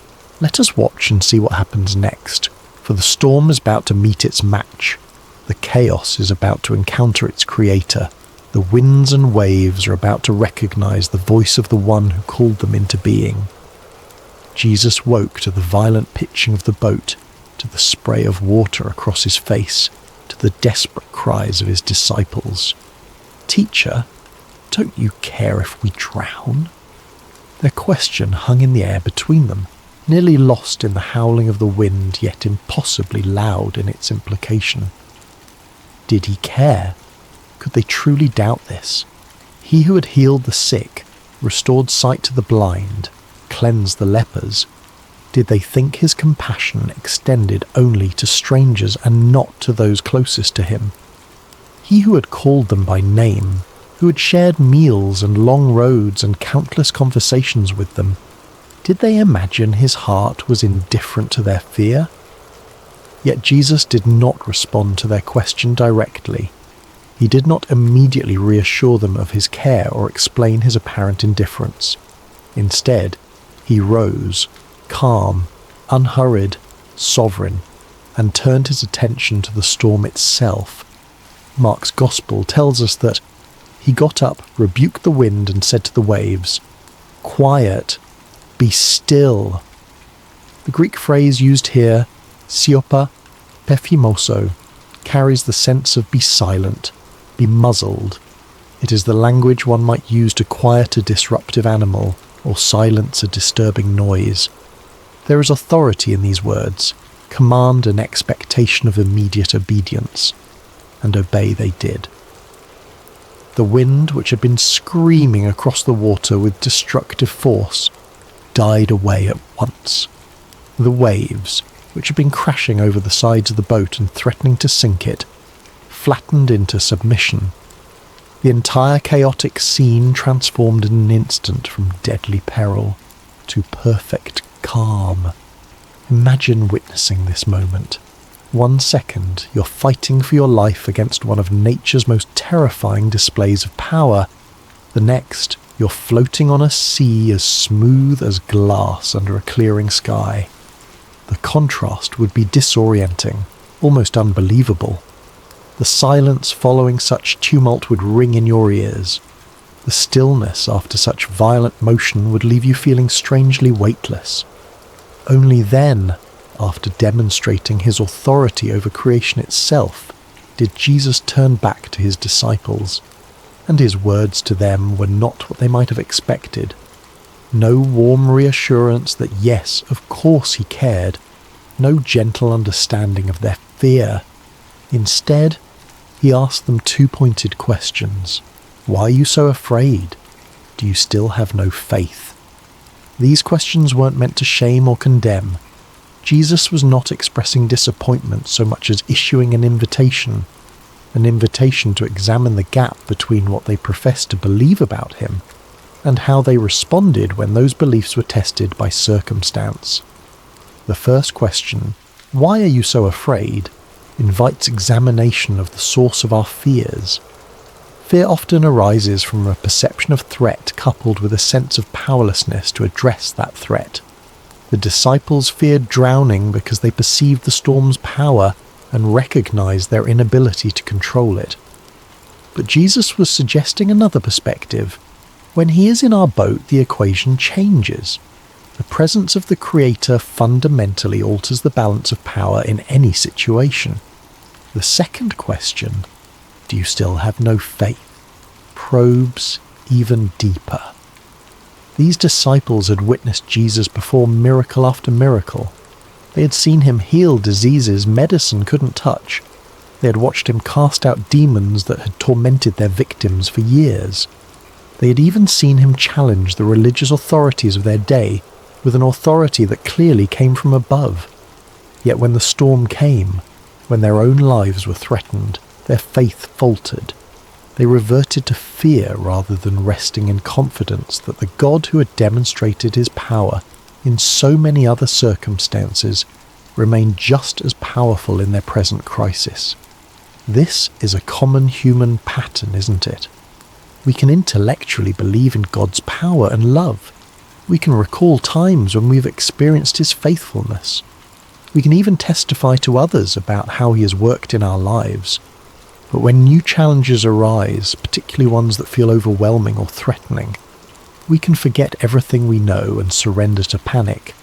let us watch and see what happens next, for the storm is about to meet its match. The chaos is about to encounter its creator. The winds and waves are about to recognize the voice of the one who called them into being. Jesus woke to the violent pitching of the boat, to the spray of water across his face, to the desperate cries of his disciples. "Teacher, don't you care if we drown?" Their question hung in the air between them, nearly lost in the howling of the wind, yet impossibly loud in its implication. Did he care? Could they truly doubt this? He who had healed the sick, restored sight to the blind, cleansed the lepers, did they think his compassion extended only to strangers and not to those closest to him? He who had called them by name, who had shared meals and long roads and countless conversations with them, did they imagine his heart was indifferent to their fear? Yet Jesus did not respond to their question directly. He did not immediately reassure them of his care or explain his apparent indifference. Instead, he rose, calm, unhurried, sovereign, and turned his attention to the storm itself. Mark's Gospel tells us that he got up, rebuked the wind, and said to the waves, "Quiet, be still." The Greek phrase used here, siopa pephimoso, carries the sense of be silent, be muzzled. It is the language one might use to quiet a disruptive animal, or silence a disturbing noise. There is authority in these words, command and expectation of immediate obedience, and obey they did. The wind, which had been screaming across the water with destructive force, died away at once. The waves, which had been crashing over the sides of the boat and threatening to sink it, flattened into submission. The entire chaotic scene transformed in an instant from deadly peril to perfect calm. Imagine witnessing this moment. 1 second, you're fighting for your life against one of nature's most terrifying displays of power. The next, you're floating on a sea as smooth as glass under a clearing sky. The contrast would be disorienting, almost unbelievable. The silence following such tumult would ring in your ears. The stillness after such violent motion would leave you feeling strangely weightless. Only then, after demonstrating his authority over creation itself, did Jesus turn back to his disciples, and his words to them were not what they might have expected. No warm reassurance that yes, of course he cared, no gentle understanding of their fear. Instead, he asked them 2 pointed questions. Why are you so afraid? Do you still have no faith? These questions weren't meant to shame or condemn. Jesus was not expressing disappointment so much as issuing an invitation to examine the gap between what they professed to believe about him and how they responded when those beliefs were tested by circumstance. The first question, why are you so afraid, invites examination of the source of our fears. Fear often arises from a perception of threat coupled with a sense of powerlessness to address that threat. The disciples feared drowning because they perceived the storm's power and recognized their inability to control it. But Jesus was suggesting another perspective. When he is in our boat, the equation changes. The presence of the Creator fundamentally alters the balance of power in any situation. The second question, do you still have no faith, probes even deeper. These disciples had witnessed Jesus perform miracle after miracle. They had seen him heal diseases medicine couldn't touch. They had watched him cast out demons that had tormented their victims for years. They had even seen him challenge the religious authorities of their day with an authority that clearly came from above. Yet when the storm came, when their own lives were threatened, their faith faltered. They reverted to fear rather than resting in confidence that the God who had demonstrated his power in so many other circumstances remained just as powerful in their present crisis. This is a common human pattern, isn't it? We can intellectually believe in God's power and love. We can recall times when we've experienced his faithfulness. We can even testify to others about how he has worked in our lives. But when new challenges arise, particularly ones that feel overwhelming or threatening, we can forget everything we know and surrender to panic.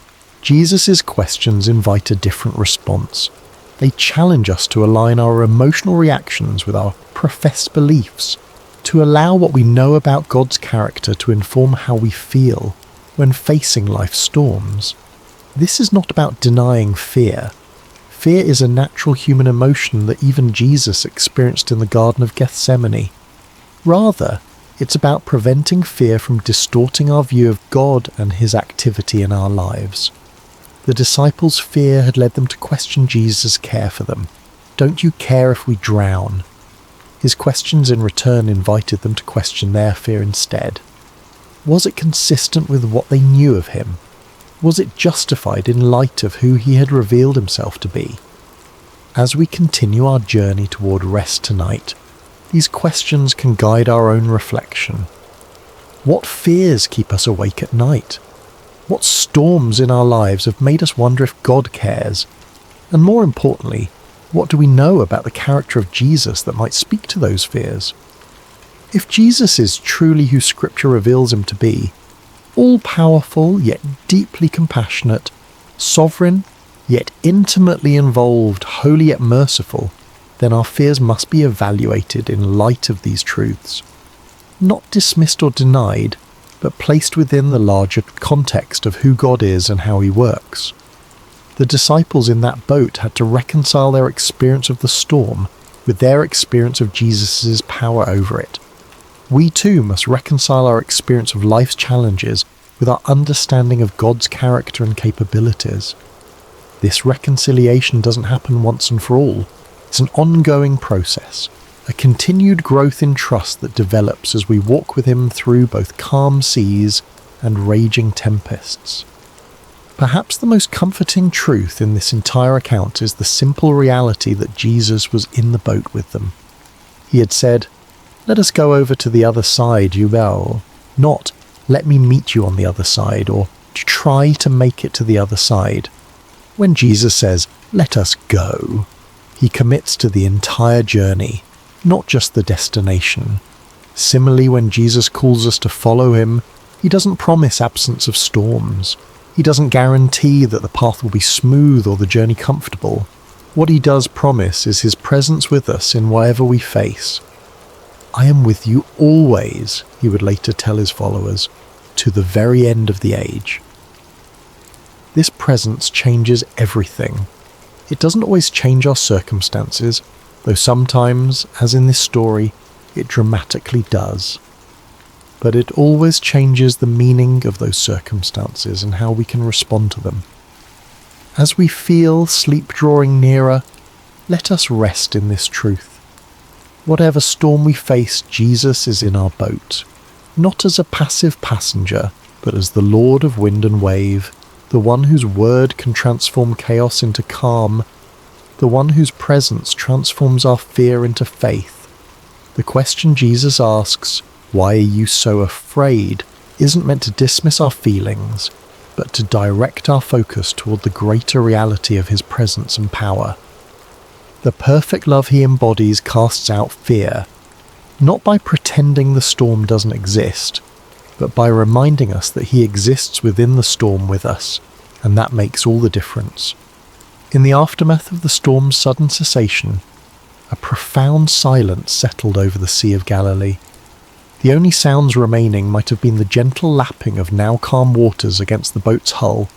Jesus' questions invite a different response. They challenge us to align our emotional reactions with our professed beliefs, to allow what we know about God's character to inform how we feel when facing life's storms. This is not about denying fear. Fear is a natural human emotion that even Jesus experienced in the Garden of Gethsemane. Rather, it's about preventing fear from distorting our view of God and his activity in our lives. The disciples' fear had led them to question Jesus' care for them. Don't you care if we drown? His questions in return invited them to question their fear instead. Was it consistent with what they knew of him? Was it justified in light of who he had revealed himself to be? As we continue our journey toward rest tonight, these questions can guide our own reflection. What fears keep us awake at night? What storms in our lives have made us wonder if God cares? And more importantly, what do we know about the character of Jesus that might speak to those fears? If Jesus is truly who Scripture reveals him to be, all-powerful yet deeply compassionate, sovereign yet intimately involved, holy yet merciful, then our fears must be evaluated in light of these truths. Not dismissed or denied, but placed within the larger context of who God is and how he works. The disciples in that boat had to reconcile their experience of the storm with their experience of Jesus' power over it. We too must reconcile our experience of life's challenges with our understanding of God's character and capabilities. This reconciliation doesn't happen once and for all. It's an ongoing process, a continued growth in trust that develops as we walk with him through both calm seas and raging tempests. Perhaps the most comforting truth in this entire account is the simple reality that Jesus was in the boat with them. He had said, "Let us go over to the other side, you will," not "let me meet you on the other side," or "try to make it to the other side." When Jesus says, "let us go," he commits to the entire journey, not just the destination. Similarly, when Jesus calls us to follow him, he doesn't promise absence of storms. He doesn't guarantee that the path will be smooth or the journey comfortable. What he does promise is his presence with us in whatever we face. "I am with you always," he would later tell his followers, "to the very end of the age." This presence changes everything. It doesn't always change our circumstances, though sometimes, as in this story, it dramatically does. But it always changes the meaning of those circumstances and how we can respond to them. As we feel sleep drawing nearer, let us rest in this truth. Whatever storm we face, Jesus is in our boat, not as a passive passenger, but as the Lord of wind and wave, the one whose word can transform chaos into calm, the one whose presence transforms our fear into faith. The question Jesus asks, "Why are you so afraid?" isn't meant to dismiss our feelings, but to direct our focus toward the greater reality of his presence and power. The perfect love he embodies casts out fear, not by pretending the storm doesn't exist, but by reminding us that he exists within the storm with us, and that makes all the difference. In the aftermath of the storm's sudden cessation, a profound silence settled over the Sea of Galilee. The only sounds remaining might have been the gentle lapping of now calm waters against the boat's hull,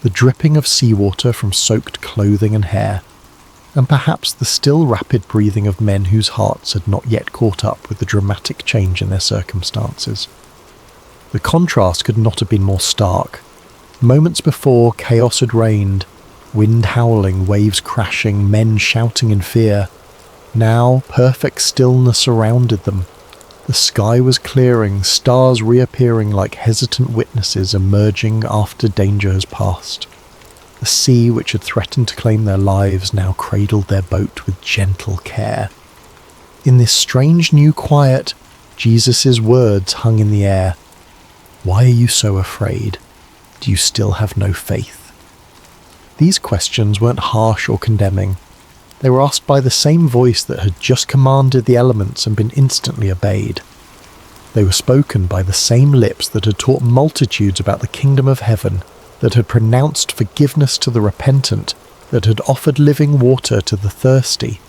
the dripping of seawater from soaked clothing and hair, and perhaps the still rapid breathing of men whose hearts had not yet caught up with the dramatic change in their circumstances. The contrast could not have been more stark. Moments before, chaos had reigned, wind howling, waves crashing, men shouting in fear. Now, perfect stillness surrounded them. The sky was clearing, stars reappearing like hesitant witnesses emerging after danger has passed. The sea, which had threatened to claim their lives, now cradled their boat with gentle care. In this strange new quiet, Jesus' words hung in the air. "Why are you so afraid? Do you still have no faith?" These questions weren't harsh or condemning. They were asked by the same voice that had just commanded the elements and been instantly obeyed. They were spoken by the same lips that had taught multitudes about the kingdom of heaven, that had pronounced forgiveness to the repentant, that had offered living water to the thirsty.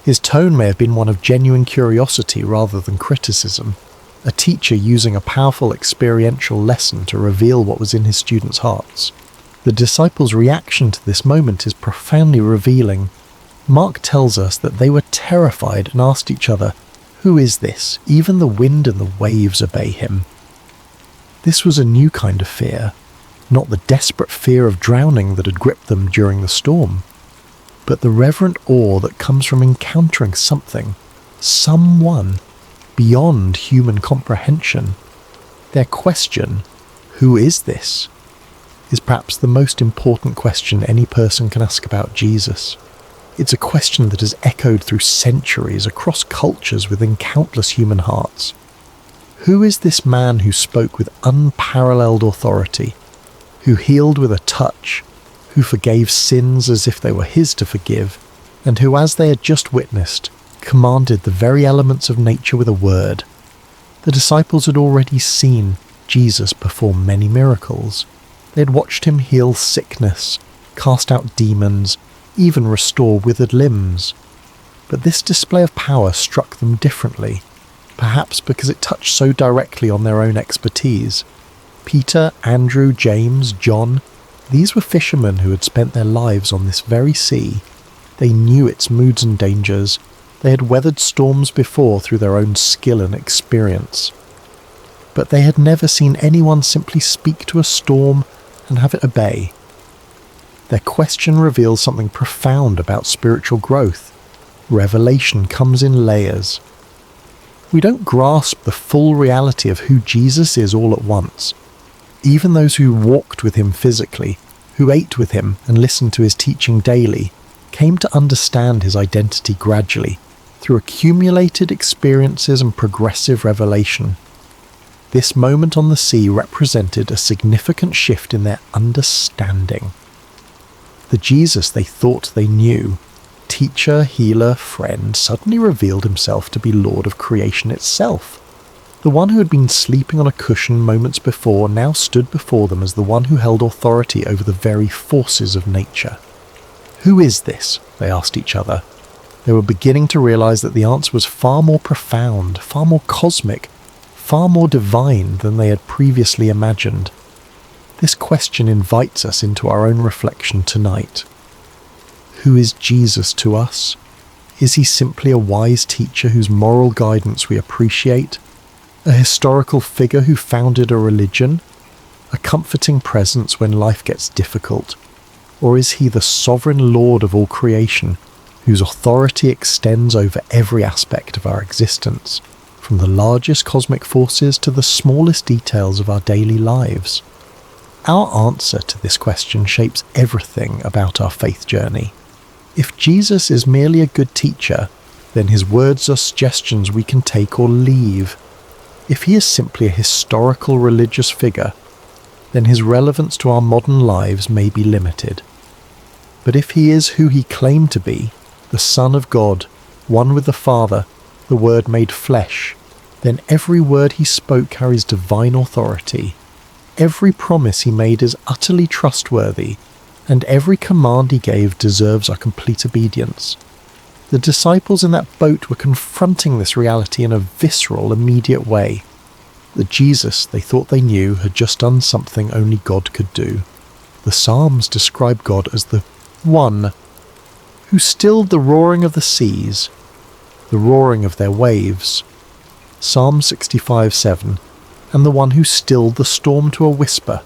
His tone may have been one of genuine curiosity rather than criticism, a teacher using a powerful experiential lesson to reveal what was in his students' hearts. The disciples' reaction to this moment is profoundly revealing. Mark tells us that they were terrified and asked each other, "Who is this? Even the wind and the waves obey him." This was a new kind of fear, not the desperate fear of drowning that had gripped them during the storm, but the reverent awe that comes from encountering something, someone, beyond human comprehension. Their question, "Who is this?" is perhaps the most important question any person can ask about Jesus. It's a question that has echoed through centuries across cultures within countless human hearts. Who is this man who spoke with unparalleled authority, who healed with a touch, who forgave sins as if they were his to forgive, and who, as they had just witnessed, commanded the very elements of nature with a word? The disciples had already seen Jesus perform many miracles. They had watched him heal sickness, cast out demons, even restore withered limbs. But this display of power struck them differently, perhaps because it touched so directly on their own expertise. Peter, Andrew, James, John, these were fishermen who had spent their lives on this very sea. They knew its moods and dangers. They had weathered storms before through their own skill and experience. But they had never seen anyone simply speak to a storm and have it obey. Their question reveals something profound about spiritual growth. Revelation comes in layers. We don't grasp the full reality of who Jesus is all at once. Even those who walked with him physically, who ate with him and listened to his teaching daily, came to understand his identity gradually, through accumulated experiences and progressive revelation. This moment on the sea represented a significant shift in their understanding. The Jesus they thought they knew, teacher, healer, friend, suddenly revealed himself to be Lord of creation itself. The one who had been sleeping on a cushion moments before now stood before them as the one who held authority over the very forces of nature. Who is this? They asked each other. They were beginning to realize that the answer was far more profound, far more cosmic, far more divine than they had previously imagined. This question invites us into our own reflection tonight. Who is Jesus to us? Is he simply a wise teacher whose moral guidance we appreciate? A historical figure who founded a religion? A comforting presence when life gets difficult? Or is he the sovereign Lord of all creation, whose authority extends over every aspect of our existence, from the largest cosmic forces to the smallest details of our daily lives? Our answer to this question shapes everything about our faith journey. If Jesus is merely a good teacher, then his words are suggestions we can take or leave. If he is simply a historical religious figure, then his relevance to our modern lives may be limited. But if he is who he claimed to be, the Son of God, one with the Father, the Word made flesh, then every word he spoke carries divine authority. Every promise he made is utterly trustworthy, and every command he gave deserves our complete obedience. The disciples in that boat were confronting this reality in a visceral, immediate way. The Jesus they thought they knew had just done something only God could do. The Psalms describe God as the One who stilled the roaring of the seas, the roaring of their waves. Psalm 65:7, and the one who stilled the storm to a whisper,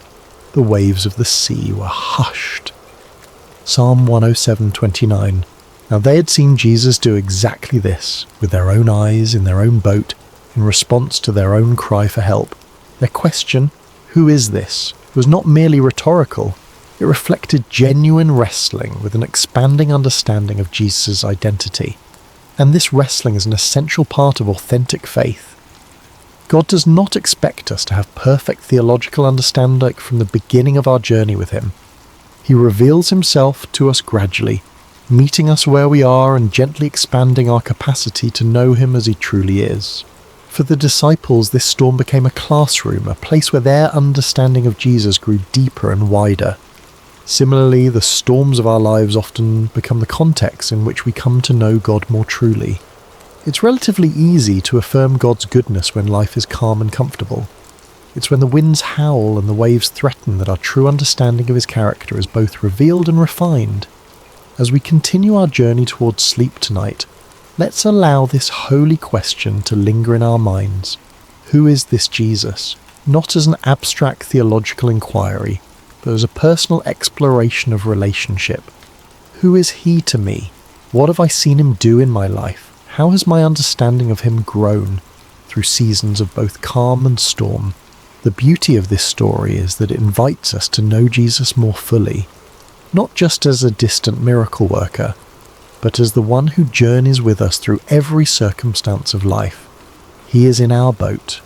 the waves of the sea were hushed. Psalm 107:29. Now they had seen Jesus do exactly this, with their own eyes in their own boat, in response to their own cry for help. Their question, who is this, was not merely rhetorical. It reflected genuine wrestling with an expanding understanding of Jesus' identity. And this wrestling is an essential part of authentic faith. God does not expect us to have perfect theological understanding from the beginning of our journey with him. He reveals himself to us gradually, meeting us where we are and gently expanding our capacity to know him as he truly is. For the disciples, this storm became a classroom, a place where their understanding of Jesus grew deeper and wider. Similarly, the storms of our lives often become the context in which we come to know God more truly. It's relatively easy to affirm God's goodness when life is calm and comfortable. It's when the winds howl and the waves threaten that our true understanding of his character is both revealed and refined. As we continue our journey towards sleep tonight, let's allow this holy question to linger in our minds. Who is this Jesus? Not as an abstract theological inquiry, but as a personal exploration of relationship. Who is he to me? What have I seen him do in my life? How has my understanding of him grown through seasons of both calm and storm? The beauty of this story is that it invites us to know Jesus more fully, not just as a distant miracle worker, but as the one who journeys with us through every circumstance of life. He is in our boat.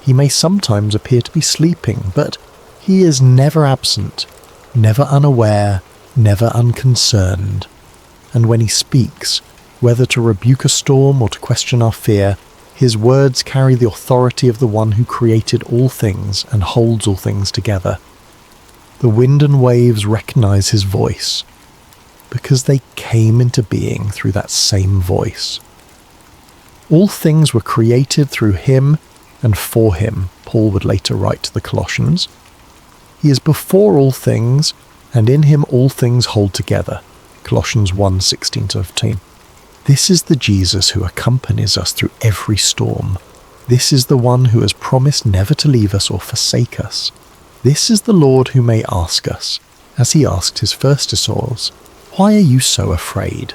He may sometimes appear to be sleeping, but he is never absent, never unaware, never unconcerned. And when he speaks, whether to rebuke a storm or to question our fear, his words carry the authority of the one who created all things and holds all things together. The wind and waves recognize his voice, because they came into being through that same voice. All things were created through him and for him, Paul would later write to the Colossians. He is before all things, and in him all things hold together. Colossians 1:16-15. This is the Jesus who accompanies us through every storm. This is the one who has promised never to leave us or forsake us. This is the Lord who may ask us, as he asked his first disciples, "Why are you so afraid?"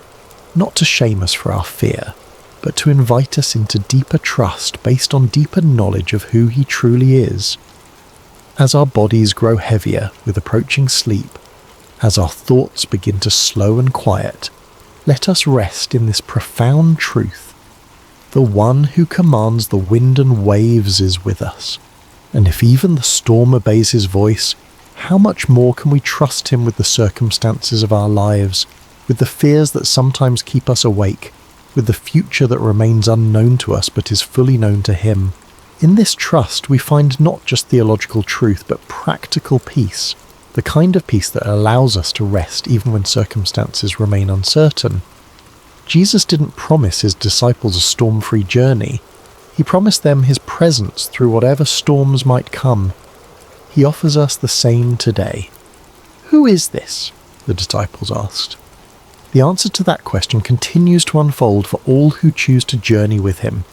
Not to shame us for our fear, but to invite us into deeper trust based on deeper knowledge of who he truly is. As our bodies grow heavier with approaching sleep, as our thoughts begin to slow and quiet, let us rest in this profound truth. The one who commands the wind and waves is with us, and if even the storm obeys his voice, how much more can we trust him with the circumstances of our lives, with the fears that sometimes keep us awake, with the future that remains unknown to us but is fully known to him. In this trust we find not just theological truth but practical peace, the kind of peace that allows us to rest even when circumstances remain uncertain. Jesus didn't promise his disciples a storm-free journey. He promised them his presence through whatever storms might come. He offers us the same today. Who is this? The disciples asked. The answer to that question continues to unfold for all who choose to journey with him,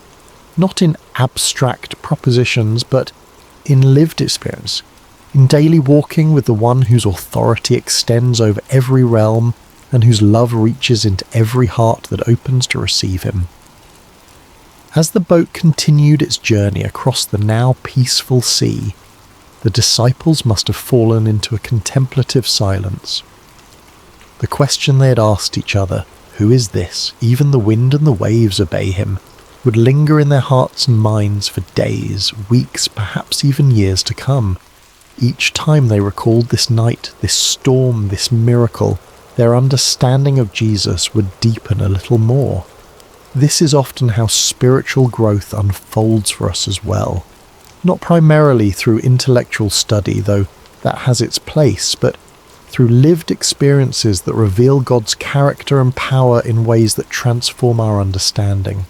not in abstract propositions, but in lived experience, in daily walking with the one whose authority extends over every realm and whose love reaches into every heart that opens to receive him. As the boat continued its journey across the now peaceful sea, the disciples must have fallen into a contemplative silence. The question they had asked each other, "Who is this? Even the wind and the waves obey him," would linger in their hearts and minds for days, weeks, perhaps even years to come. Each time they recalled this night, this storm, this miracle, their understanding of Jesus would deepen a little more. This is often how spiritual growth unfolds for us as well. Not primarily through intellectual study, though that has its place, but through lived experiences that reveal God's character and power in ways that transform our understanding.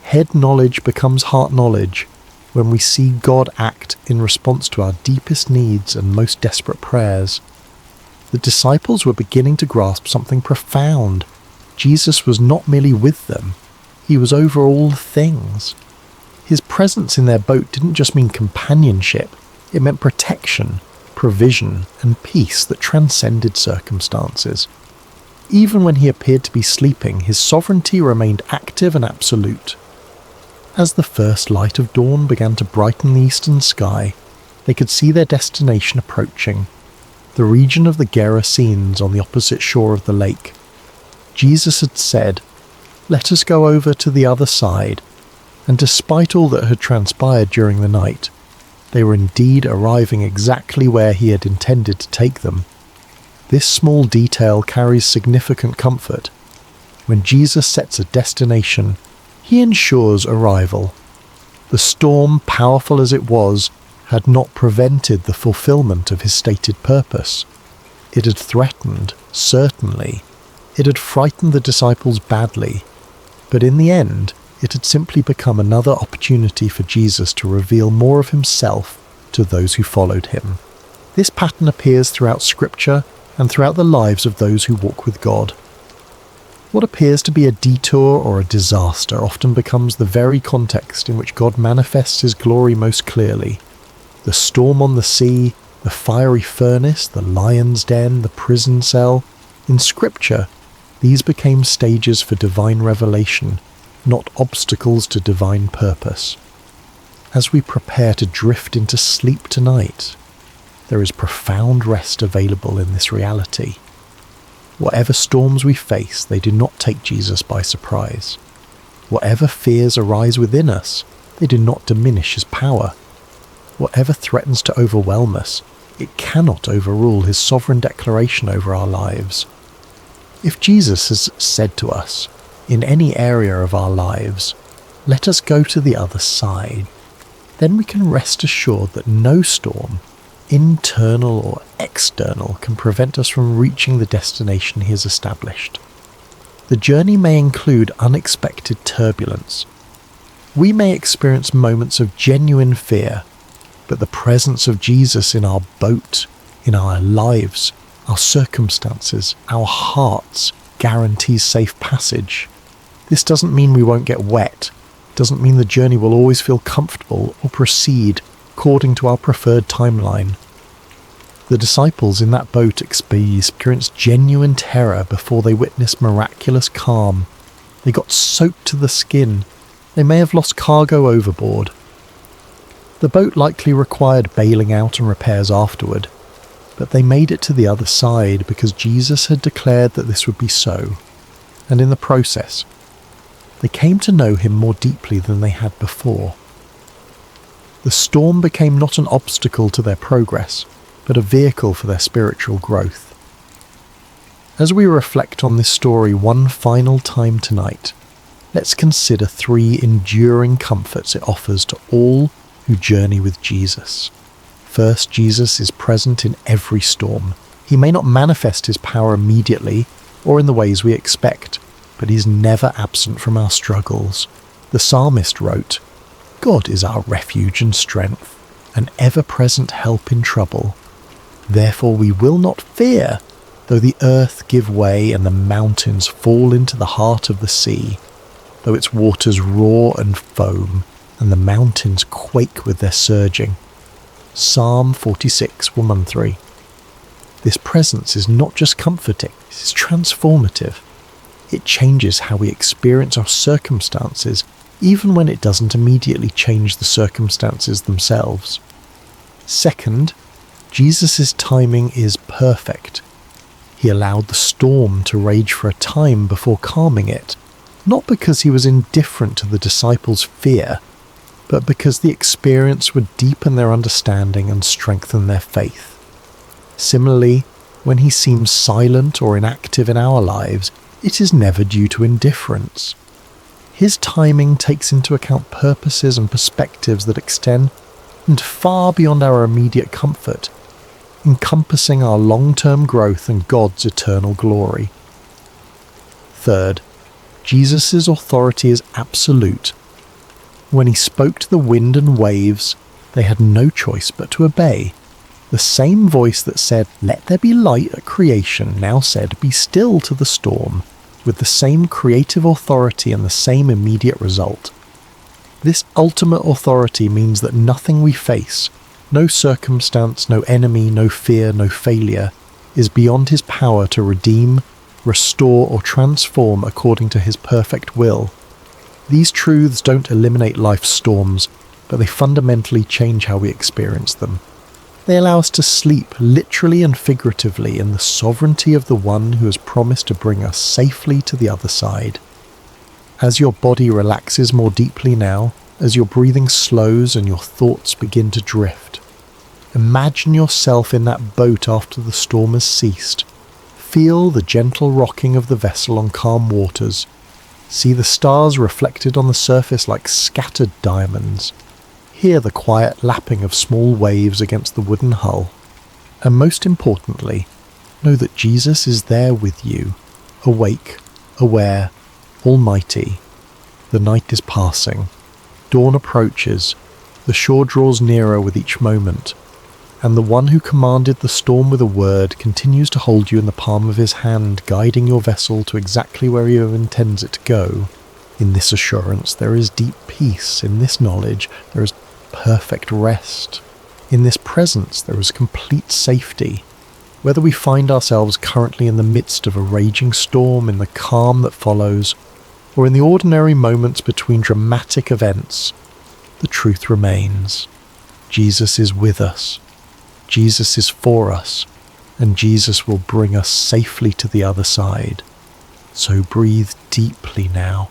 Head knowledge becomes heart knowledge when we see God act in response to our deepest needs and most desperate prayers. The disciples were beginning to grasp something profound. Jesus was not merely with them, he was over all things. His presence in their boat didn't just mean companionship, it meant protection, provision, and peace that transcended circumstances. Even when he appeared to be sleeping, his sovereignty remained active and absolute. As the first light of dawn began to brighten the eastern sky, they could see their destination approaching, the region of the Gerasenes on the opposite shore of the lake. Jesus had said, "Let us go over to the other side," and despite all that had transpired during the night, they were indeed arriving exactly where he had intended to take them. This small detail carries significant comfort. When Jesus sets a destination, he ensures arrival. The storm, powerful as it was, had not prevented the fulfillment of his stated purpose. It had threatened, certainly. It had frightened the disciples badly. But in the end, it had simply become another opportunity for Jesus to reveal more of himself to those who followed him. This pattern appears throughout Scripture and throughout the lives of those who walk with God. What appears to be a detour or a disaster often becomes the very context in which God manifests his glory most clearly. The storm on the sea, the fiery furnace, the lion's den, the prison cell. In Scripture, these became stages for divine revelation, not obstacles to divine purpose. As we prepare to drift into sleep tonight, there is profound rest available in this reality. Whatever storms we face, they do not take Jesus by surprise. Whatever fears arise within us, they do not diminish his power. Whatever threatens to overwhelm us, it cannot overrule his sovereign declaration over our lives. If Jesus has said to us, in any area of our lives, "Let us go to the other side," then we can rest assured that no storm, internal or external, can prevent us from reaching the destination he has established. The journey may include unexpected turbulence. We may experience moments of genuine fear, but the presence of Jesus in our boat, in our lives, our circumstances, our hearts, guarantees safe passage. This doesn't mean we won't get wet, doesn't mean the journey will always feel comfortable or proceed according to our preferred timeline. The disciples in that boat experienced genuine terror before they witnessed miraculous calm. They got soaked to the skin. They may have lost cargo overboard. The boat likely required bailing out and repairs afterward, but they made it to the other side because Jesus had declared that this would be so, and in the process, they came to know him more deeply than they had before. The storm became not an obstacle to their progress, but a vehicle for their spiritual growth. As we reflect on this story one final time tonight, let's consider 3 enduring comforts it offers to all who journey with Jesus. First, Jesus is present in every storm. He may not manifest his power immediately or in the ways we expect, but he's never absent from our struggles. The psalmist wrote, "God is our refuge and strength, an ever-present help in trouble. Therefore we will not fear, though the earth give way and the mountains fall into the heart of the sea, though its waters roar and foam, and the mountains quake with their surging." Psalm 46, 1 and 3. This presence is not just comforting, it is transformative. It changes how we experience our circumstances, even when it doesn't immediately change the circumstances themselves. Second, Jesus' timing is perfect. He allowed the storm to rage for a time before calming it, not because he was indifferent to the disciples' fear, but because the experience would deepen their understanding and strengthen their faith. Similarly, when he seems silent or inactive in our lives, it is never due to indifference. His timing takes into account purposes and perspectives that extend far beyond our immediate comfort, encompassing our long-term growth and God's eternal glory. Third, Jesus' authority is absolute. When he spoke to the wind and waves, they had no choice but to obey. The same voice that said, "Let there be light" at creation, now said, "Be still" to the storm, with the same creative authority and the same immediate result. This ultimate authority means that nothing we face, no circumstance, no enemy, no fear, no failure, is beyond his power to redeem, restore, or transform according to his perfect will. These truths don't eliminate life's storms, but they fundamentally change how we experience them. They allow us to sleep, literally and figuratively, in the sovereignty of the one who has promised to bring us safely to the other side. As your body relaxes more deeply now, as your breathing slows and your thoughts begin to drift, imagine yourself in that boat after the storm has ceased. Feel the gentle rocking of the vessel on calm waters. See the stars reflected on the surface like scattered diamonds. Hear the quiet lapping of small waves against the wooden hull. And most importantly, know that Jesus is there with you, awake, aware, almighty. The night is passing. Dawn approaches. The shore draws nearer with each moment. And the one who commanded the storm with a word continues to hold you in the palm of his hand, guiding your vessel to exactly where he intends it to go. In this assurance there is deep peace. In this knowledge there is perfect rest. In this presence there is complete safety. Whether we find ourselves currently in the midst of a raging storm, in the calm that follows, or in the ordinary moments between dramatic events, the truth remains. Jesus is with us. Jesus is for us, and Jesus will bring us safely to the other side. So breathe deeply now.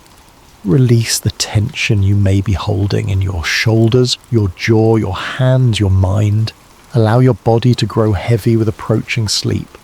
Release the tension you may be holding in your shoulders, your jaw, your hands, your mind. Allow your body to grow heavy with approaching sleep.